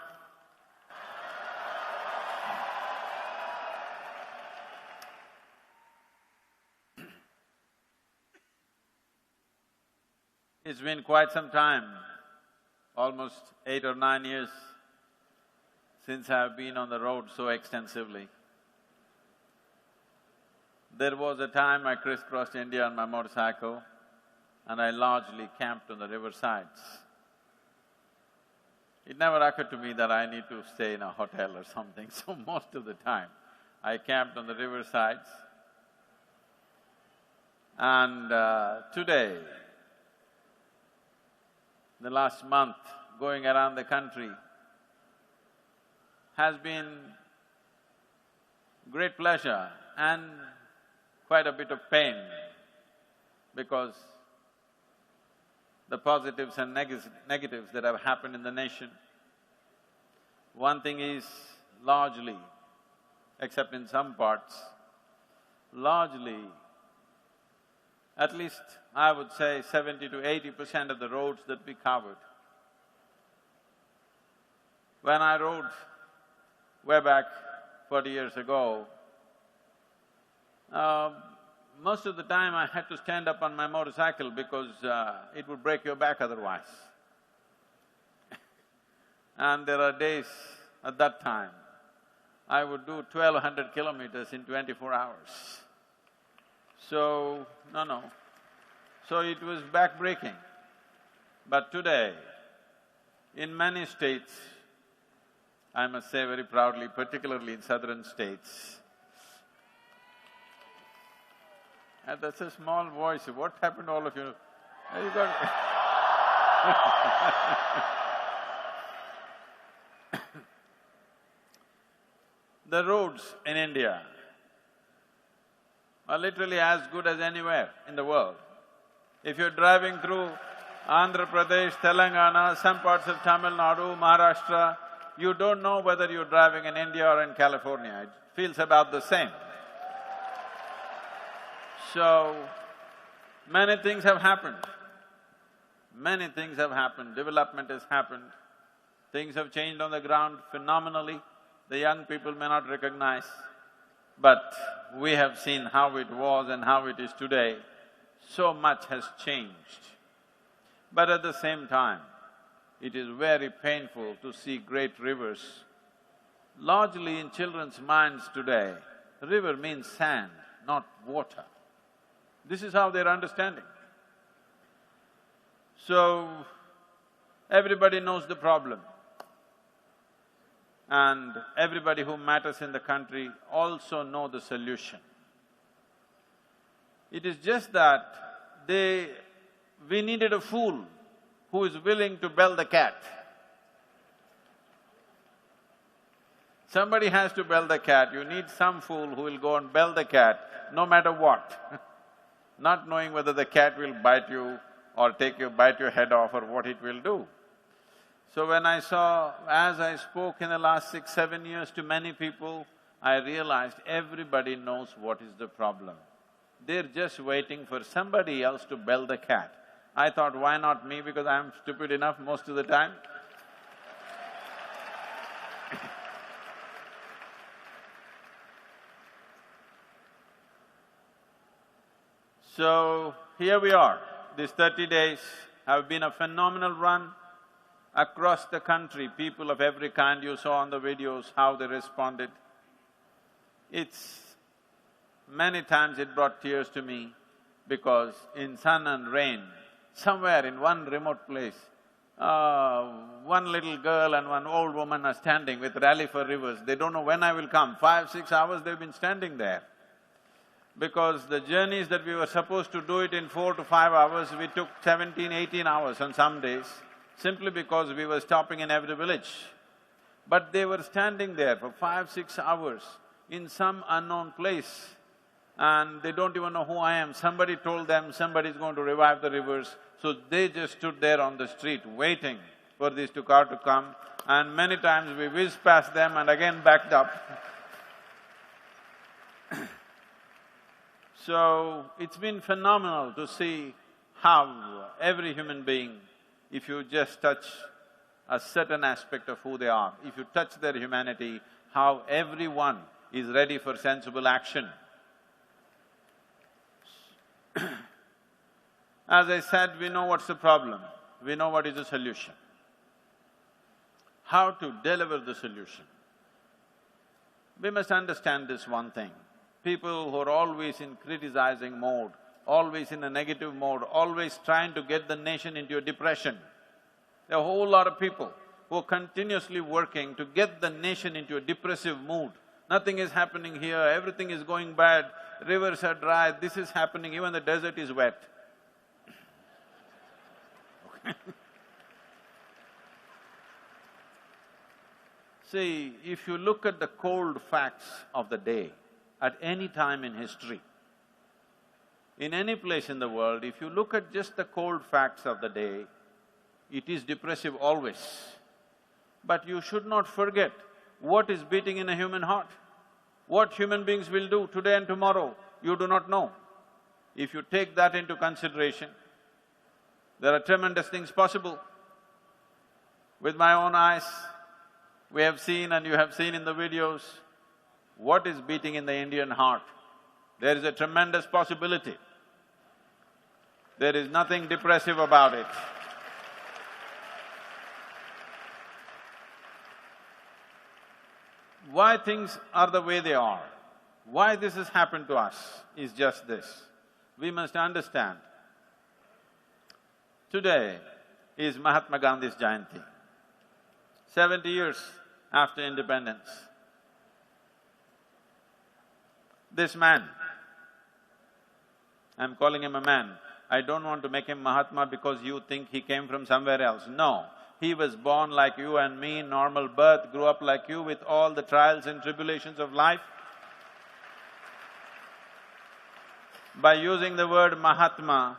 It's been quite some time, almost 8 or 9 years, since I've been on the road so extensively. There was a time I crisscrossed India on my motorcycle and I largely camped on the riversides. It never occurred to me that I need to stay in a hotel or something, so most of the time I camped on the riversides. And today, the last month, going around the country has been great pleasure and quite a bit of pain, because the positives and negatives that have happened in the nation. One thing is largely, except in some parts, largely, at least I would say 70 to 80% of the roads that we covered. When I rode way back 40 years ago, most of the time I had to stand up on my motorcycle because it would break your back otherwise. And there are days at that time, I would do 1200 kilometers in 24 hours. So, no. So it was back-breaking. But today, in many states, I must say very proudly, particularly in southern states, and that's a small voice. What happened to all of you? You got The roads in India are literally as good as anywhere in the world. If you're driving through Andhra Pradesh, Telangana, some parts of Tamil Nadu, Maharashtra, you don't know whether you're driving in India or in California. It feels about the same. So, many things have happened. Many things have happened, development has happened. Things have changed on the ground phenomenally. The young people may not recognize, but we have seen how it was and how it is today. So much has changed. But at the same time, it is very painful to see great rivers. Largely in children's minds today, river means sand, not water. This is how they're understanding. So, everybody knows the problem. And everybody who matters in the country also know the solution. It is just that we needed a fool who is willing to bell the cat. Somebody has to bell the cat. You need some fool who will go and bell the cat, no matter what, not knowing whether the cat will bite you or bite your head off or what it will do. So when I saw, as I spoke in the last 6, 7 years to many people, I realized everybody knows what is the problem. They're just waiting for somebody else to bell the cat. I thought, why not me, because I'm stupid enough most of the time. So, here we are. These 30 days have been a phenomenal run. Across the country, people of every kind, you saw on the videos how they responded. Many times it brought tears to me because in sun and rain, somewhere in one remote place, one little girl and one old woman are standing with Rally for Rivers. They don't know when I will come. 5, 6 hours they've been standing there. Because the journeys that we were supposed to do it in 4 to 5 hours, we took 17, 18 hours on some days, simply because we were stopping in every village. But they were standing there for 5, 6 hours in some unknown place, and they don't even know who I am. Somebody told them somebody's going to revive the rivers, so they just stood there on the street waiting for this car to come, and many times we whizzed past them and again backed up. So, it's been phenomenal to see how every human being, if you just touch a certain aspect of who they are, if you touch their humanity, how everyone is ready for sensible action. As I said, we know what's the problem, we know what is the solution. How to deliver the solution? We must understand this one thing. People who are always in criticizing mode, always in a negative mode, always trying to get the nation into a depression. There are a whole lot of people who are continuously working to get the nation into a depressive mood. Nothing is happening here, everything is going bad, rivers are dry, this is happening, even the desert is wet. See, if you look at the cold facts of the day, at any time in history, in any place in the world, if you look at just the cold facts of the day, it is depressive always. But you should not forget what is beating in a human heart. What human beings will do today and tomorrow, you do not know. If you take that into consideration, there are tremendous things possible. With my own eyes, we have seen and you have seen in the videos what is beating in the Indian heart. There is a tremendous possibility. There is nothing depressive about it. Why things are the way they are, why this has happened to us is just this. We must understand, today is Mahatma Gandhi's Jayanti, 70 years after independence. This man, I'm calling him a man, I don't want to make him Mahatma because you think he came from somewhere else. No, he was born like you and me, normal birth, grew up like you with all the trials and tribulations of life. By using the word Mahatma,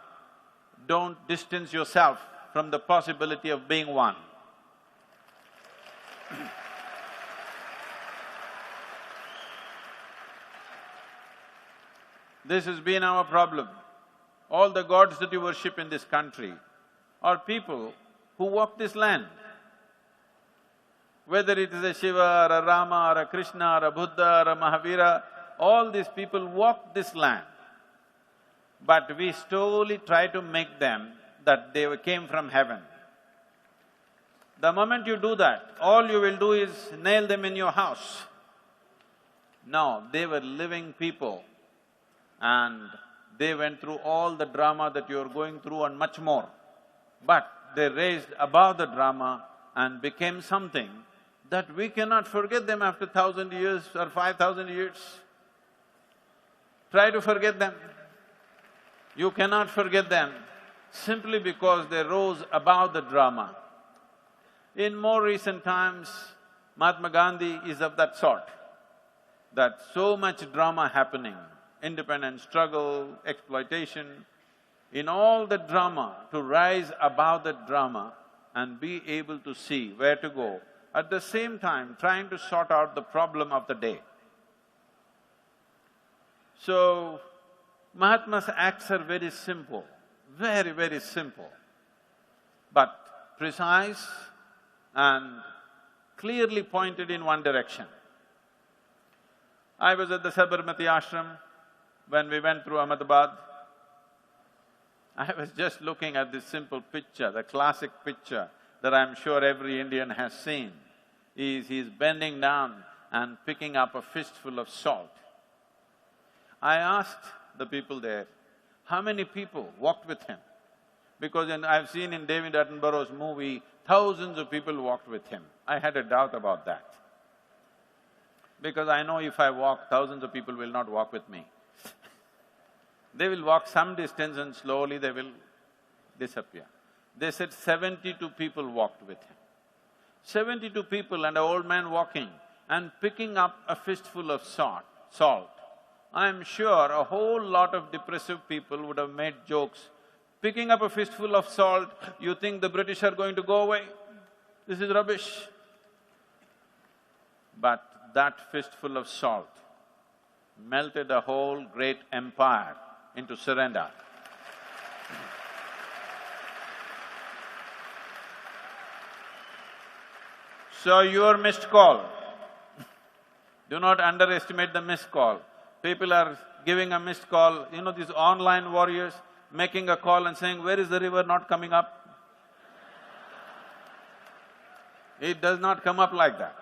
don't distance yourself from the possibility of being one. This has been our problem. All the gods that you worship in this country are people who walk this land. Whether it is a Shiva or a Rama or a Krishna or a Buddha or a Mahavira, all these people walk this land. But we slowly try to make them that they came from heaven. The moment you do that, all you will do is nail them in your house. No, they were living people and they went through all the drama that you're going through and much more. But they raised above the drama and became something that we cannot forget them after 1,000 years or 5,000 years. Try to forget them. You cannot forget them simply because they rose above the drama. In more recent times, Mahatma Gandhi is of that sort, that so much drama happening, independence struggle, exploitation, in all the drama, to rise above the drama and be able to see where to go, at the same time trying to sort out the problem of the day. So, Mahatma's acts are very simple, very, very simple, but precise and clearly pointed in one direction. I was at the Sabarmati ashram when we went through Ahmedabad. I was just looking at this simple picture, the classic picture that I'm sure every Indian has seen. He's bending down and picking up a fistful of salt. I asked the people there, how many people walked with him? Because I've seen in David Attenborough's movie, thousands of people walked with him. I had a doubt about that. Because I know if I walk, thousands of people will not walk with me. They will walk some distance and slowly they will disappear. They said 72 people walked with him. 72 people and an old man walking and picking up a fistful of salt. I'm sure a whole lot of depressive people would have made jokes. Picking up a fistful of salt, you think the British are going to go away? This is rubbish. But that fistful of salt melted a whole great empire into surrender. So your missed call, do not underestimate the missed call. People are giving a missed call, you know these online warriors, making a call and saying, where is the river not coming up? It does not come up like that.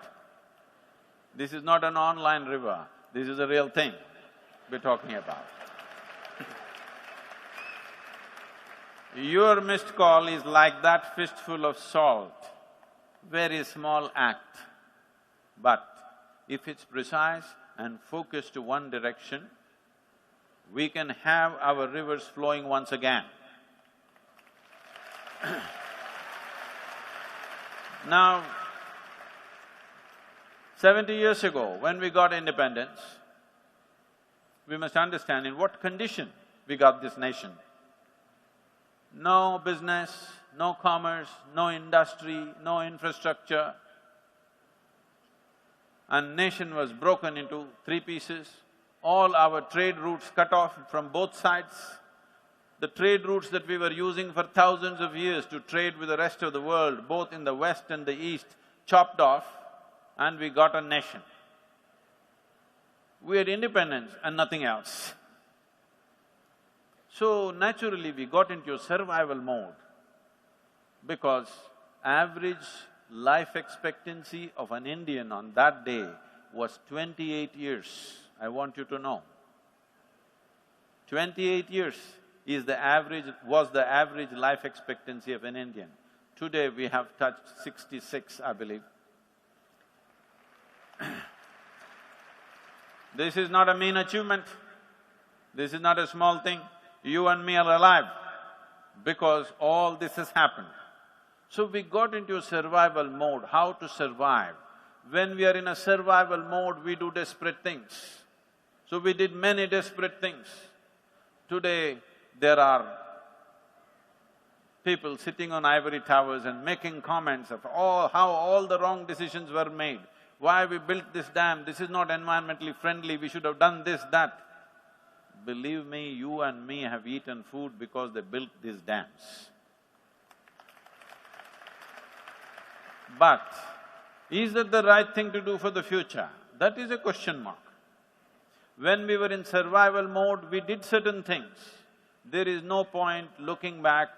This is not an online river, this is a real thing we're talking about. Your missed call is like that fistful of salt, very small act, but if it's precise and focused to one direction, we can have our rivers flowing once again. Now, 70 years ago, when we got independence, we must understand in what condition we got this nation. No business, no commerce, no industry, no infrastructure. And nation was broken into three pieces, all our trade routes cut off from both sides. The trade routes that we were using for thousands of years to trade with the rest of the world, both in the west and the east, chopped off, and we got a nation. We had independence and nothing else. So naturally we got into a survival mode because average life expectancy of an Indian on that day was 28 years, I want you to know. 28 years is was the average life expectancy of an Indian. Today we have touched 66, I believe. This is not a mean achievement, this is not a small thing. You and me are alive because all this has happened. So we got into a survival mode, how to survive. When we are in a survival mode, we do desperate things. So we did many desperate things. Today, there are people sitting on ivory towers and making comments of how all the wrong decisions were made. Why we built this dam, this is not environmentally friendly, we should have done this, that. Believe me, you and me have eaten food because they built these dams. But is that the right thing to do for the future? That is a question mark. When we were in survival mode, we did certain things. There is no point looking back,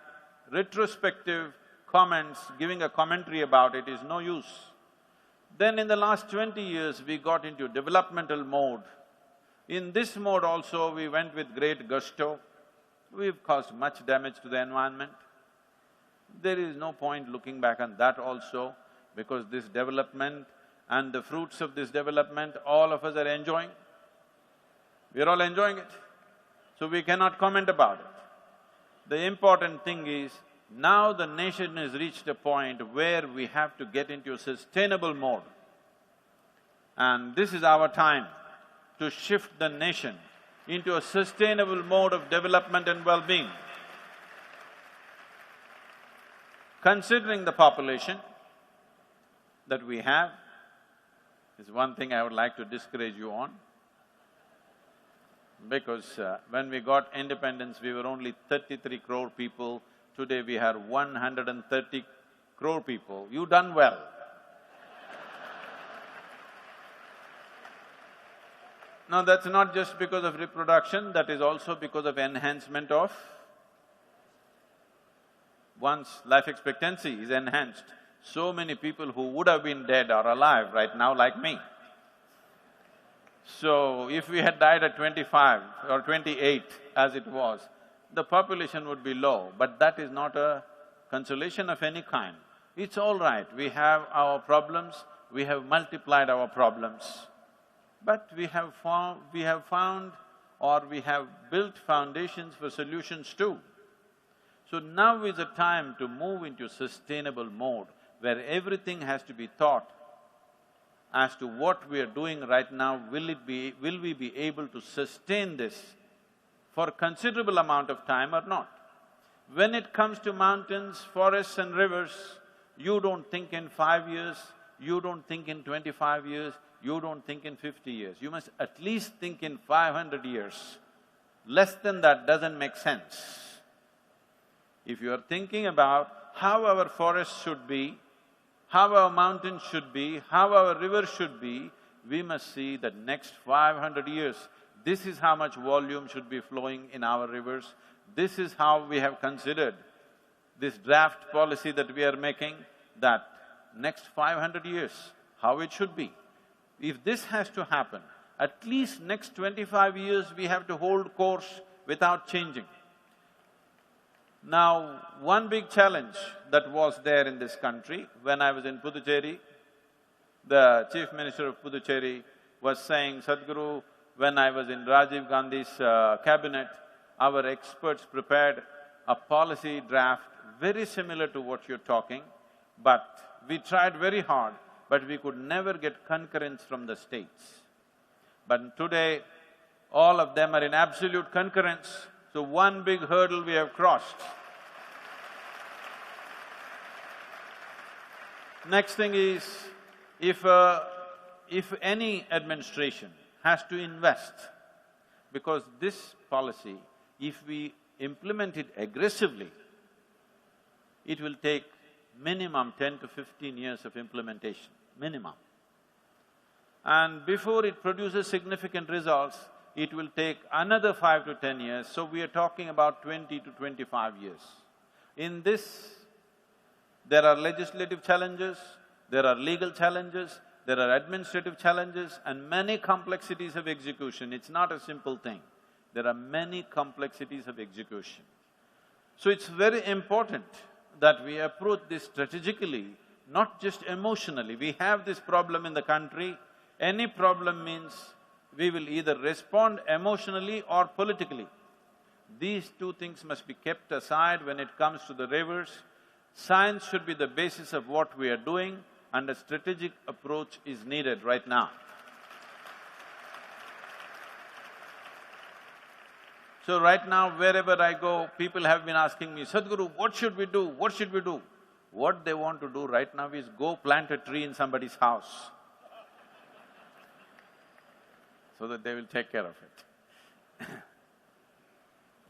retrospective comments, giving a commentary about it is no use. Then in the last 20 years, we got into developmental mode. In this mode also, we went with great gusto. We've caused much damage to the environment. There is no point looking back on that also, because this development and the fruits of this development, all of us are enjoying. We're all enjoying it, so we cannot comment about it. The important thing is, now the nation has reached a point where we have to get into a sustainable mode. And this is our time to shift the nation into a sustainable mode of development and well-being. Considering the population that we have, is one thing I would like to discourage you on. Because when we got independence, we were only 33 crore people. Today we have 130 crore people. You done well. Now that's not just because of reproduction, that is also because of enhancement of… Once life expectancy is enhanced, so many people who would have been dead are alive right now like me. So, if we had died at 25 or 28 as it was, the population would be low, but that is not a consolation of any kind. It's all right, we have our problems, we have multiplied our problems, but we have found or we have built foundations for solutions too. So now is the time to move into sustainable mode, where everything has to be thought as to what we are doing right now, will we be able to sustain this for a considerable amount of time or not? When it comes to mountains, forests and rivers, you don't think in 5 years, you don't think in 25 years, you don't think in 50 years. You must at least think in 500 years. Less than that doesn't make sense. If you are thinking about how our forests should be, how our mountains should be, how our rivers should be, we must see that next 500 years, this is how much volume should be flowing in our rivers, this is how we have considered this draft policy that we are making, that next 500 years, how it should be. If this has to happen, at least next 25 years we have to hold course without changing. Now, one big challenge that was there in this country, when I was in Puducherry, the Chief Minister of Puducherry was saying, Sadhguru, when I was in Rajiv Gandhi's cabinet, our experts prepared a policy draft very similar to what you're talking, but we tried very hard, but we could never get concurrence from the states. But today, all of them are in absolute concurrence. So one big hurdle we have crossed. Next thing is, if any administration has to invest, because this policy, if we implement it aggressively, it will take minimum 10 to 15 years of implementation, minimum. And before it produces significant results, it will take another 5 to 10 years, so we are talking about 20 to 25 years. In this, there are legislative challenges, there are legal challenges, there are administrative challenges and many complexities of execution. It's not a simple thing. There are many complexities of execution. So it's very important that we approach this strategically, not just emotionally. We have this problem in the country. Any problem means we will either respond emotionally or politically. These two things must be kept aside when it comes to the rivers. Science should be the basis of what we are doing, and a strategic approach is needed right now. So right now, wherever I go, people have been asking me, Sadhguru, what should we do? What should we do? What they want to do right now is go plant a tree in somebody's house so that they will take care of it.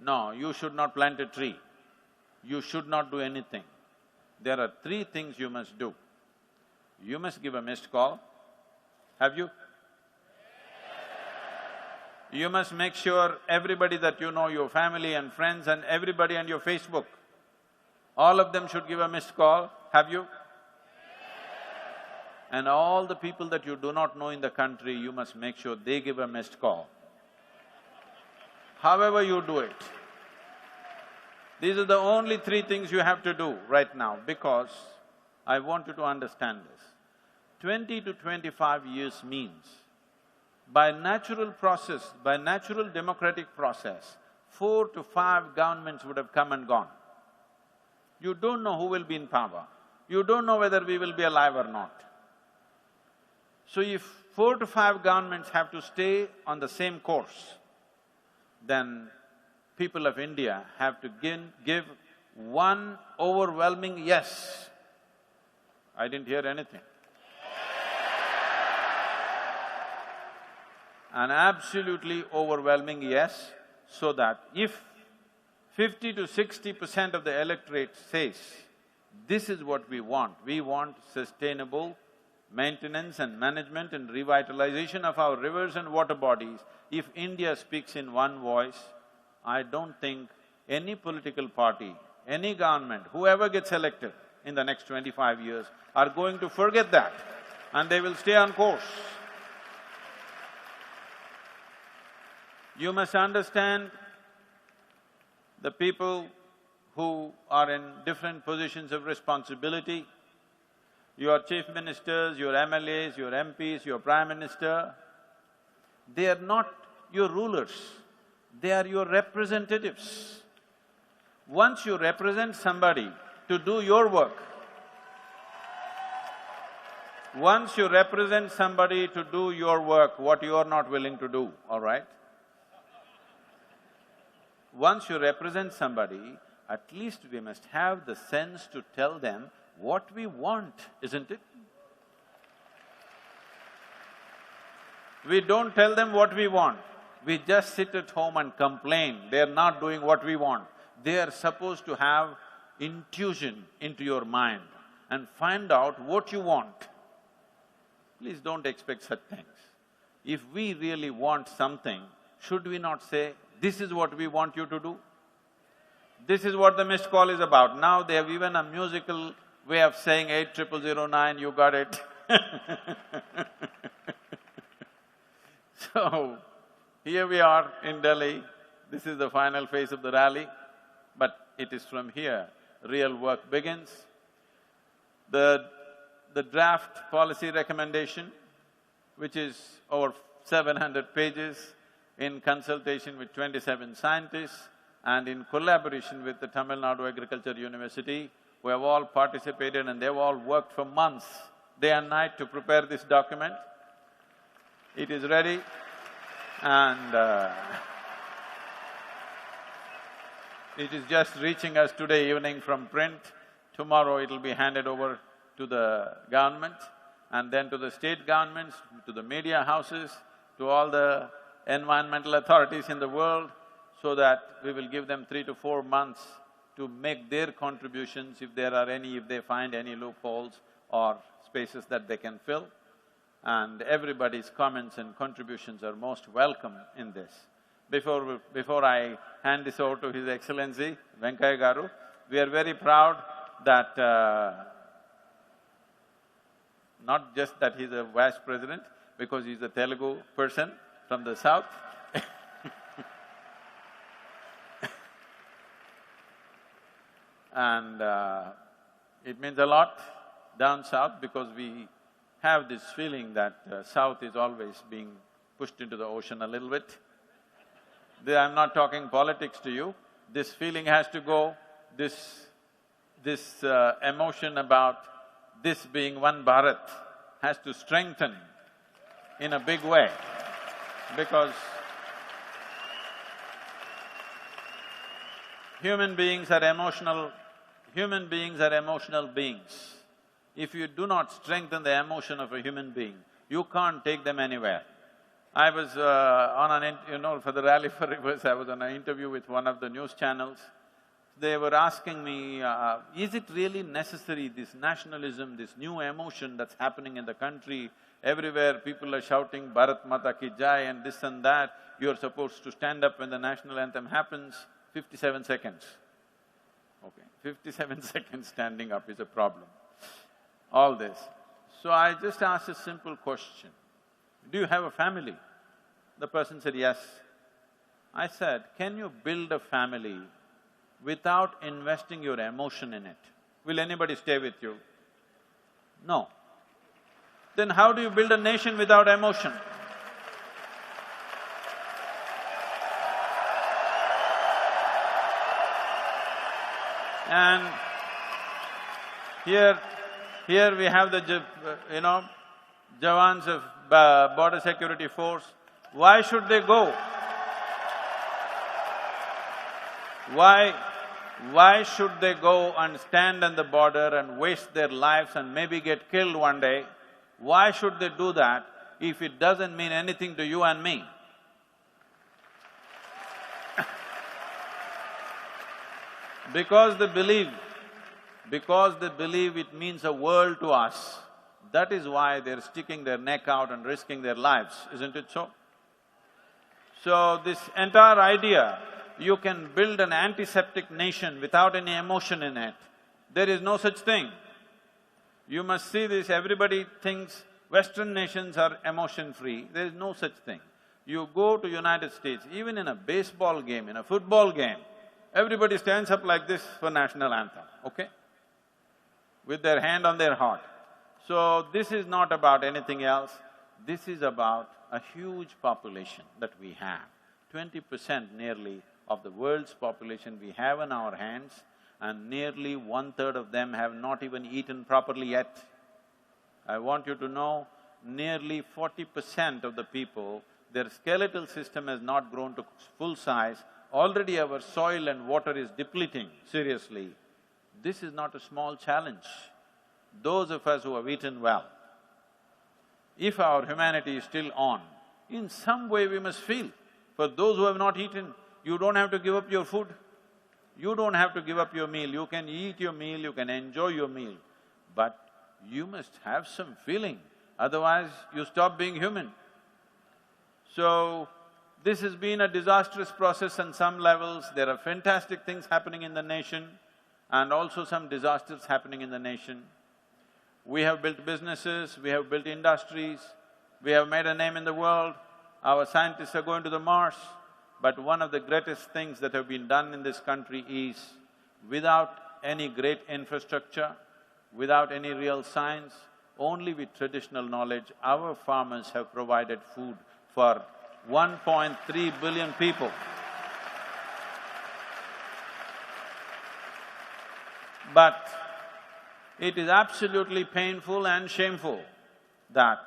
No, you should not plant a tree. You should not do anything. There are 3 things you must do. You must give a missed call. Have you? You must make sure everybody that you know, your family and friends and everybody on your Facebook, all of them should give a missed call. Have you? And all the people that you do not know in the country, you must make sure they give a missed call. However you do it. These are the only 3 things you have to do right now, because I want you to understand this. 20 to 25 years means, by natural process, by natural democratic process, 4 to 5 governments would have come and gone. You don't know who will be in power. You don't know whether we will be alive or not. So if 4 to 5 governments have to stay on the same course, then people of India have to give one overwhelming yes. I didn't hear anything. an absolutely overwhelming yes, so that if 50 to 60% of the electorate says, this is what we want sustainable maintenance and management and revitalization of our rivers and water bodies. If India speaks in one voice, I don't think any political party, any government, whoever gets elected in the next 25 years are going to forget that, and they will stay on course. You must understand the people who are in different positions of responsibility, your chief ministers, your MLAs, your MPs, your prime minister, they are not your rulers, they are your representatives. Once you represent somebody to do your work, once you represent somebody to do your work, what you are not willing to do, all right? Once you represent somebody, at least we must have the sense to tell them what we want, isn't it? We don't tell them what we want, we just sit at home and complain, they're not doing what we want. They are supposed to have intuition into your mind and find out what you want. Please don't expect such things. If we really want something, should we not say, this is what we want you to do? This is what the missed call is about. Now they have even a musical way of saying 80009, you got it. So, here we are in Delhi, this is the final phase of the rally, but it is from here real work begins. The draft policy recommendation, which is over 700 pages, in consultation with 27 scientists and in collaboration with the Tamil Nadu Agriculture University, who have all participated and they've all worked for months, day and night to prepare this document. It is ready and it is just reaching us today evening from print. Tomorrow it will be handed over to the government and then to the state governments, to the media houses, to all the environmental authorities in the world, so that we will give them 3 to 4 months to make their contributions if there are any, if they find any loopholes or spaces that they can fill. And everybody's comments and contributions are most welcome in this. Before I hand this over to His Excellency Venkaiah Garu, we are very proud that not just that he's a vice president, because he's a Telugu person from the south. And it means a lot down south, because we have this feeling that south is always being pushed into the ocean a little bit. I'm not talking politics to you, this feeling has to go, this emotion about this being one Bharat has to strengthen in a big way, because human beings are emotional beings. If you do not strengthen the emotion of a human being, you can't take them anywhere. I was for the Rally for Rivers, I was on an interview with one of the news channels. They were asking me, is it really necessary, this nationalism, this new emotion that's happening in the country? Everywhere people are shouting Bharat Mata Ki Jai and this and that, you're supposed to stand up when the national anthem happens, 57 seconds. Okay, 57 seconds standing up is a problem, all this. So I just asked a simple question, do you have a family? The person said, yes. I said, can you build a family without investing your emotion in it? Will anybody stay with you? No. Then how do you build a nation without emotion? And here we have the Jawans of Border Security Force. Why should they go? Why should they go and stand on the border and waste their lives and maybe get killed one day? Why should they do that if it doesn't mean anything to you and me? Because they believe it means a world to us. That is why they're sticking their neck out and risking their lives, isn't it so? So this entire idea, you can build an antiseptic nation without any emotion in it. There is no such thing. You must see this, everybody thinks Western nations are emotion-free. There is no such thing. You go to United States, even in a baseball game, in a football game, everybody stands up like this for national anthem, okay? With their hand on their heart. So this is not about anything else, this is about a huge population that we have. 20% nearly of the world's population we have in our hands, and nearly 1/3 of them have not even eaten properly yet. I want you to know, nearly 40% of the people, their skeletal system has not grown to full size. Already our soil and water is depleting, seriously. This is not a small challenge. Those of us who have eaten well, if our humanity is still on, in some way we must feel. For those who have not eaten, you don't have to give up your food. You don't have to give up your meal. You can eat your meal, you can enjoy your meal, but you must have some feeling, otherwise you stop being human. So, this has been a disastrous process on some levels. There are fantastic things happening in the nation and also some disasters happening in the nation. We have built businesses, we have built industries, we have made a name in the world, our scientists are going to the Mars. But one of the greatest things that have been done in this country is, without any great infrastructure, without any real science, only with traditional knowledge, our farmers have provided food for 1.3 billion people. But it is absolutely painful and shameful that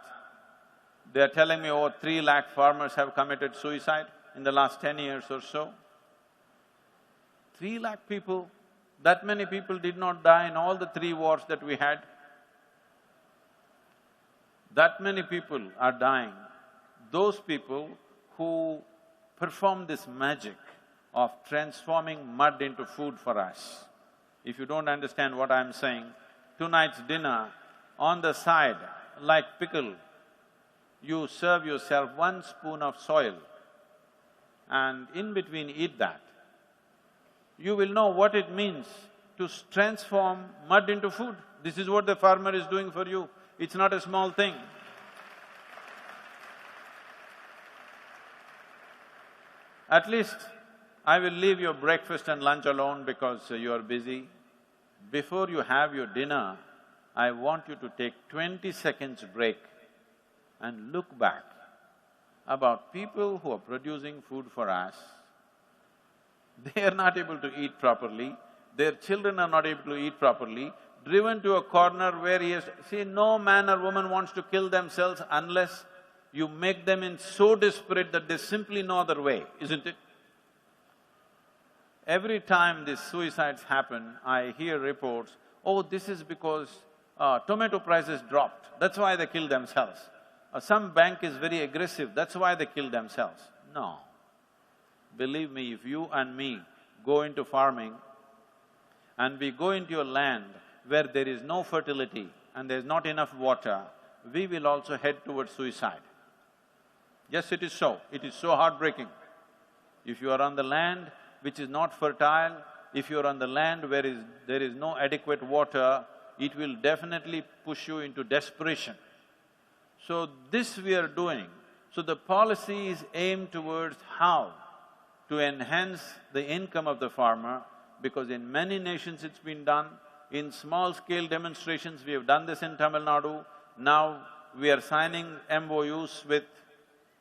they're telling me over 3 lakh farmers have committed suicide in the last 10 years or so. 3 lakh people, that many people did not die in all the 3 wars that we had. That many people are dying. Those people who perform this magic of transforming mud into food for us. If you don't understand what I'm saying, tonight's dinner, on the side, like pickle, you serve yourself 1 spoon of soil and in between eat that. You will know what it means to transform mud into food. This is what the farmer is doing for you. It's not a small thing. At least I will leave your breakfast and lunch alone because you are busy. Before you have your dinner, I want you to take 20 seconds break and look back about people who are producing food for us. They are not able to eat properly, their children are not able to eat properly, driven to a corner where he has… See, no man or woman wants to kill themselves unless you make them in so desperate that there's simply no other way, isn't it? Every time these suicides happen, I hear reports, oh, this is because tomato prices dropped, that's why they kill themselves. Some bank is very aggressive, that's why they kill themselves. No. Believe me, if you and me go into farming and we go into a land where there is no fertility and there's not enough water, we will also head towards suicide. Yes, it is so. It is so heartbreaking. If you are on the land which is not fertile, if you are on the land where there is no adequate water, it will definitely push you into desperation. So this we are doing. So the policy is aimed towards how to enhance the income of the farmer, because in many nations it's been done. In small-scale demonstrations, we have done this in Tamil Nadu. Now we are signing MOUs with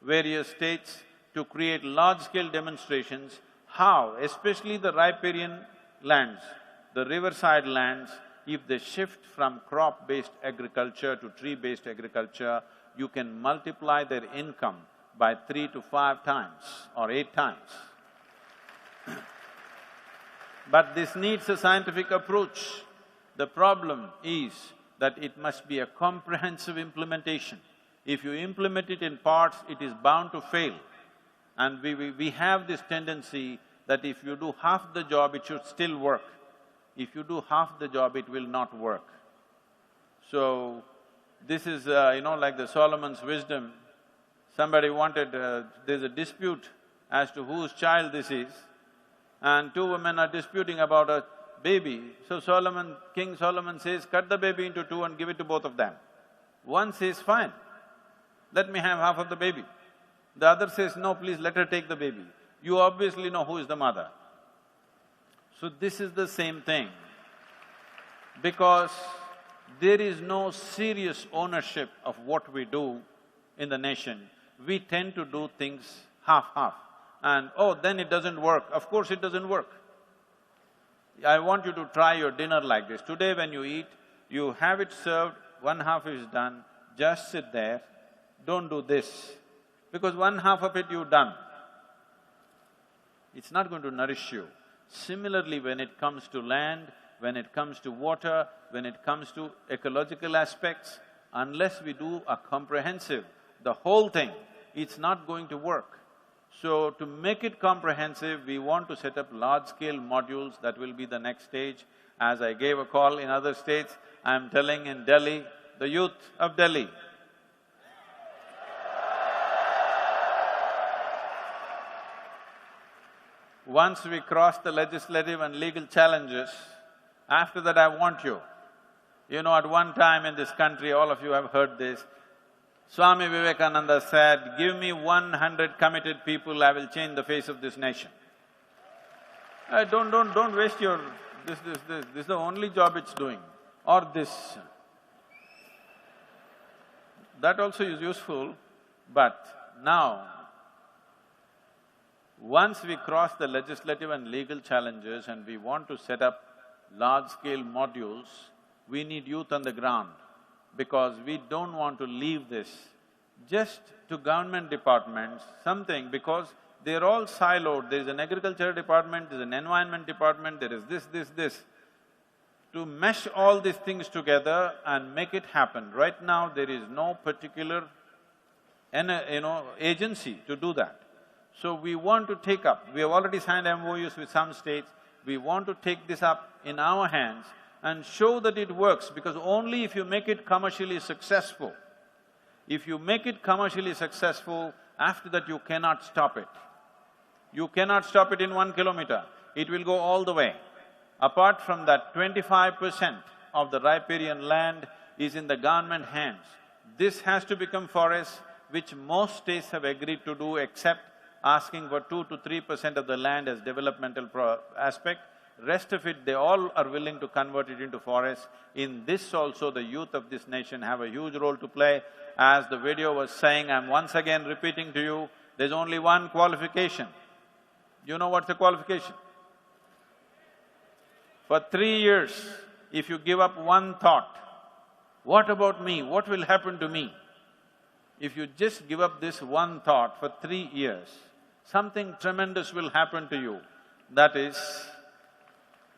various states to create large-scale demonstrations, how, especially the riparian lands, the riverside lands, if they shift from crop-based agriculture to tree-based agriculture, you can multiply their income by 3 to 5 times or 8 times. But this needs a scientific approach. The problem is that it must be a comprehensive implementation. If you implement it in parts, it is bound to fail. And we have this tendency that if you do half the job, it should still work. If you do half the job, it will not work. So, this is, like the Solomon's wisdom. Somebody wanted… there's a dispute as to whose child this is, and two women are disputing about a baby. So King Solomon says, cut the baby into two and give it to both of them. One says, fine, let me have half of the baby. The other says, no, please let her take the baby. You obviously know who is the mother. So this is the same thing. Because there is no serious ownership of what we do in the nation. We tend to do things half-half. And, oh, then it doesn't work. Of course it doesn't work. I want you to try your dinner like this. Today when you eat, you have it served, one half is done, just sit there, don't do this. Because one half of it you've done. It's not going to nourish you. Similarly, when it comes to land, when it comes to water, when it comes to ecological aspects, unless we do a comprehensive, the whole thing, it's not going to work. So, to make it comprehensive, we want to set up large-scale modules. That will be the next stage. As I gave a call in other states, I'm telling in Delhi, the youth of Delhi, once we cross the legislative and legal challenges, after that I want you. You know, at one time in this country, all of you have heard this, Swami Vivekananda said, give me 100 committed people, I will change the face of this nation. Don't waste your… this is the only job it's doing, or this. That also is useful, but now, once we cross the legislative and legal challenges and we want to set up large-scale modules, we need youth on the ground, because we don't want to leave this just to government departments, something, because they're all siloed. There is an agriculture department, there's an environment department, there is this. To mesh all these things together and make it happen, right now there is no particular agency to do that. So we want to take up, we have already signed MOUs with some states, we want to take this up in our hands and show that it works, because only if you make it commercially successful, after that you cannot stop it. You cannot stop it in 1 kilometer, it will go all the way. Apart from that, 25% of the riparian land is in the government hands. This has to become forest, which most states have agreed to do, except asking for 2 to 3% of the land as developmental aspect. Rest of it, they all are willing to convert it into forest. In this also, the youth of this nation have a huge role to play. As the video was saying, I'm once again repeating to you, there's only one qualification. You know what's the qualification? For 3 years, if you give up one thought, what about me, what will happen to me? If you just give up this one thought for 3 years, something tremendous will happen to you. That is,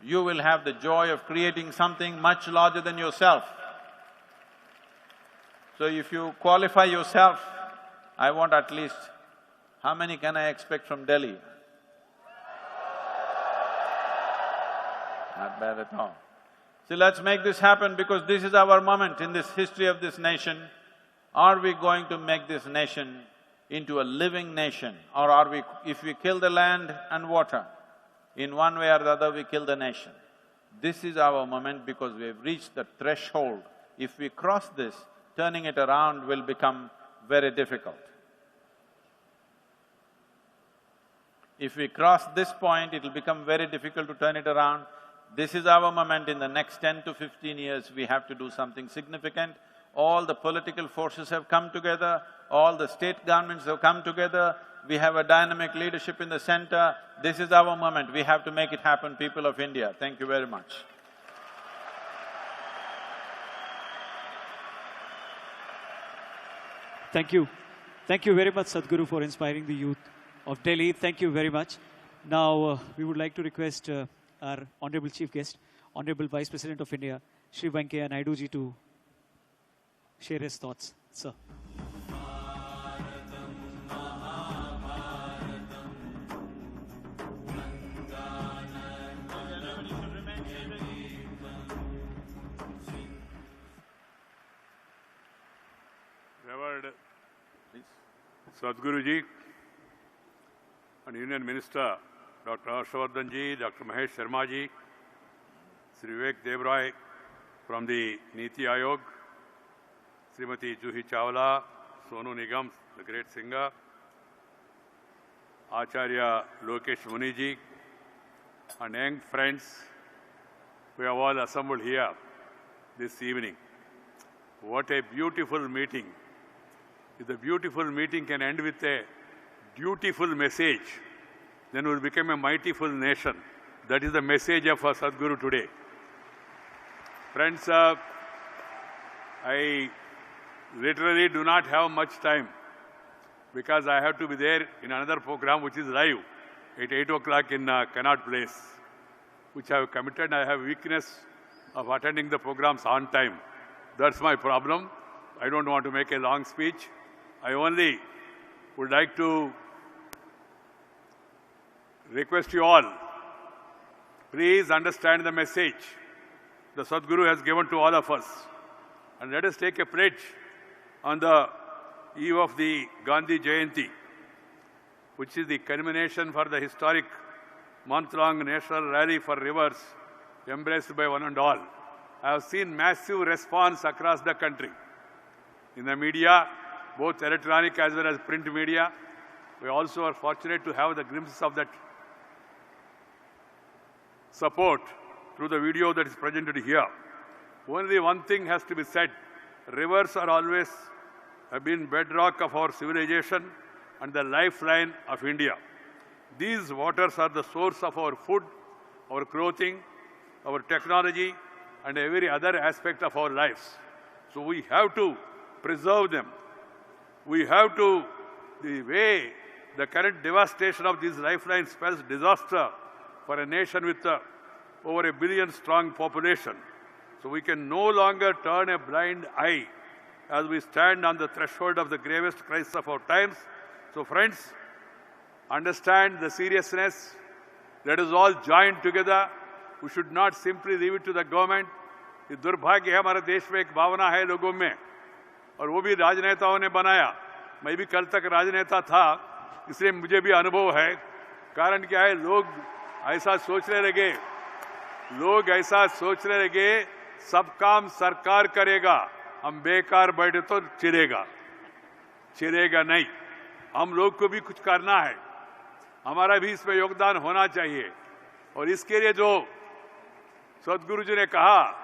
you will have the joy of creating something much larger than yourself. So if you qualify yourself, I want at least… how many can I expect from Delhi? Not bad at all. So let's make this happen, because this is our moment in this history of this nation. Are we going to make this nation into a living nation, or are we… if we kill the land and water, in one way or the other we kill the nation. This is our moment, because we have reached the threshold. If we cross this, turning it around will become very difficult. If we cross this point, it will become very difficult to turn it around. This is our moment. In the next 10 to 15 years, we have to do something significant. All the political forces have come together, all the state governments have come together, we have a dynamic leadership in the center. This is our moment, we have to make it happen, people of India. Thank you very much. Thank you. Thank you very much, Sadhguru, for inspiring the youth of Delhi. Thank you very much. Now, we would like to request our Honorable Chief Guest, Honorable Vice President of India, Shri Venkaiah Naidu ji, to share his thoughts. Sir. Revered Sadhguru Ji and Union Minister Dr. Harshavardhan Ji, Dr. Mahesh Sharma Ji, Sri Vivek Devroy from the Niti Ayog, Srimati Juhi Chawla, Sonu Nigam, the great singer, Acharya Lokesh Muni Ji, and young friends who have all assembled here this evening. What a beautiful meeting. If the beautiful meeting can end with a dutiful message, then we will become a mightyful nation. That is the message of our Sadhguru today. Friends, I literally do not have much time because I have to be there in another program which is live at 8 o'clock in Connaught Place, which I have committed. I have weakness of attending the programs on time. That's my problem. I don't want to make a long speech. I only would like to request you all, please understand the message the Sadhguru has given to all of us. And let us take a pledge on the eve of the Gandhi Jayanti, which is the culmination for the historic month-long national rally for rivers embraced by one and all. I have seen massive response across the country. In the media, both electronic as well as print media, we also are fortunate to have the glimpses of that support through the video that is presented here. Only one thing has to be said. Rivers are always have been bedrock of our civilization and the lifeline of India. These waters are the source of our food, our clothing, our technology, and every other aspect of our lives. So we have to preserve them. We have to, the way the current devastation of these lifelines spells disaster for a nation with over 1 billion strong population. So we can no longer turn a blind eye as we stand on the threshold of the gravest crisis of our times. So friends, understand the seriousness. Let us all join together. We should not simply leave it to the government. ये दुर्भाग्य है, हमारे देश में एक भावना है लोगों में, और वो भी राजनेताओं ने बनाया. मैं भी कल तक राजनेता था, इसलिए मुझे भी अनुभव है. कारण क्या है, लोग ऐसा सोचने लगे सब काम सरकार करेगा, हम बेकार बैठे तो चिरेगा नहीं. हम लोग को भी कुछ करना है, हमारा भी इसमें योगदान होना चाहिए. और इसके लिए जो सदगुरु जी ने कहा,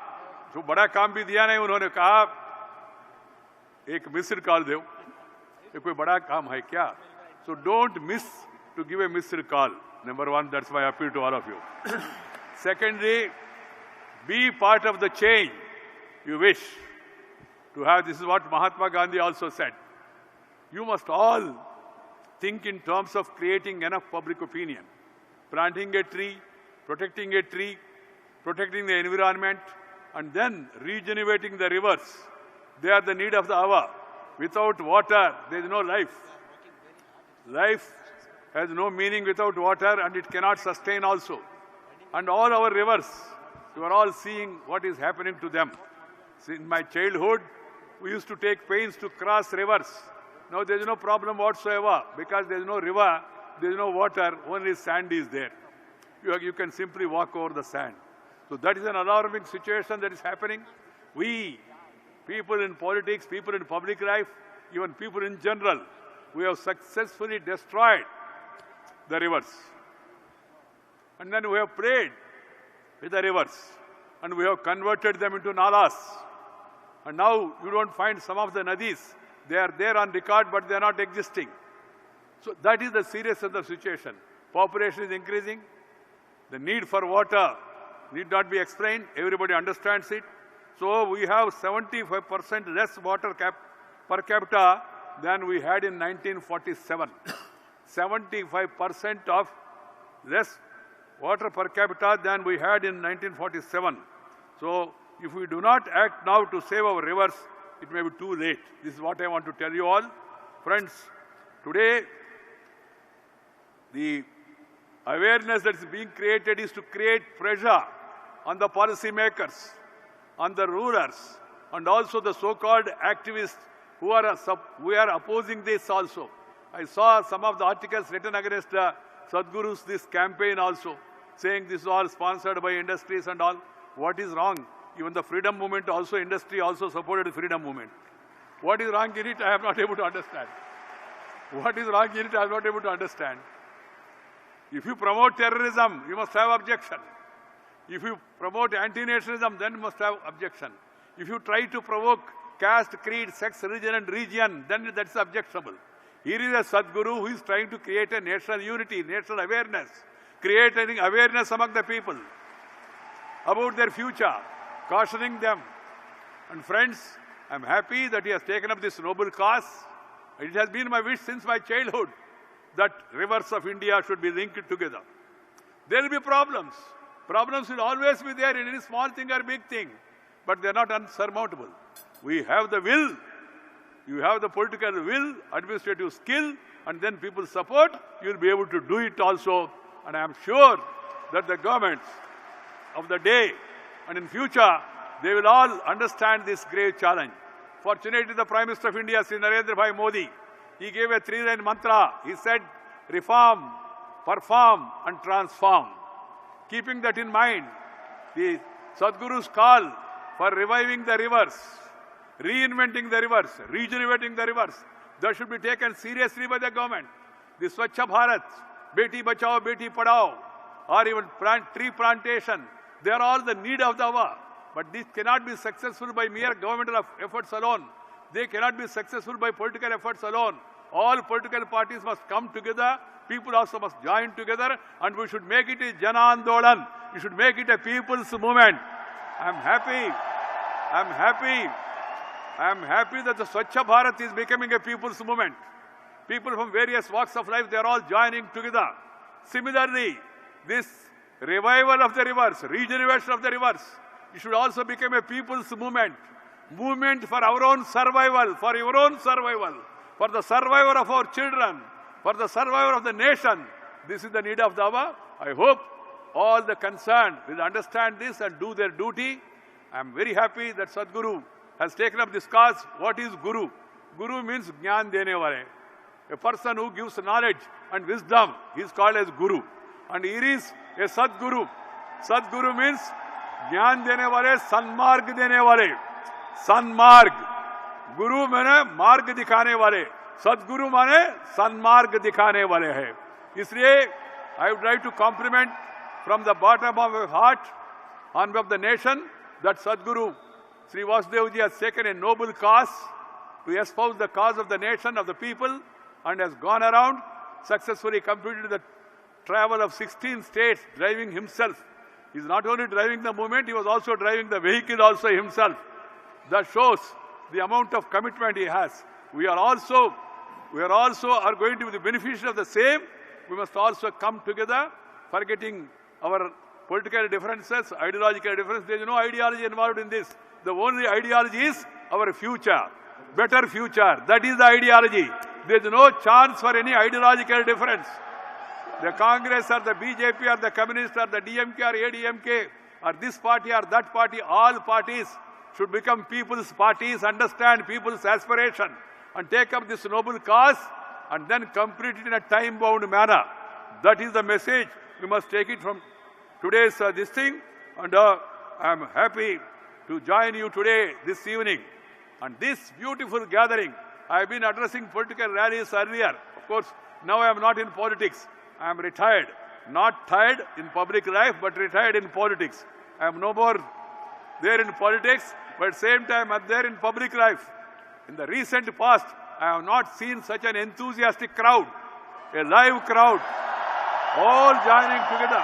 जो बड़ा काम भी दिया नहीं, उन्होंने कहा एक मिस्ड कॉल दो. ये कोई बड़ा काम है क्या? So don't miss to give a missed call. Number one, that's my appeal to all of you. Secondly, be part of the change you wish to have. This is what Mahatma Gandhi also said. You must all think in terms of creating enough public opinion, planting a tree, protecting the environment, and then regenerating the rivers. They are the need of the hour. Without water, there is no life. Life has no meaning without water, and it cannot sustain also. And all our rivers, you are all seeing what is happening to them. In my childhood, we used to take pains to cross rivers. Now there is no problem whatsoever, because there is no river, there is no water, only sand is there. You can simply walk over the sand. So that is an alarming situation that is happening. We, people in politics, people in public life, even people in general, we have successfully destroyed the rivers. And then we have prayed with the rivers, and we have converted them into nalas. And now you don't find some of the nadis. They are there on record, but they are not existing. So that is the seriousness of the situation. Population is increasing. The need for water need not be explained. Everybody understands it. So we have 75% less water per capita than we had in 1947. 75% of less water per capita than we had in 1947. So if we do not act now to save our rivers, it may be too late. This is what I want to tell you all. Friends, today the awareness that is being created is to create pressure on the policy makers, on the rulers, and also the so-called activists who are opposing this also. I saw some of the articles written against Sadhguru's this campaign also, saying this is all sponsored by industries and all. What is wrong? Even the freedom movement also, industry also supported the freedom movement. What is wrong in it? I am not able to understand. What is wrong in it? I am not able to understand. If you promote terrorism, you must have objection. If you promote anti-nationalism, then you must have objection. If you try to provoke caste, creed, sex, religion and region, then that's objectionable. Here is a Sadhguru who is trying to create a national unity, national awareness, creating awareness among the people about their future, cautioning them. And friends, I am happy that he has taken up this noble cause. It has been my wish since my childhood that rivers of India should be linked together. There will be problems. Problems will always be there in any small thing or big thing, but they are not unsurmountable. We have the will, you have the political will, administrative skill, and then people support, you will be able to do it also. And I am sure that the governments of the day and in future, they will all understand this grave challenge. Fortunately, the Prime Minister of India, Sri Narendra Bhai Modi, he gave a 3-line mantra. He said, reform, perform and transform. Keeping that in mind, the Sadhguru's call for reviving the rivers, reinventing the rivers, regenerating the rivers, that should be taken seriously by the government. The Swachha Bharat, Beti Bachao, Beti Padhao, or even tree plantation, they are all the need of the hour. But this cannot be successful by mere governmental efforts alone. They cannot be successful by political efforts alone. All political parties must come together. People also must join together, and we should make it a Jana Andolan. We should make it a people's movement. I am happy that the Swachha Bharat is becoming a people's movement. People from various walks of life, they are all joining together. Similarly, this revival of the rivers, regeneration of the rivers, it should also become a people's movement. Movement for our own survival, for your own survival, for the survival of our children, for the survival of the nation. This is the need of the hour. I hope all the concerned will understand this and do their duty. I am very happy that Sadhguru has taken up this cause. What is Guru? Guru means Jnana dene wale. A person who gives knowledge and wisdom, he is called as Guru. And here is a Sadhguru. Sadhguru means Jnana dene wale, Sanmarg dene wale. Sanmarg. Guru माने मार्ग दिखाने वाले, सदगुरु माने सन्मार्ग दिखाने वाले हैं. इसलिए I would like to compliment from the bottom of my heart on behalf of the nation that Sadhguru Sri Vasudev Ji has taken a noble cause to espouse the cause of the nation, of the people, and has gone around, successfully completed the travel of 16 states, driving himself. He is not only driving the movement, he was also driving the vehicle also himself. That shows the amount of commitment he has. We are also going to be the beneficiary of the same. We must also come together, forgetting our political differences, ideological differences. There is no ideology involved in this. The only ideology is our future, better future. That is the ideology. There is no chance for any ideological difference. The Congress or the BJP or the Communist or the DMK or ADMK or this party or that party, all parties should become people's parties, understand people's aspiration and take up this noble cause and then complete it in a time-bound manner. That is the message. We must take it from today's this thing. And I am happy to join you today, this evening. And this beautiful gathering, I have been addressing political rallies earlier. Of course, now I am not in politics. I am retired. Not tired in public life, but retired in politics. I am no more there in politics, but at the same time I am there in public life. In the recent past, I have not seen such an enthusiastic crowd, a live crowd, all joining together,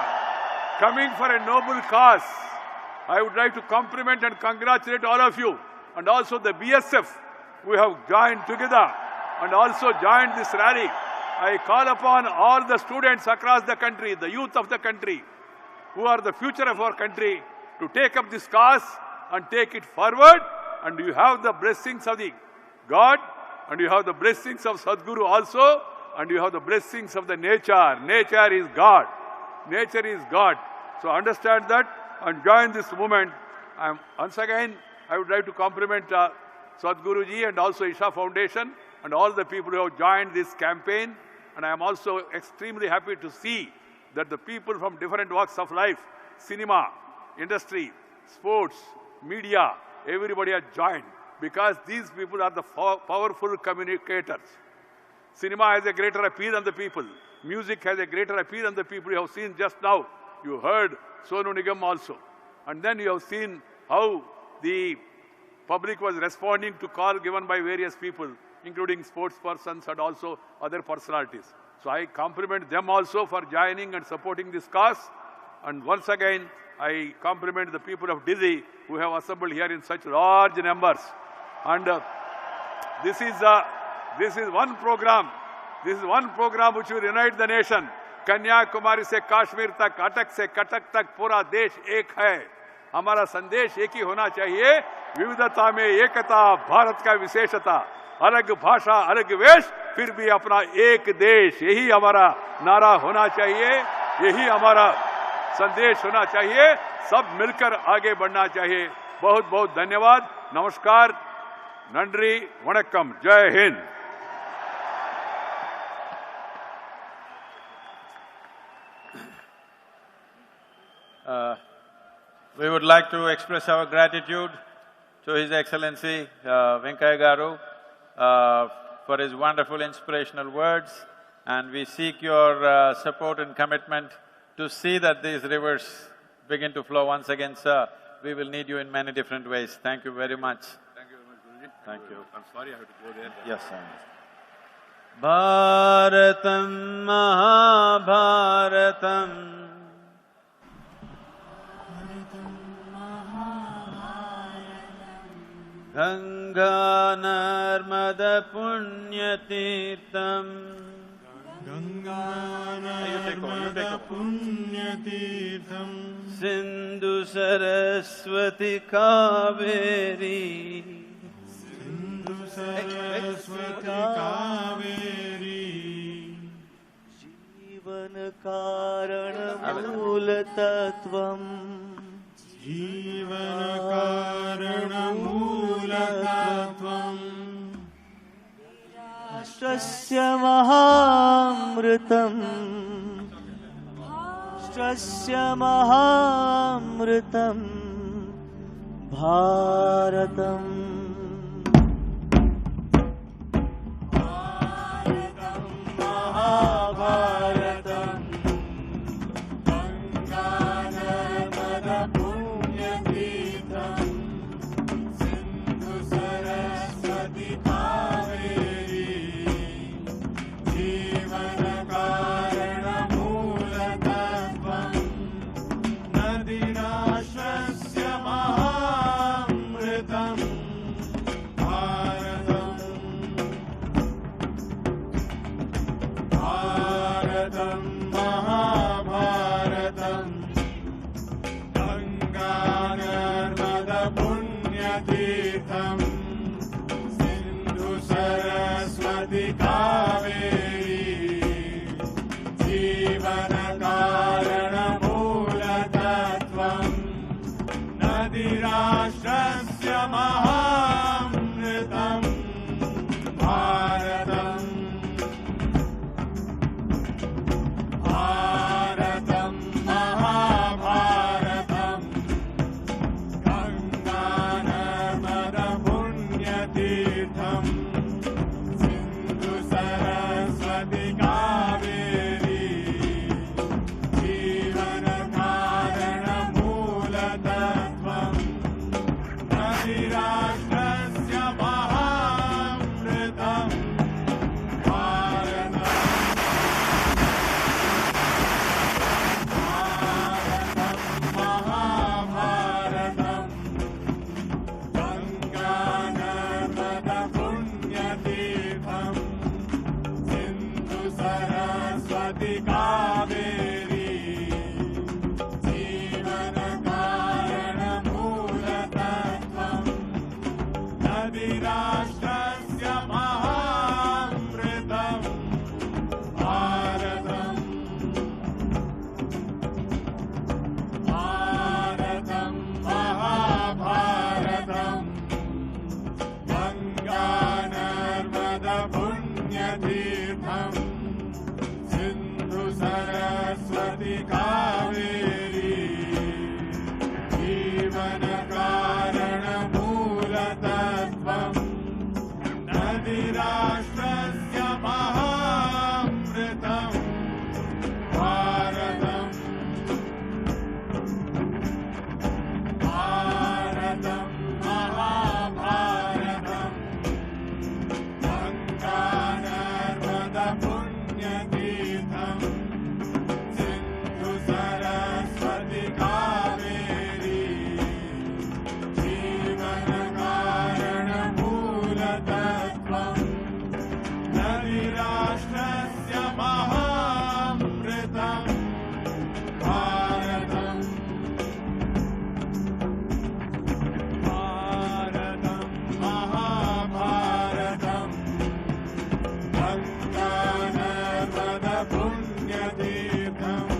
coming for a noble cause. I would like to compliment and congratulate all of you, and also the BSF, who have joined together and also joined this rally. I call upon all the students across the country, the youth of the country, who are the future of our country, to take up this cause and take it forward. And you have the blessings of the God, and you have the blessings of Sadhguru also, and you have the blessings of the nature. Nature is God. Nature is God. So understand that and join this movement. Once again, I would like to compliment Sadhguru ji and also Isha Foundation and all the people who have joined this campaign. And I am also extremely happy to see that the people from different walks of life, cinema, industry, sports, media, everybody has joined because these people are the powerful communicators. Cinema has a greater appeal on the people. Music has a greater appeal on the people. You have seen just now, you heard Sonu Nigam also. And then you have seen how the public was responding to call given by various people, including sports persons and also other personalities. So I compliment them also for joining and supporting this cause. And once again, I compliment the people of Delhi who have assembled here in such large numbers. And this is one program. This is one program which will unite the nation. Kanyakumari se Kashmir tak, Atak se Katak tak, pura desh ek hai. हमारा संदेश एक ही होना चाहिए, विविधता में एकता, भारत का विशेषता, अलग भाषा, अलग वेश, फिर भी अपना एक देश, यही हमारा नारा होना चाहिए, यही हमारा संदेश होना चाहिए, सब मिलकर आगे बढ़ना चाहिए। बहुत बहुत धन्यवाद, नमस्कार, नंद्री, वणक्कम, जय Hind. We would like to express our gratitude to His Excellency Venkaiah Garu for his wonderful inspirational words, and we seek your support and commitment to see that these rivers begin to flow once again, sir. We will need you in many different ways. Thank you very much. Thank you very much, Guruji. Thank you. I'm sorry I have to go there. Yes, sir. Bharatam Mahabharatam Ganga Narmada Punyatirtham Ganga Narmada Punyatirtham Sindhu Saraswati Kaveri Sindhu Saraswati Kaveri Jivan Karana Moola Tattvam Jivan Karana Moola Tattvam Rashtrasya Mahamritam Rashtrasya Mahamritam Bharatam Mahabharatam Ganga Narmada Punyatirtham Sindhu Saraswati Kaveri Jivana Karana Moola Tattvam Nadirashrasya Mahamritam Bharatam Bharatam Mahabharatam Ganga Narmada Punyatirtham Sindhu Saraswati Kaveri Jivana Karana Moola Tattvam Nadirashrasya Mahamritam Bharatam Bharatam Mahabharatam Ganga Narmada Punyatirtham Sindhu पुण्यतीर्थम् Sindhu Saraswati Kaveri जीवन कारण मूलतत्त्वम् नदी राष्ट्रस्य महामृतम् भारतम् भारतम् महाभारतम् गङ्गा नर्मदा पुण्यतीर्थम् सिन्धु सरस्वती कावेरी जीवन कारण मूलतत्त्वम् नदी राष्ट्रस्य महामृतम् भारतम् भारतम् महाभारतम् गङ्गा नर्मदा पुण्यतीर्थम्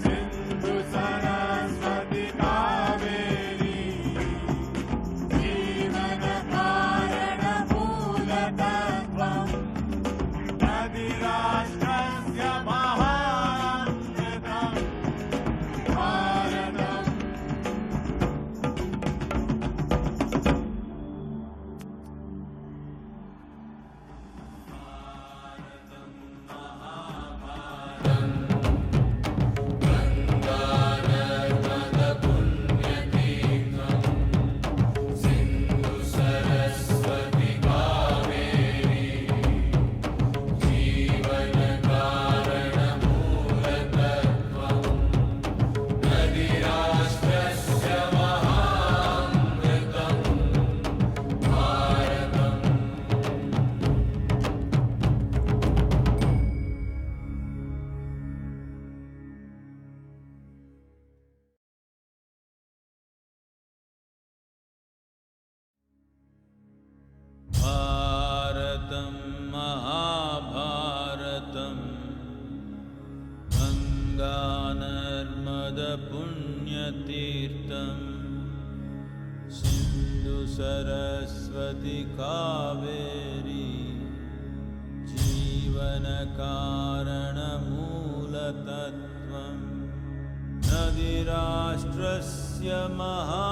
सिन्धु सरस्वती कावेरी जीवन कारण मूलतत्त्वम् नदी राष्ट्रस्य महामृतम् भारतम् सिन्धु सरस्वती कावेरी जीवन कारण मूलतत्त्वम् नदी राष्ट्रस्य महामृतम् भारतम् भारतं महाभारतं गङ्गा नर्मदा पुण्यतीर्थं सिन्धु सरस्वती कावेरी जीवन कारण मूलतत्त्वम् नदी राष्ट्रस्य महा